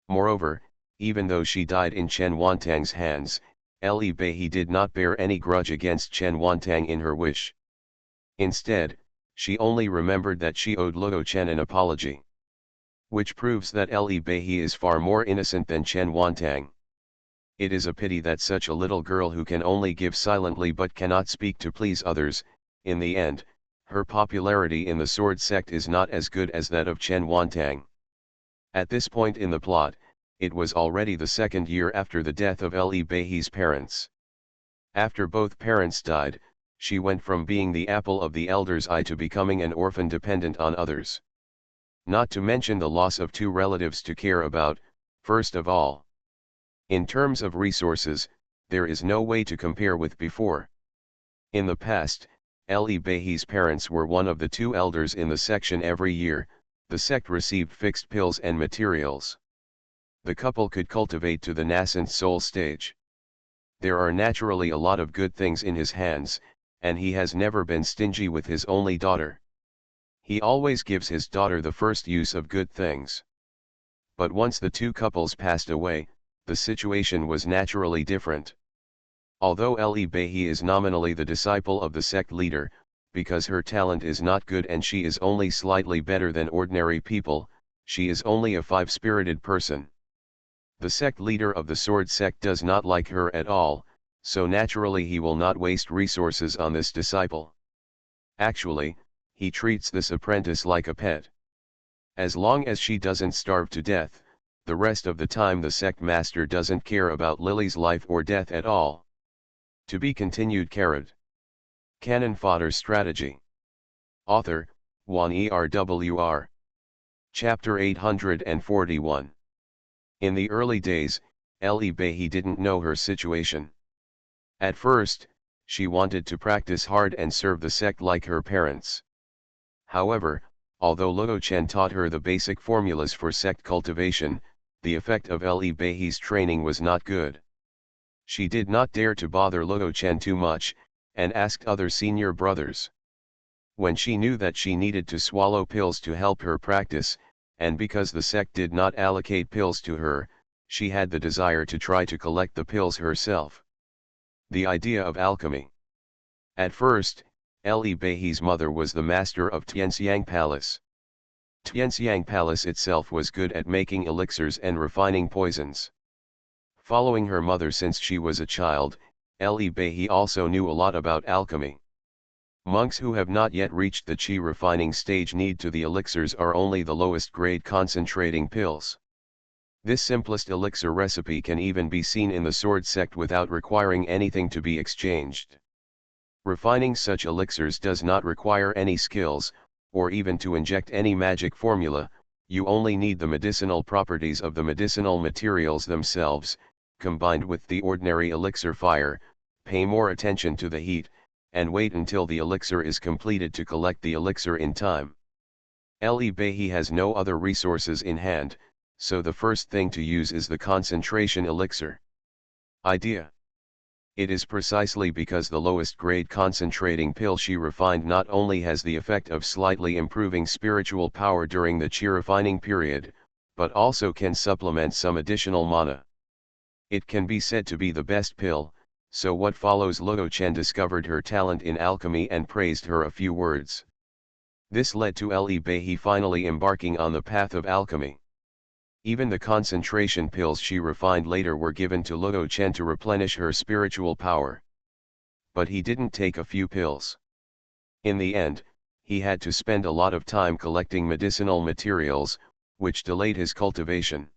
Moreover, even though she died in Chen Wantang's hands, Li Bei did not bear any grudge against Chen Wantang in her wish. Instead, she only remembered that she owed Luo Chen an apology. Which proves that Li Bei is far more innocent than Chen Wantang. It is a pity that such a little girl who can only give silently but cannot speak to please others, in the end, her popularity in the sword sect is not as good as that of Chen Wantang. At this point in the plot, it was already the second year after the death of Li Bei's parents. After both parents died, she went from being the apple of the elder's eye to becoming an orphan dependent on others. Not to mention the loss of two relatives to care about, first of all. In terms of resources, there is no way to compare with before. In the past, Li Bei's parents were one of the two elders in the section every year, the sect received fixed pills and materials. The couple could cultivate to the nascent soul stage. There are naturally a lot of good things in his hands, and he has never been stingy with his only daughter. He always gives his daughter the first use of good things. But once the two couples passed away, the situation was naturally different. Although Li Bei is nominally the disciple of the sect leader, because her talent is not good and she is only slightly better than ordinary people, she is only a five-spirited person. The sect leader of the sword sect does not like her at all, so naturally he will not waste resources on this disciple. Actually, he treats this apprentice like a pet. As long as she doesn't starve to death, the rest of the time the sect master doesn't care about Lily's life or death at all. To be continued. Canon Fodder Strategy. Author, Wan Erwr. Chapter 841. In the early days, Li Bei didn't know her situation. At first, she wanted to practice hard and serve the sect like her parents. However, although Luo Chen taught her the basic formulas for sect cultivation, the effect of Li Bei's training was not good. She did not dare to bother Luo Chen too much, and asked other senior brothers. When she knew that she needed to swallow pills to help her practice, and because the sect did not allocate pills to her, she had the desire to try to collect the pills herself. The idea of alchemy. At first, Li Bei's mother was the master of Tianxiang Palace. Tianxiang Palace itself was good at making elixirs and refining poisons. Following her mother since she was a child, Li Bei also knew a lot about alchemy. Monks who have not yet reached the qi refining stage need to the elixirs are only the lowest grade concentrating pills. This simplest elixir recipe can even be seen in the sword sect without requiring anything to be exchanged. Refining such elixirs does not require any skills, or even to inject any magic formula, you only need the medicinal properties of the medicinal materials themselves, combined with the ordinary elixir fire, pay more attention to the heat, and wait until the elixir is completed to collect the elixir in time. Li Bei has no other resources in hand, so the first thing to use is the concentration elixir. Idea. It is precisely because the lowest grade concentrating pill she refined not only has the effect of slightly improving spiritual power during the qi refining period, but also can supplement some additional mana. It can be said to be the best pill, so what follows Luo Chen discovered her talent in alchemy and praised her a few words. This led to Li Bei finally embarking on the path of alchemy. Even the concentration pills she refined later were given to Luo Chen to replenish her spiritual power. But he didn't take a few pills. In the end, he had to spend a lot of time collecting medicinal materials, which delayed his cultivation.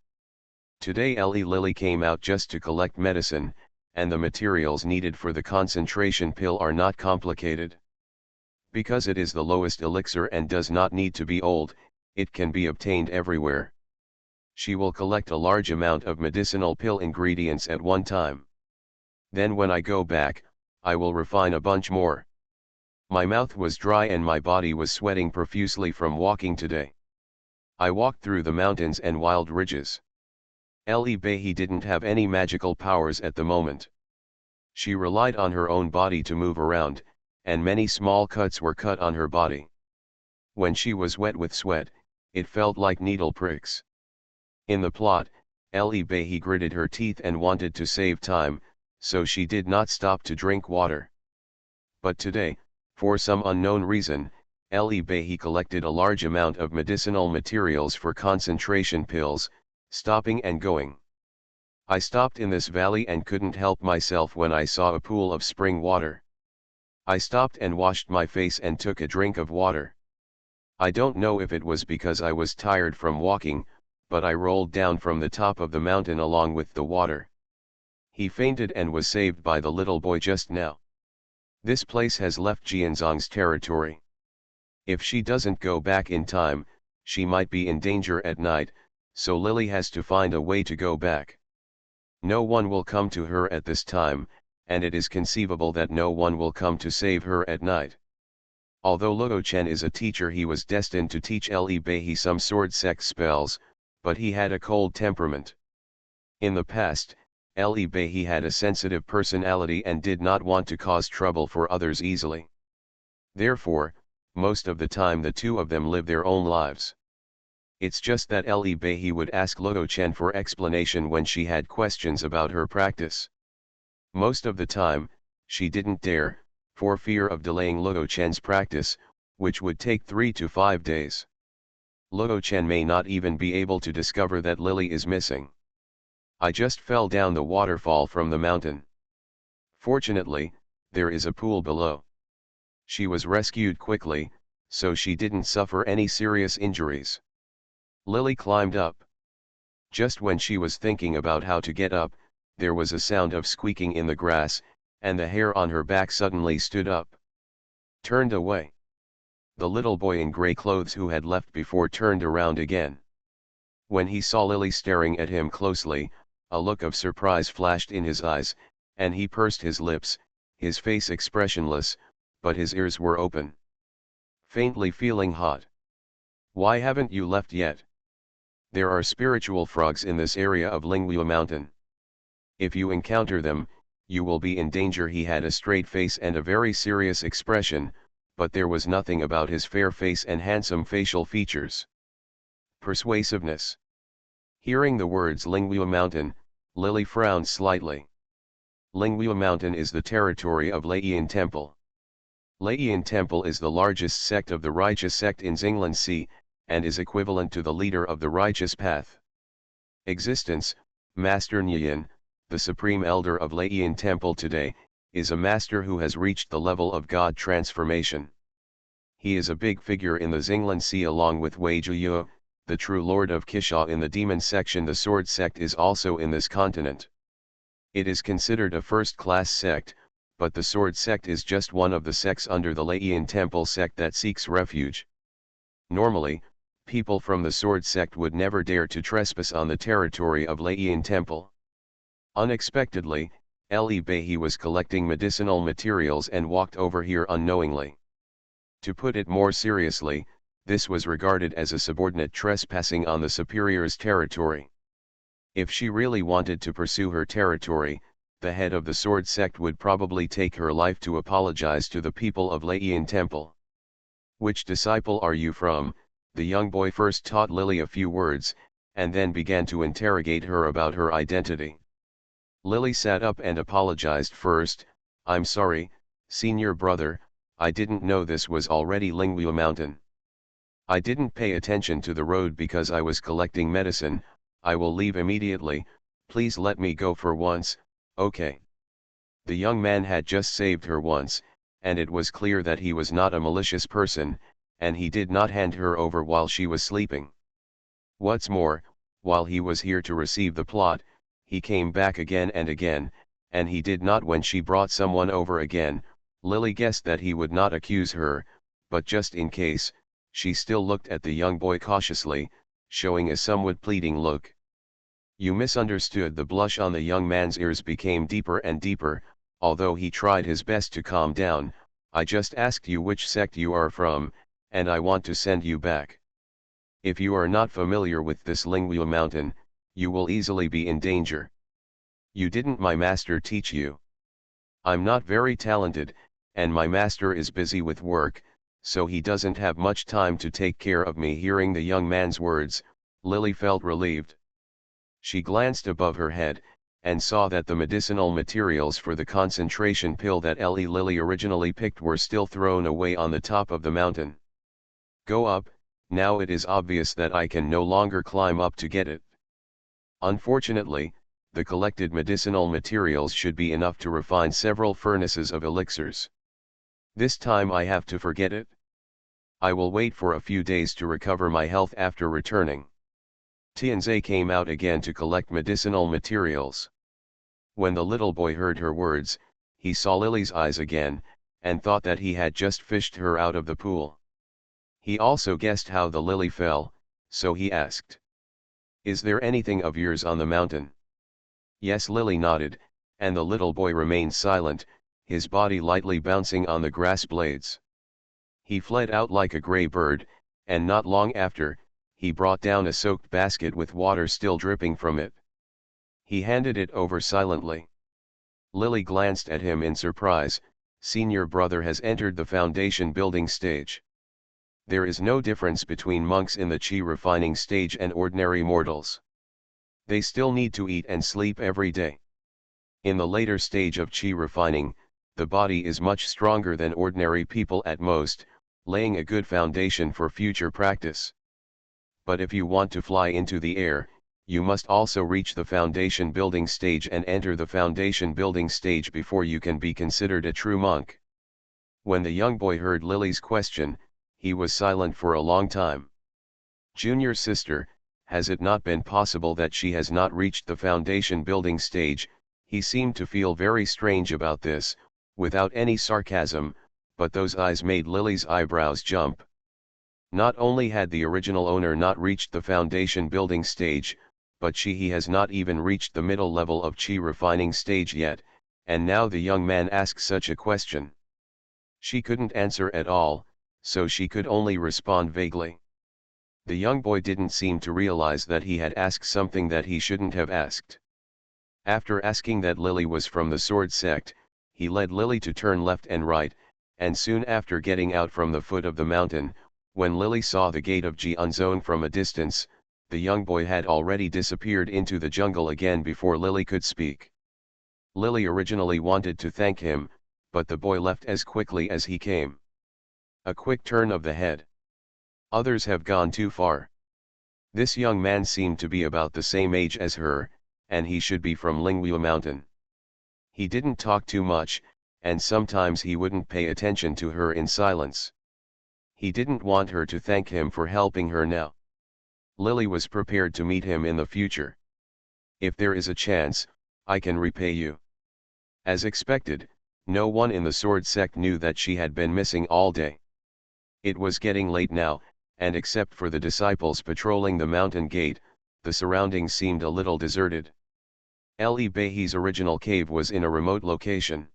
Today Eli Lily came out just to collect medicine, and the materials needed for the concentration pill are not complicated. Because it is the lowest elixir and does not need to be old, it can be obtained everywhere. She will collect a large amount of medicinal pill ingredients at one time. Then when I go back, I will refine a bunch more. My mouth was dry and my body was sweating profusely from walking today. I walked through the mountains and wild ridges. Ellie Behe didn't have any magical powers at the moment. She relied on her own body to move around, and many small cuts were cut on her body. When she was wet with sweat, it felt like needle pricks. In the plot, Ellie Behe gritted her teeth and wanted to save time, so she did not stop to drink water. But today, for some unknown reason, Ellie Behe collected a large amount of medicinal materials for concentration pills, stopping and going. I stopped in this valley and couldn't help myself when I saw a pool of spring water. I stopped and washed my face and took a drink of water. I don't know if it was because I was tired from walking, but I rolled down from the top of the mountain along with the water. He fainted and was saved by the little boy just now. This place has left Jianzhong's territory. If she doesn't go back in time, she might be in danger at night, so Lily has to find a way to go back. No one will come to her at this time, and it is conceivable that no one will come to save her at night. Although Luo Chen is a teacher, he was destined to teach Ellie Behe some sword sect spells, but he had a cold temperament. In the past, Ellie Behe had a sensitive personality and did not want to cause trouble for others easily. Therefore, most of the time the two of them live their own lives. It's just that Ellie Behe would ask Luo Chen for explanation when she had questions about her practice. Most of the time, she didn't dare, for fear of delaying Luo Chen's practice, which would take 3 to 5 days. Luo Chen may not even be able to discover that Lily is missing. I just fell down the waterfall from the mountain. Fortunately, there is a pool below. She was rescued quickly, so she didn't suffer any serious injuries. Lily climbed up. Just when she was thinking about how to get up, there was a sound of squeaking in the grass, and the hair on her back suddenly stood up. Turned away. The little boy in gray clothes who had left before turned around again. When he saw Lily staring at him closely, a look of surprise flashed in his eyes, and he pursed his lips, his face expressionless, but his ears were open. Faintly feeling hot. Why haven't you left yet? There are spiritual frogs in this area of Lingwu Mountain. If you encounter them, you will be in danger. He had a straight face and a very serious expression, but there was nothing about his fair face and handsome facial features. Persuasiveness. Hearing the words Lingwu Mountain, Lily frowned slightly. Lingwu Mountain is the territory of Leiyin Temple. Leiyin Temple is the largest sect of the righteous sect in Xinglan Sea, and is equivalent to the leader of the righteous path. Existence, Master Nyan, the supreme elder of Leiyin Temple today, is a master who has reached the level of God transformation. He is a big figure in the Xinglan Sea along with Wei Zhuyo, the true lord of Kisha in the demon section. The sword sect is also in this continent. It is considered a first-class sect, but the sword sect is just one of the sects under the Leiyin Temple sect that seeks refuge. Normally, people from the sword sect would never dare to trespass on the territory of Leiyin Temple. Unexpectedly, Ellie Behe was collecting medicinal materials and walked over here unknowingly. To put it more seriously, this was regarded as a subordinate trespassing on the superior's territory. If she really wanted to pursue her territory, the head of the sword sect would probably take her life to apologize to the people of Leiyin Temple. Which disciple are you from? The young boy first taught Lily a few words, and then began to interrogate her about her identity. Lily sat up and apologized first. I'm sorry, senior brother, I didn't know this was already Lingwu Mountain. I didn't pay attention to the road because I was collecting medicine. I will leave immediately, please let me go for once, okay. The young man had just saved her once, and it was clear that he was not a malicious person, and he did not hand her over while she was sleeping. What's more, while he was here to receive the plot, he came back again and again, and he did not when she brought someone over again. Lily guessed that he would not accuse her, but just in case, she still looked at the young boy cautiously, showing a somewhat pleading look. You misunderstood. The blush on the young man's ears became deeper and deeper, although he tried his best to calm down, "I just asked you which sect you are from, and I want to send you back. If you are not familiar with this Lingua mountain, you will easily be in danger. You didn't my master teach you? I'm not very talented, and my master is busy with work, so he doesn't have much time to take care of me." Hearing the young man's words, Lily felt relieved. She glanced above her head, and saw that the medicinal materials for the concentration pill that Lily originally picked were still thrown away on the top of the mountain. "Go up, now it is obvious that I can no longer climb up to get it. Unfortunately, the collected medicinal materials should be enough to refine several furnaces of elixirs. This time I have to forget it. I will wait for a few days to recover my health after returning." Tianze came out again to collect medicinal materials. When the little boy heard her words, he saw Lily's eyes again, and thought that he had just fished her out of the pool. He also guessed how the lily fell, so he asked, "Is there anything of yours on the mountain?" Yes, Lily nodded, and the little boy remained silent, his body lightly bouncing on the grass blades. He fled out like a gray bird, and not long after, he brought down a soaked basket with water still dripping from it. He handed it over silently. Lily glanced at him in surprise. "Senior brother has entered the foundation building stage. There is no difference between monks in the chi refining stage and ordinary mortals. They still need to eat and sleep every day. In the later stage of chi refining, the body is much stronger than ordinary people at most, laying a good foundation for future practice. But if you want to fly into the air, you must also reach the foundation building stage and enter the foundation building stage before you can be considered a true monk." When the young boy heard Lily's question, he was silent for a long time. "Junior sister, has it not been possible that she has not reached the foundation building stage?" He seemed to feel very strange about this, without any sarcasm, but those eyes made Lily's eyebrows jump. Not only had the original owner not reached the foundation building stage, but he has not even reached the middle level of chi refining stage yet, and now the young man asks such a question. She couldn't answer at all, so she could only respond vaguely. The young boy didn't seem to realize that he had asked something that he shouldn't have asked. After asking that Lily was from the sword sect, he led Lily to turn left and right, and soon after getting out from the foot of the mountain, when Lily saw the gate of Jianzhong from a distance, the young boy had already disappeared into the jungle again before Lily could speak. Lily originally wanted to thank him, but the boy left as quickly as he came. A quick turn of the head. Others have gone too far. This young man seemed to be about the same age as her, and he should be from Lingua Mountain. He didn't talk too much, and sometimes he wouldn't pay attention to her in silence. He didn't want her to thank him for helping her now. Lily was prepared to meet him in the future. "If there is a chance, I can repay you." As expected, no one in the sword sect knew that she had been missing all day. It was getting late now, and except for the disciples patrolling the mountain gate, the surroundings seemed a little deserted. Li Bei's original cave was in a remote location.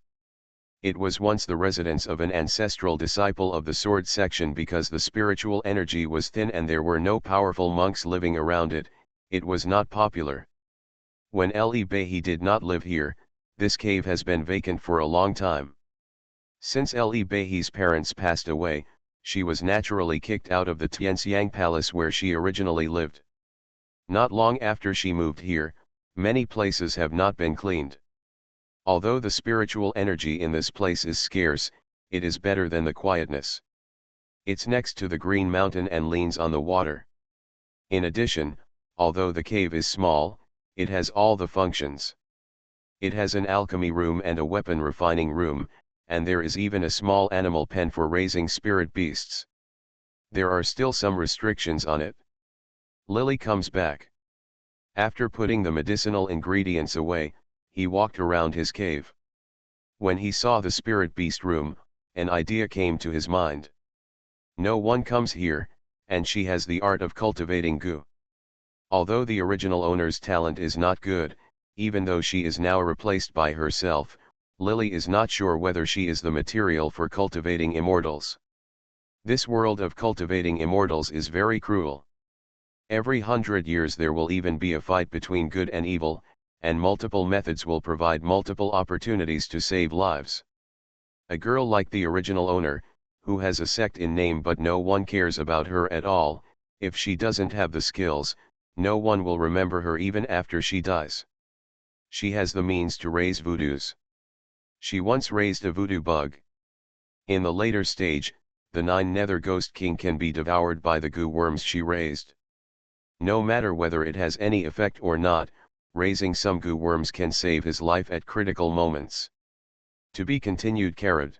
It was once the residence of an ancestral disciple of the sword section. Because the spiritual energy was thin and there were no powerful monks living around it, it was not popular. When Li Bei did not live here, this cave has been vacant for a long time. Since Li Bei's parents passed away, she was naturally kicked out of the Tianxiang Palace where she originally lived. Not long after she moved here, many places have not been cleaned. Although the spiritual energy in this place is scarce, it is better than the quietness. It's next to the Green Mountain and leans on the water. In addition, although the cave is small, it has all the functions. It has an alchemy room and a weapon refining room, and there is even a small animal pen for raising spirit beasts. There are still some restrictions on it. Lily comes back. After putting the medicinal ingredients away, he walked around his cave. When he saw the spirit beast room, an idea came to his mind. No one comes here, and she has the art of cultivating goo. Although the original owner's talent is not good, even though she is now replaced by herself, Lily is not sure whether she is the material for cultivating immortals. This world of cultivating immortals is very cruel. Every 100 years there will even be a fight between good and evil, and multiple methods will provide multiple opportunities to save lives. A girl like the original owner, who has a sect in name but no one cares about her at all, if she doesn't have the skills, no one will remember her even after she dies. She has the means to raise voodoos. She once raised a voodoo bug. In the later stage, the 9 Nether Ghost King can be devoured by the goo worms she raised. No matter whether it has any effect or not, raising some goo worms can save his life at critical moments. To be continued. Carrot.